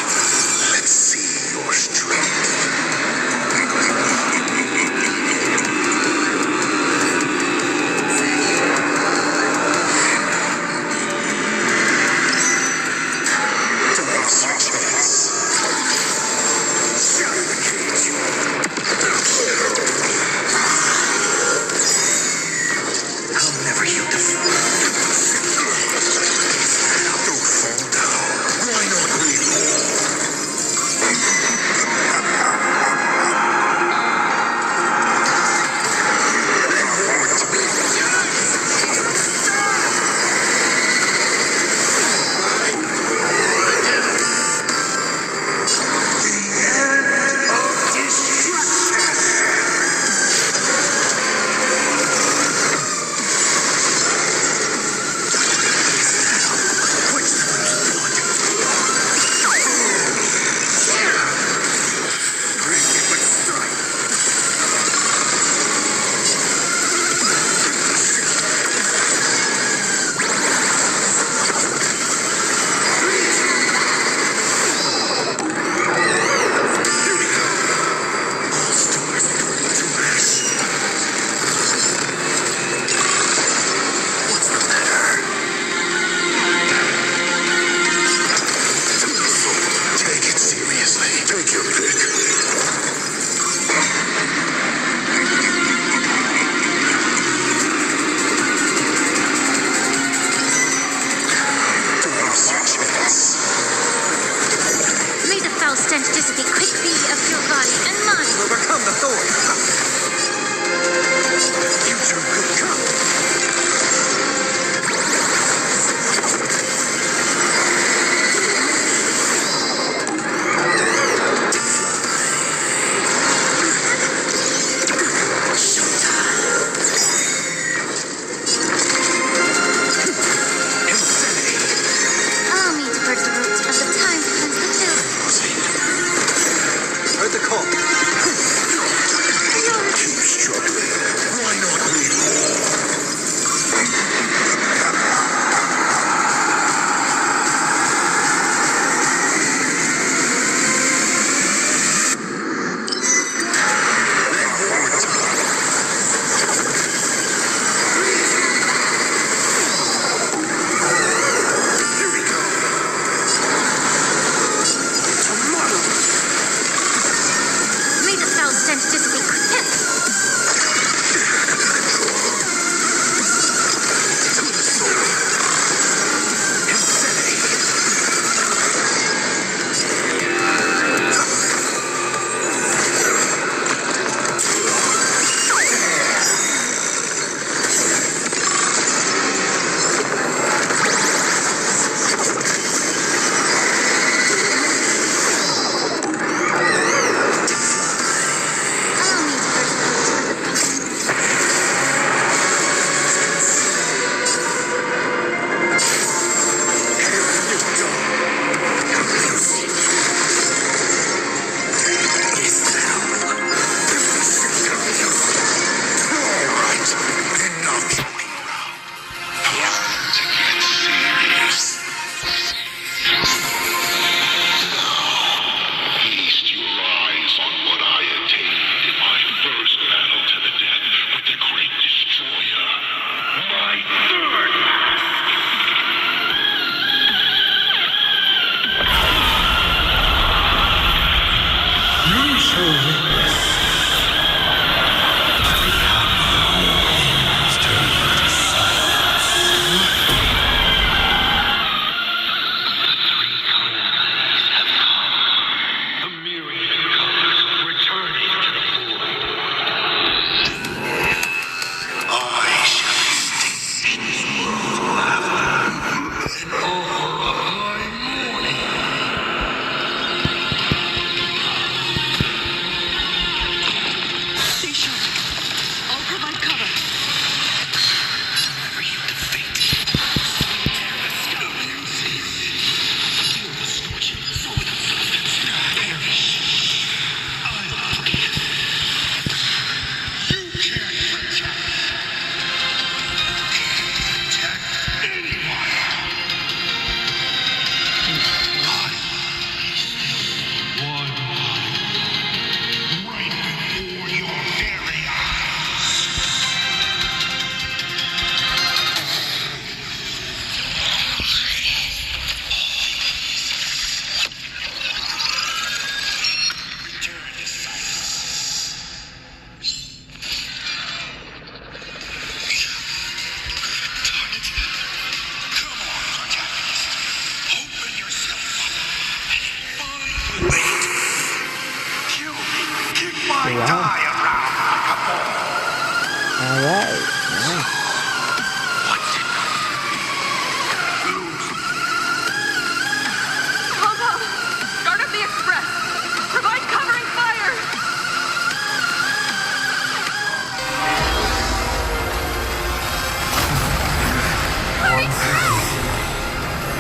let's see your strength.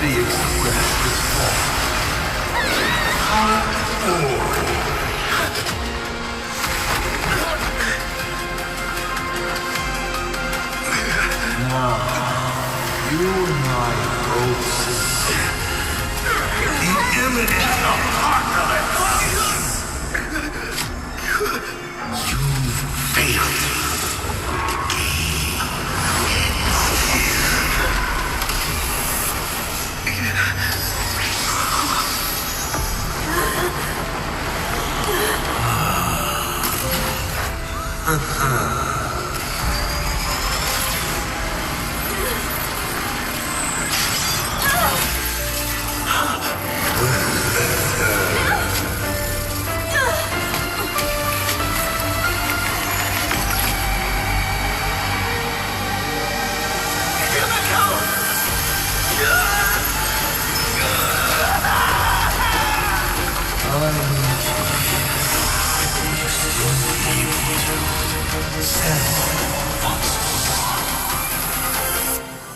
The Express is falling. Now, you and I both see the imminent apocalypse. You've failed.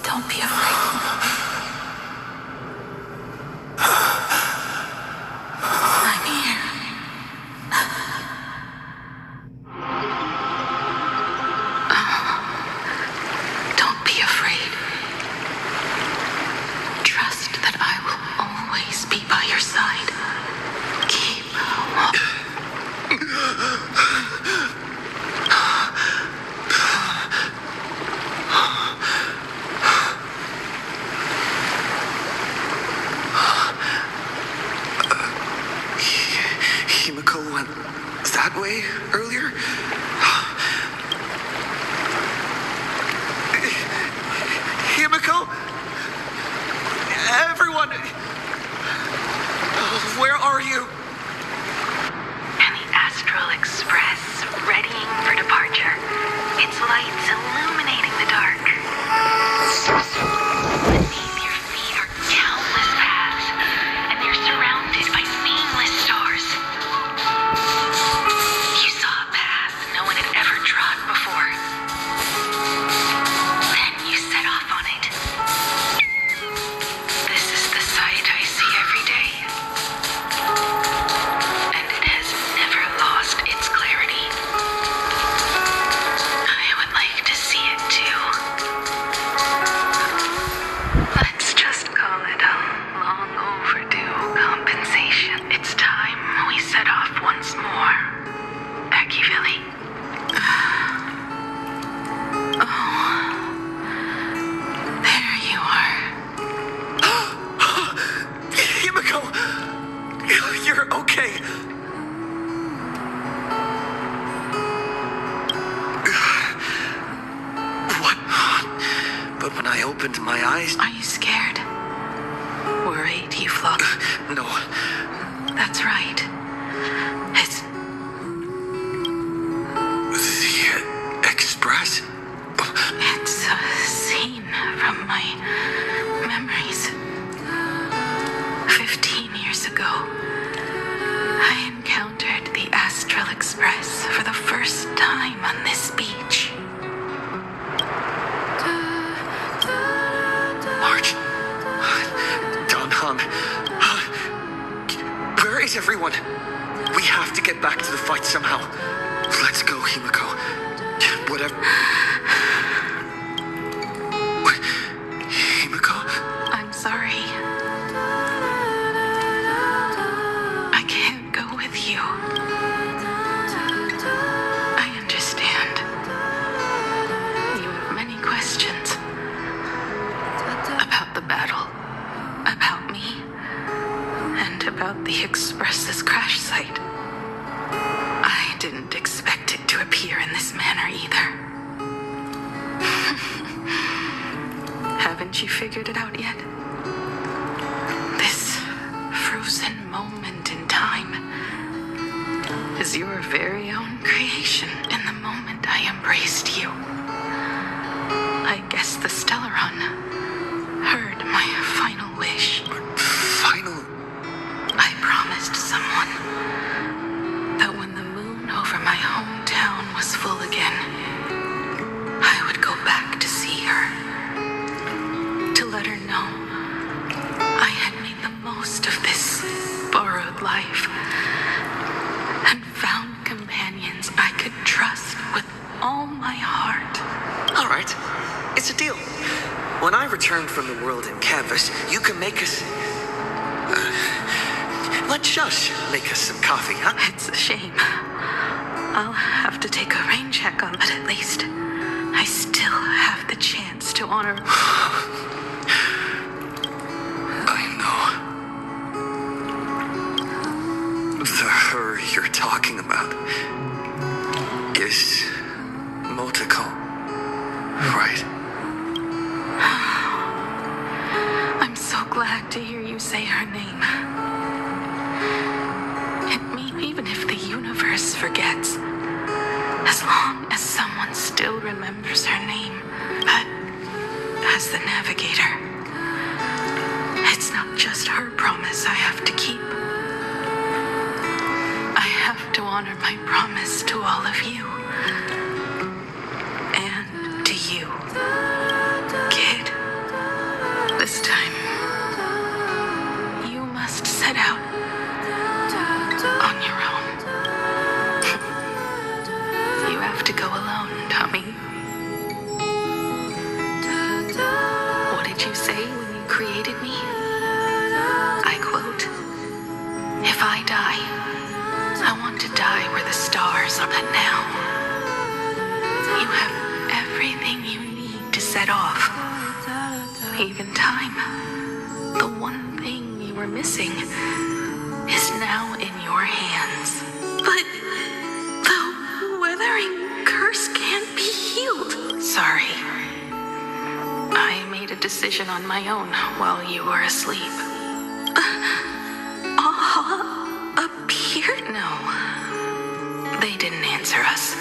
Don't be afraid. I'm here. Don't be afraid. Trust that I will always be by your side. Keep Himiko went that way earlier? Himiko? Everyone! Where are you? And the Astral Express, readying for departure. Its lights illuminating the dark. Beneath your feet are countless paths, and they're surrounded by nameless stars. You saw a path no one had ever trod before. Then you set off on it. This is the sight I see every day. And it has never lost its clarity. I would like to see it too. Let's just call it a long overdue compensation. It's time we set off once more. Akivili. Oh. There you are. Himiko! You're okay. What? But when I opened my eyes... Are you scared? Worried you've lost? No. That's right. It's The Express? It's a scene from my memories. 15 years ago, I encountered the Astral Express for the first time on this beach. March. Donhan. Where is everyone? We have to get back to the fight somehow. Let's go, Himiko. Whatever. Himiko? I'm sorry. I can't go with you. I understand. You have many questions. About the battle. About me. And about the Express's crash site. I didn't expect it to appear in this manner either. Haven't you figured it out yet? This frozen moment in time is your very own creation in the moment I embraced you. I guess the Stellaron heard my final wish. Final? I promised someone that when the moon over my hometown was full again, I would go back to see her. To let her know I had made the most of this borrowed life and found companions I could trust with all my heart. All right, it's a deal. When I return from the world in canvas, you can make us... let Shush make us some coffee, huh? It's a shame. I'll have to take a rain check on, but at least I still have the chance to honor... I know. The her you're talking about is Motoko, right? I'm so glad to hear you say her name. Even if the universe forgets, as long as someone still remembers her name, but as the navigator, it's not just her promise I have to keep. I have to honor my promise to all of you. And to you, kid. This time, you must set out on your own. You have to go alone, Tommy. What did you say when you created me? I quote, "If I die, I want to die where the stars are." But now, you have everything you need to set off. Even time. The one thing you were missing is now in your hands. But the weathering curse can't be healed. Sorry. I made a decision on my own while you were asleep. Appeared? No. They didn't answer us.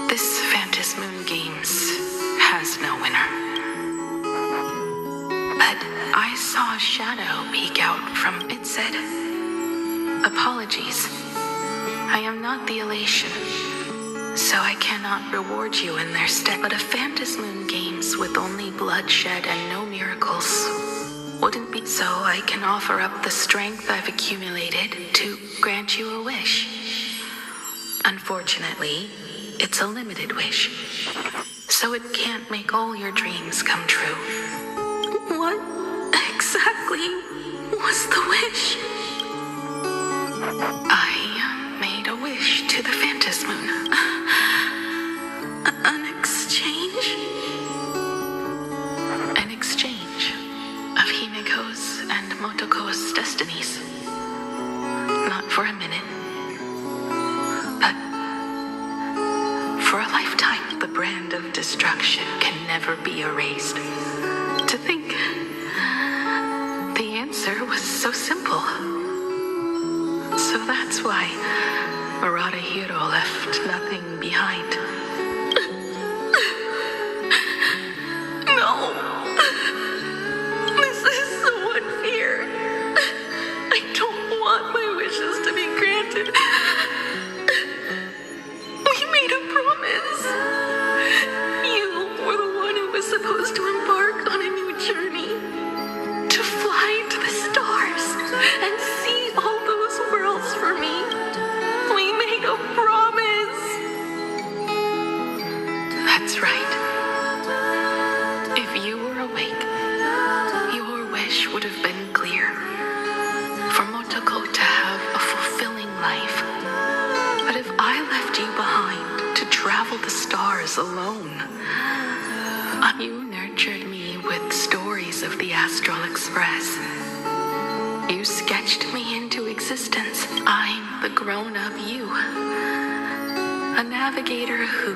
This Phantasmoon Games has no winner. But I saw a shadow peek out from it said, "Apologies. I am not the elation, so I cannot reward you in their stead. But a Phantasmoon Games with only bloodshed and no miracles wouldn't be, so I can offer up the strength I've accumulated to grant you a wish. Unfortunately, it's a limited wish, so it can't make all your dreams come true." What exactly was the wish? I made a wish to the Phantasmoon. An exchange? An exchange of Himiko's and Motoko's destinies. Not for a minute, but for a lifetime. The brand of destruction can never be erased. To think the answer was so simple. So that's why Murata Hiro left nothing behind. No! This is so unfair. I don't want my wishes to be granted. We made a promise. You were the one who was supposed to embark on a new journey. To fly to the stars and see all those worlds for me. We made a promise. That's right. If you were awake, your wish would have been clear. For Motoko to have a fulfilling life. But if I left you behind to travel the stars alone, you nurtured me with stories of the Astral Express. You sketched me into existence. I'm the grown-up you. A navigator who,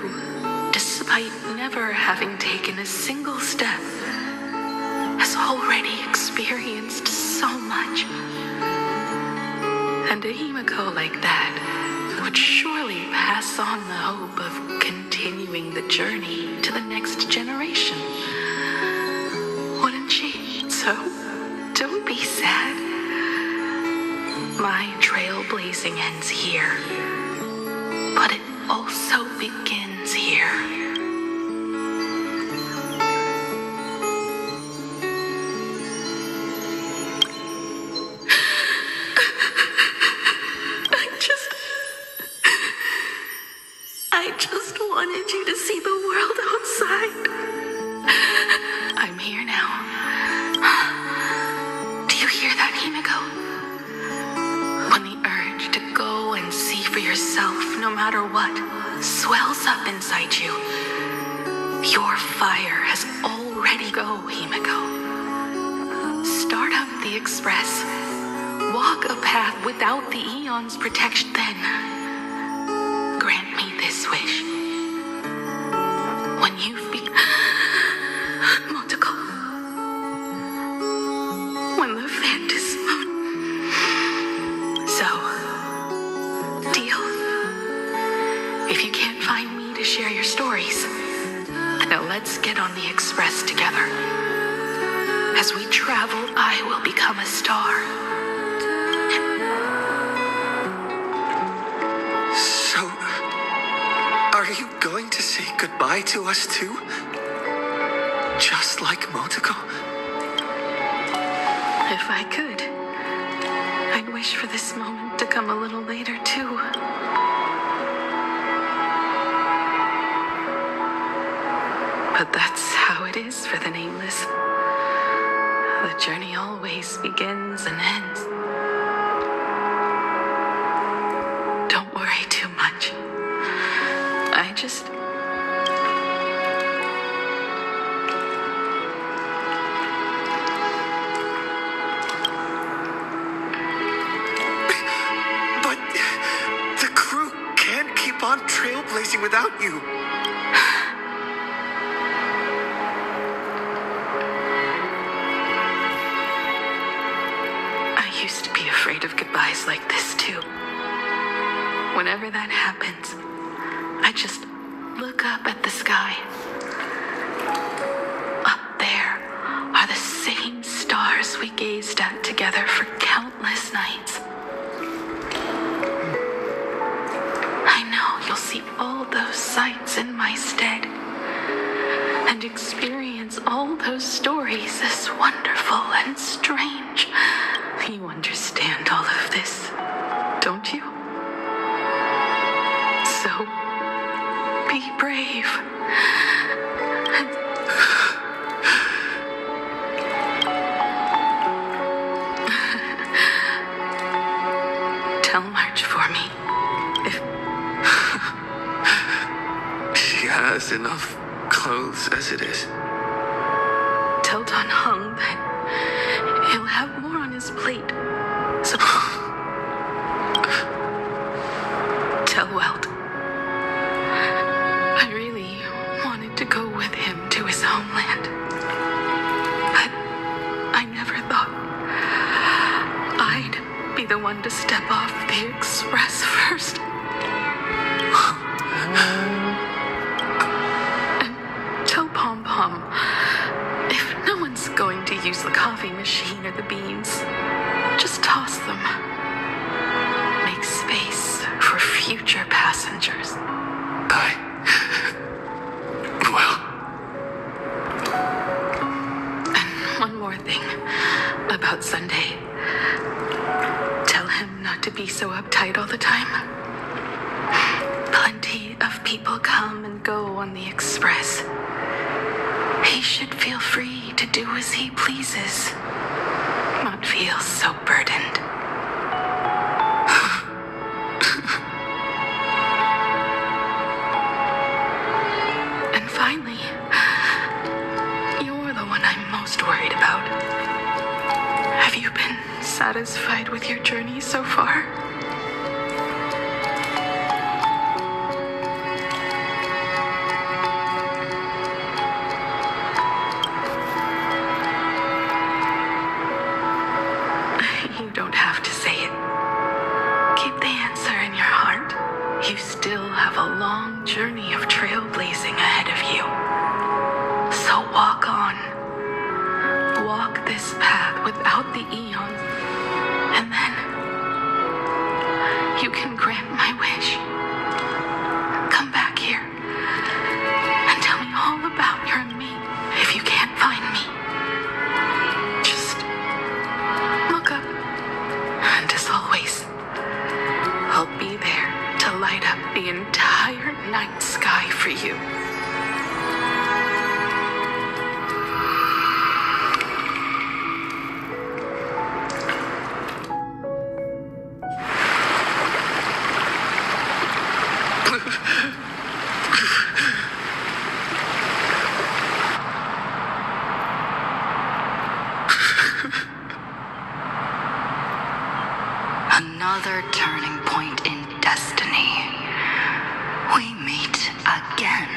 despite never having taken a single step, has already experienced so much. And a Himiko like that would surely pass on the hope of continuing the journey to the next generation. Wouldn't she? So, don't be sad. My trailblazing ends here, but it also begins here. matter what, swells up inside you. Your fire has already go, Himiko. Start up the express. Walk a path without the Eon's protection. Then, grant me this wish. When you've Montego. When the Phantom moon. So, deal. If you can't find me to share your stories, then let's get on the express together. As we travel, I will become a star. So, are you going to say goodbye to us too? Just like Motoko? If I could, I'd wish for this moment to come a little later too. But that's how it is for the nameless. The journey always begins and ends. Don't worry too much. I just... But the crew can't keep on trailblazing without you. Used to be afraid of goodbyes like this too. Whenever that happens, I just look up at the sky. Up there are the same stars we gazed at together for countless nights. I know you'll see all those sights in my stead and experience all those stories as wonderful and strange. You understand all of this, don't you? So, be brave. Tell March for me if... She has enough clothes as it is. Tell Don Hung that he'll have more on his plate. So tell Welt. I really wanted to go with him to his homeland. But I never thought I'd be the one to step off the express first. And tell Pom Pom, if no one's going to use the coffee machine or the beans, just toss them. Make space for future passengers. Well. And one more thing about Sunday. Tell him not to be so uptight all the time. Plenty of people come and go on the express. He should feel free to do as he pleases. Not feel so burdened. And finally, you're the one I'm most worried about. Have you been satisfied with your journey so far? You don't have to say it. Keep the answer in your heart. You still have a long journey of trailblazing ahead of you. So walk on. Walk this path without the eons. And then you can grant my wish. Come back here and tell me all about your me if you can't find me. Just look up. And as always, I'll be there to light up the entire night sky for you. another turning point in destiny. We meet again.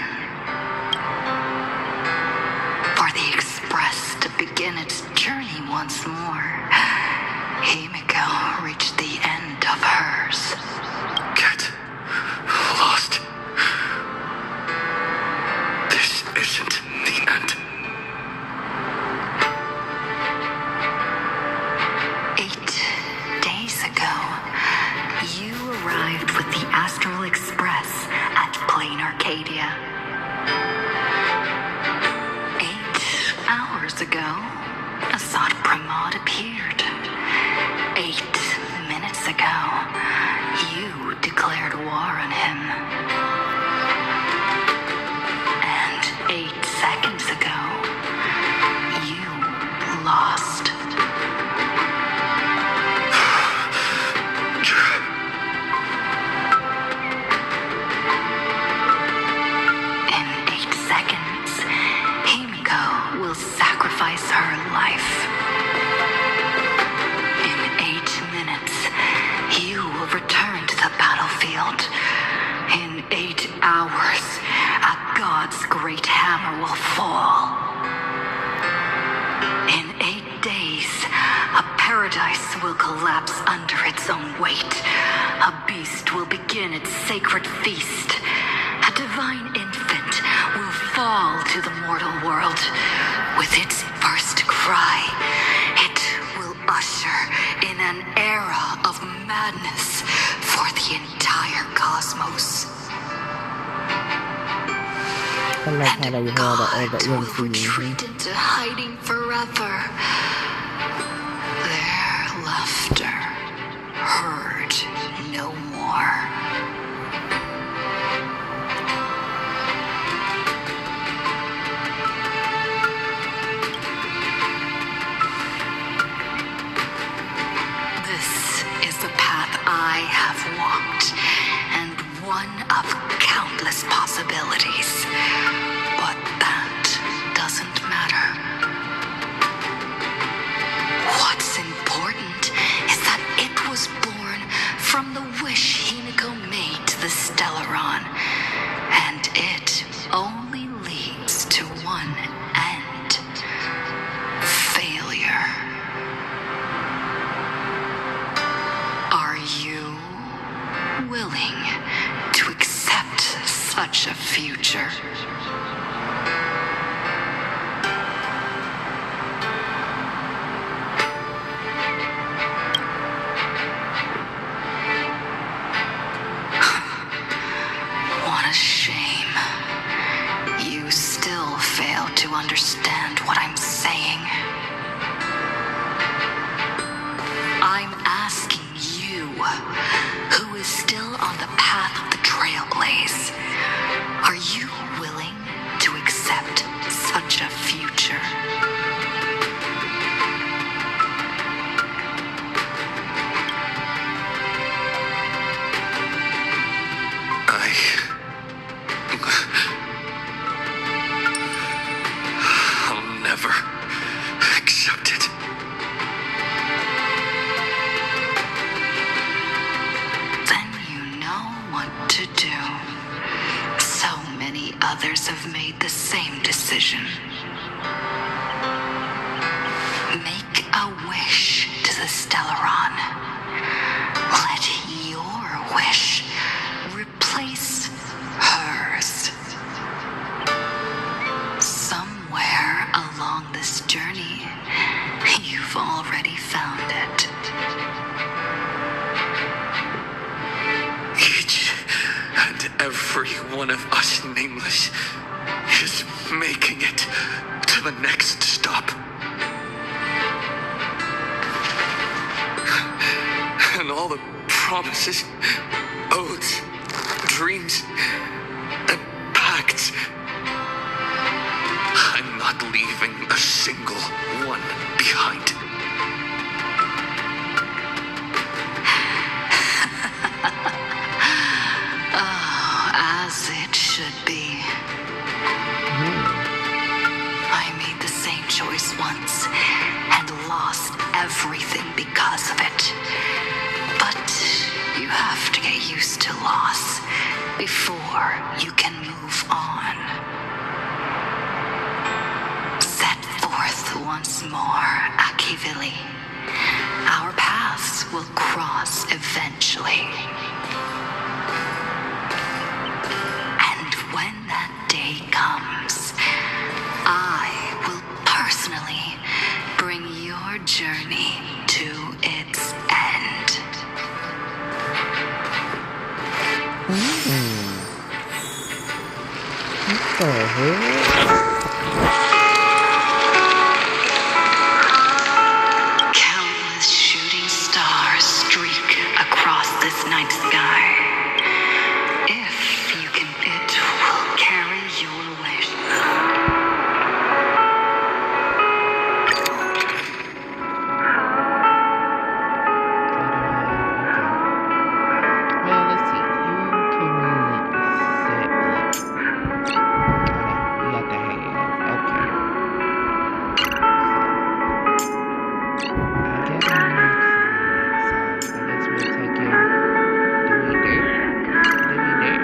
For the Express to begin its journey once more, Himiko reached the end of hers. Get lost. This isn't the end. 8 days ago, you arrived with the Astral Express at Plain Arcadia. 8 hours ago, Assad Pramod appeared. 8 minutes ago, you declared war on him. And 8 seconds ago, you lost. In 8 seconds, Himiko will sacrifice her life. In 8 minutes, you will return to the battlefield. In 8 hours, a god's great hammer will fall. In 8 days, a paradise will collapse under its own weight. A beast will begin its sacred feast. A divine infant will fall to the mortal world. With its first cry, it will usher in an era of madness for the entire cosmos. I like how they had all that young Will retreat into hiding forever. Their laughter heard no more. This is the path I have walked, and one of countless possibilities. But that doesn't matter. What's important is that it was born from the wish Himiko made to the Stellaron, and it only leads to one end: failure. Are you willing to accept such a future? What a shame. You still fail to understand what I'm saying. I'm asking you, who is still on the path of the Trailblaze, are you willing to accept such a future? I'll never accept it. Then you know what to do. So many others have made the same decision. Make a wish to the Stellaron. Let your wish replace hers. Somewhere along this journey, you've already found it. Each and every one of us nameless is making it to the next stop. And all the promises, oaths, dreams, and pacts, I'm not leaving a single one behind. Oh, as it should be. I made the same choice once and lost everything because of it. But to loss before you can move on. Set forth once more, Akivili. Our paths will cross eventually. And when that day comes, I will personally bring your journey to its end. What the hell? Countless shooting stars streak across this night sky. If you can, it will carry your wish. Well, let's see. You can set like. You got the half. Okay. I guess I'm not so I guess we'll take it. Do we dare? Do we dare?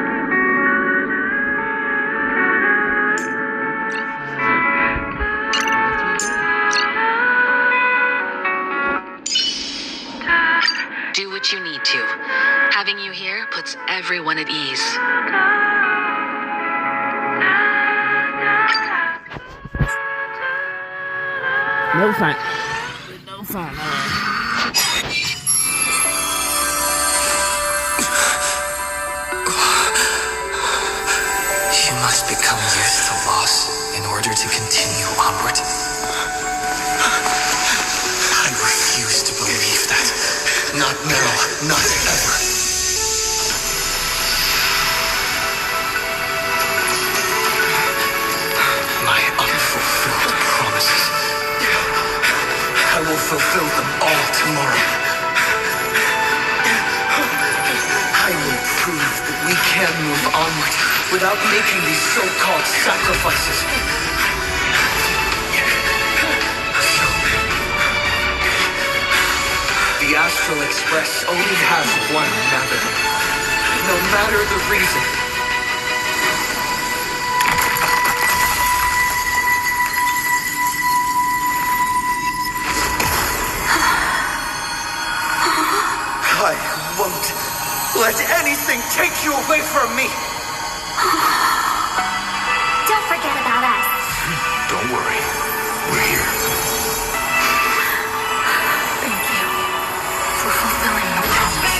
Do what you need to. Having you here puts everyone at ease. No fun. No fun. You must become used to loss in order to continue onward. I refuse to believe that. Not now, not ever. My unfulfilled promises. I will fulfill them all tomorrow. I will prove that we can move onward without making these so-called sacrifices. The Astral Express only has one navigator, no matter the reason. I won't let anything take you away from me. Don't forget about us. Don't worry. We're here. Thank you for fulfilling the promise.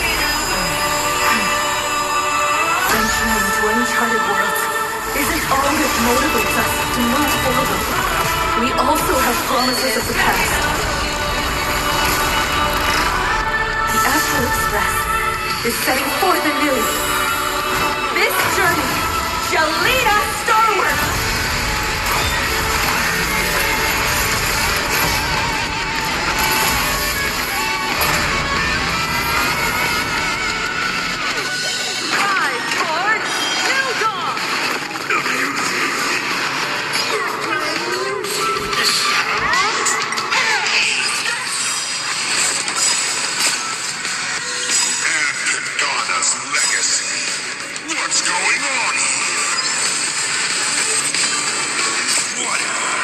Venturing into uncharted worlds isn't all that motivates us to move forward. We also have promises of the past. The Astral Express is setting forth anew. This journey shall lead us starward. Ride towards New Dawn. Donna's legacy. What's going on here? Whatever.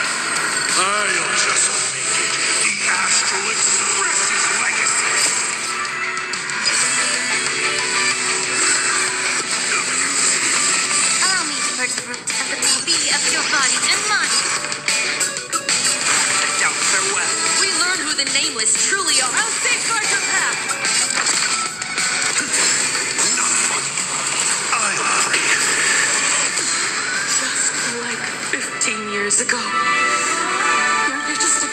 I'll just make it the Astral Express's legacy. Allow me to purge the root of the well-being of your body and mind. I doubt farewell. We learn who the Nameless truly are. I'll safeguard your path. Just like 15 years ago. You're just a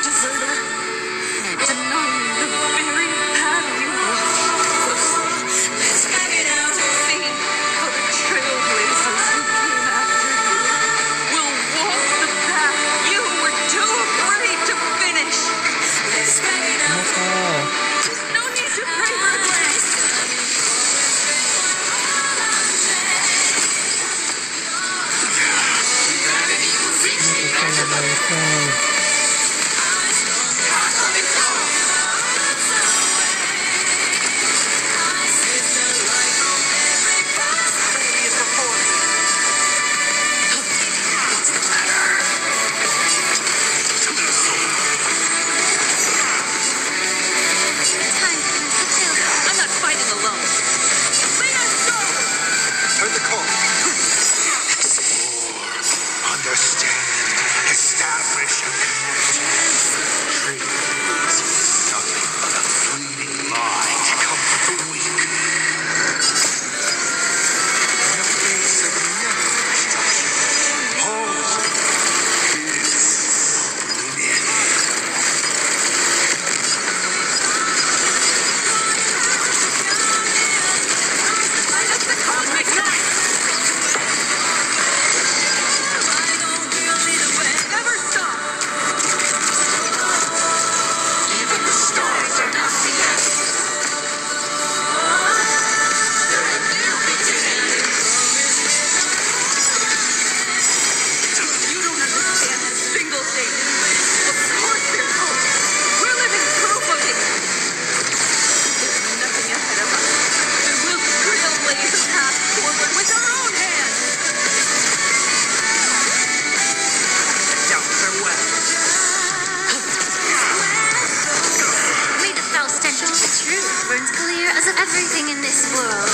because of everything in this world.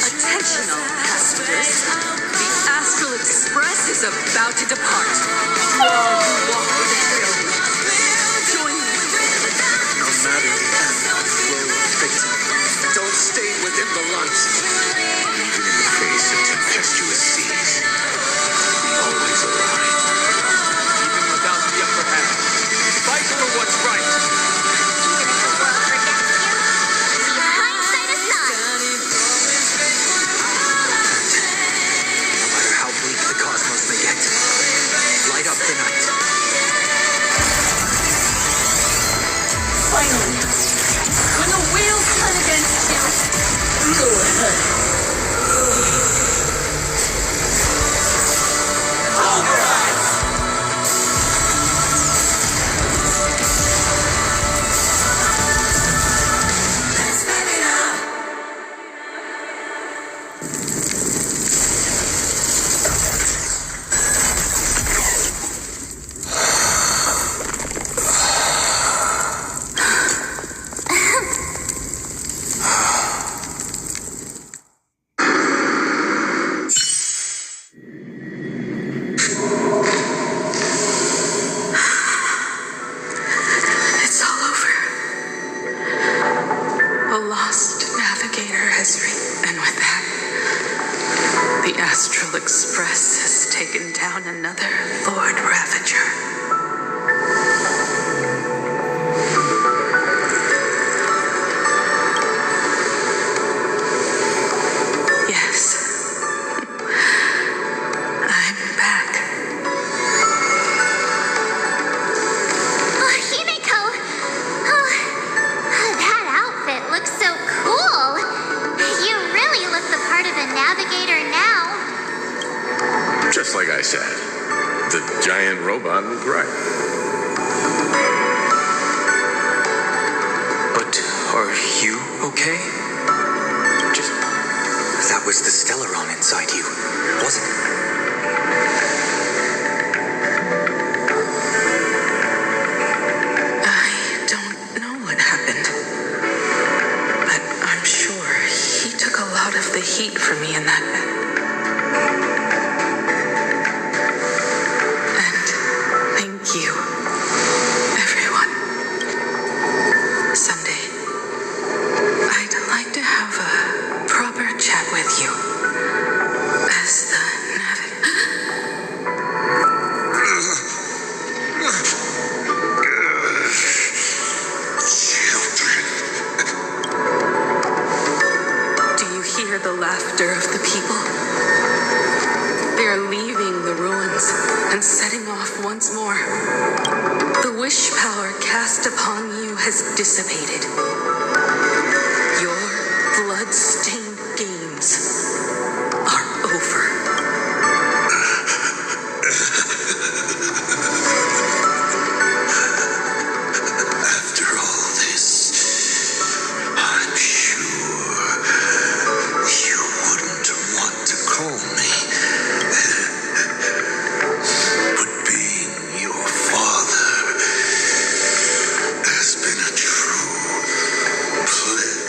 Attention all passengers. The Astral Express is about to depart. To all who walk the trail, join me. No matter the end or flow of fate, don't stay within the light. Even in the face of tempestuous seas, we always align. Even without the upper hand, fight for what's right. Hindsight aside. No matter how bleak the cosmos may get, light up the night. Finally, when the wheels turn against you, go ahead. It's all over. A lost navigator has and with that, the Astral Express has taken down another Lord Ravager. Yes, I'm back. Oh, Himiko! Oh, that outfit looks so cool. You really look the part of a navigator now. Just like I said, the giant robot was right. But are you okay? Just... that was the Stellaron inside you, wasn't it? I don't know what happened, but I'm sure he took a lot of the heat from me in that bed. And thank you, everyone. Sunday, I'd like to have a proper chat with you as the Do you hear the laughter of the people? They are leaving the ruins and setting off once more. The wish power cast upon you has dissipated. Your blood-stained games are over. After all this, I'm sure you wouldn't want to call me. But being your father has been a true pleasure.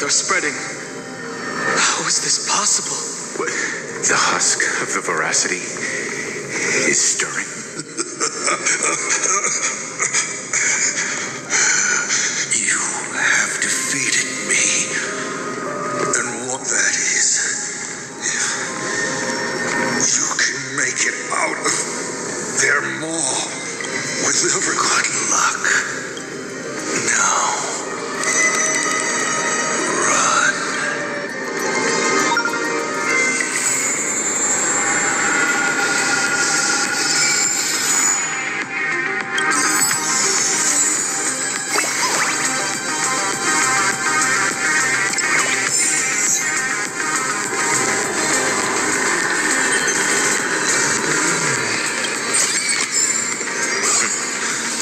are spreading. How is this possible? What? The husk of the veracity is stirring. You have defeated me. And what that is, if you can make it out of there more with the good luck. Now, run.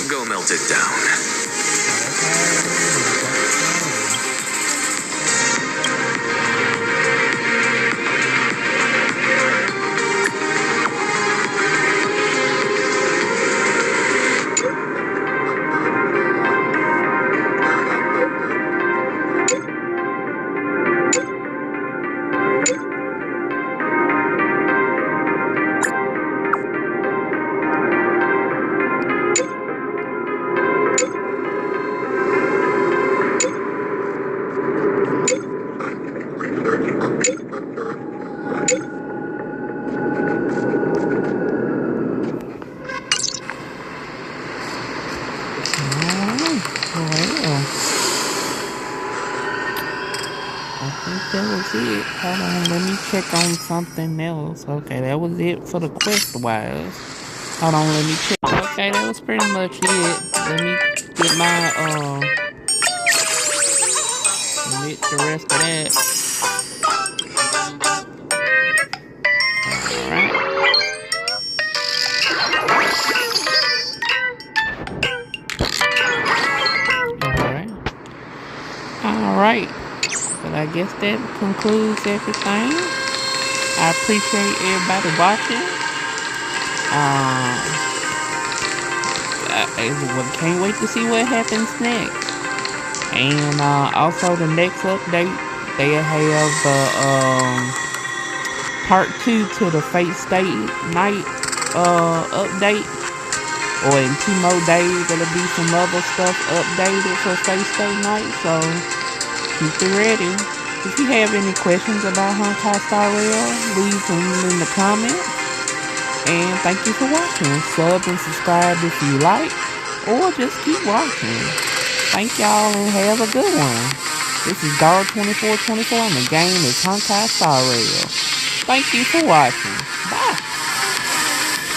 Go melt it down. That was it. Hold on, let me check on something else. Okay, that was it for the quest wise. Hold on, let me check. Okay, that was pretty much it. Let me get my get the rest of that. Alright. But I guess that concludes everything. I appreciate everybody watching. I can't wait to see what happens next. And also the next update, they'll have part 2 to the Fate Stay Night update. Or in 2 more days, there'll be some other stuff updated for Fate Stay Night. So keep it ready. If you have any questions about Honkaistarrail, leave them in the comments. And thank you for watching. Sub and subscribe if you like, or just keep watching. Thank y'all and have a good one. This is Dar2424 and the game is Honkaistarrail. Thank you for watching. Bye.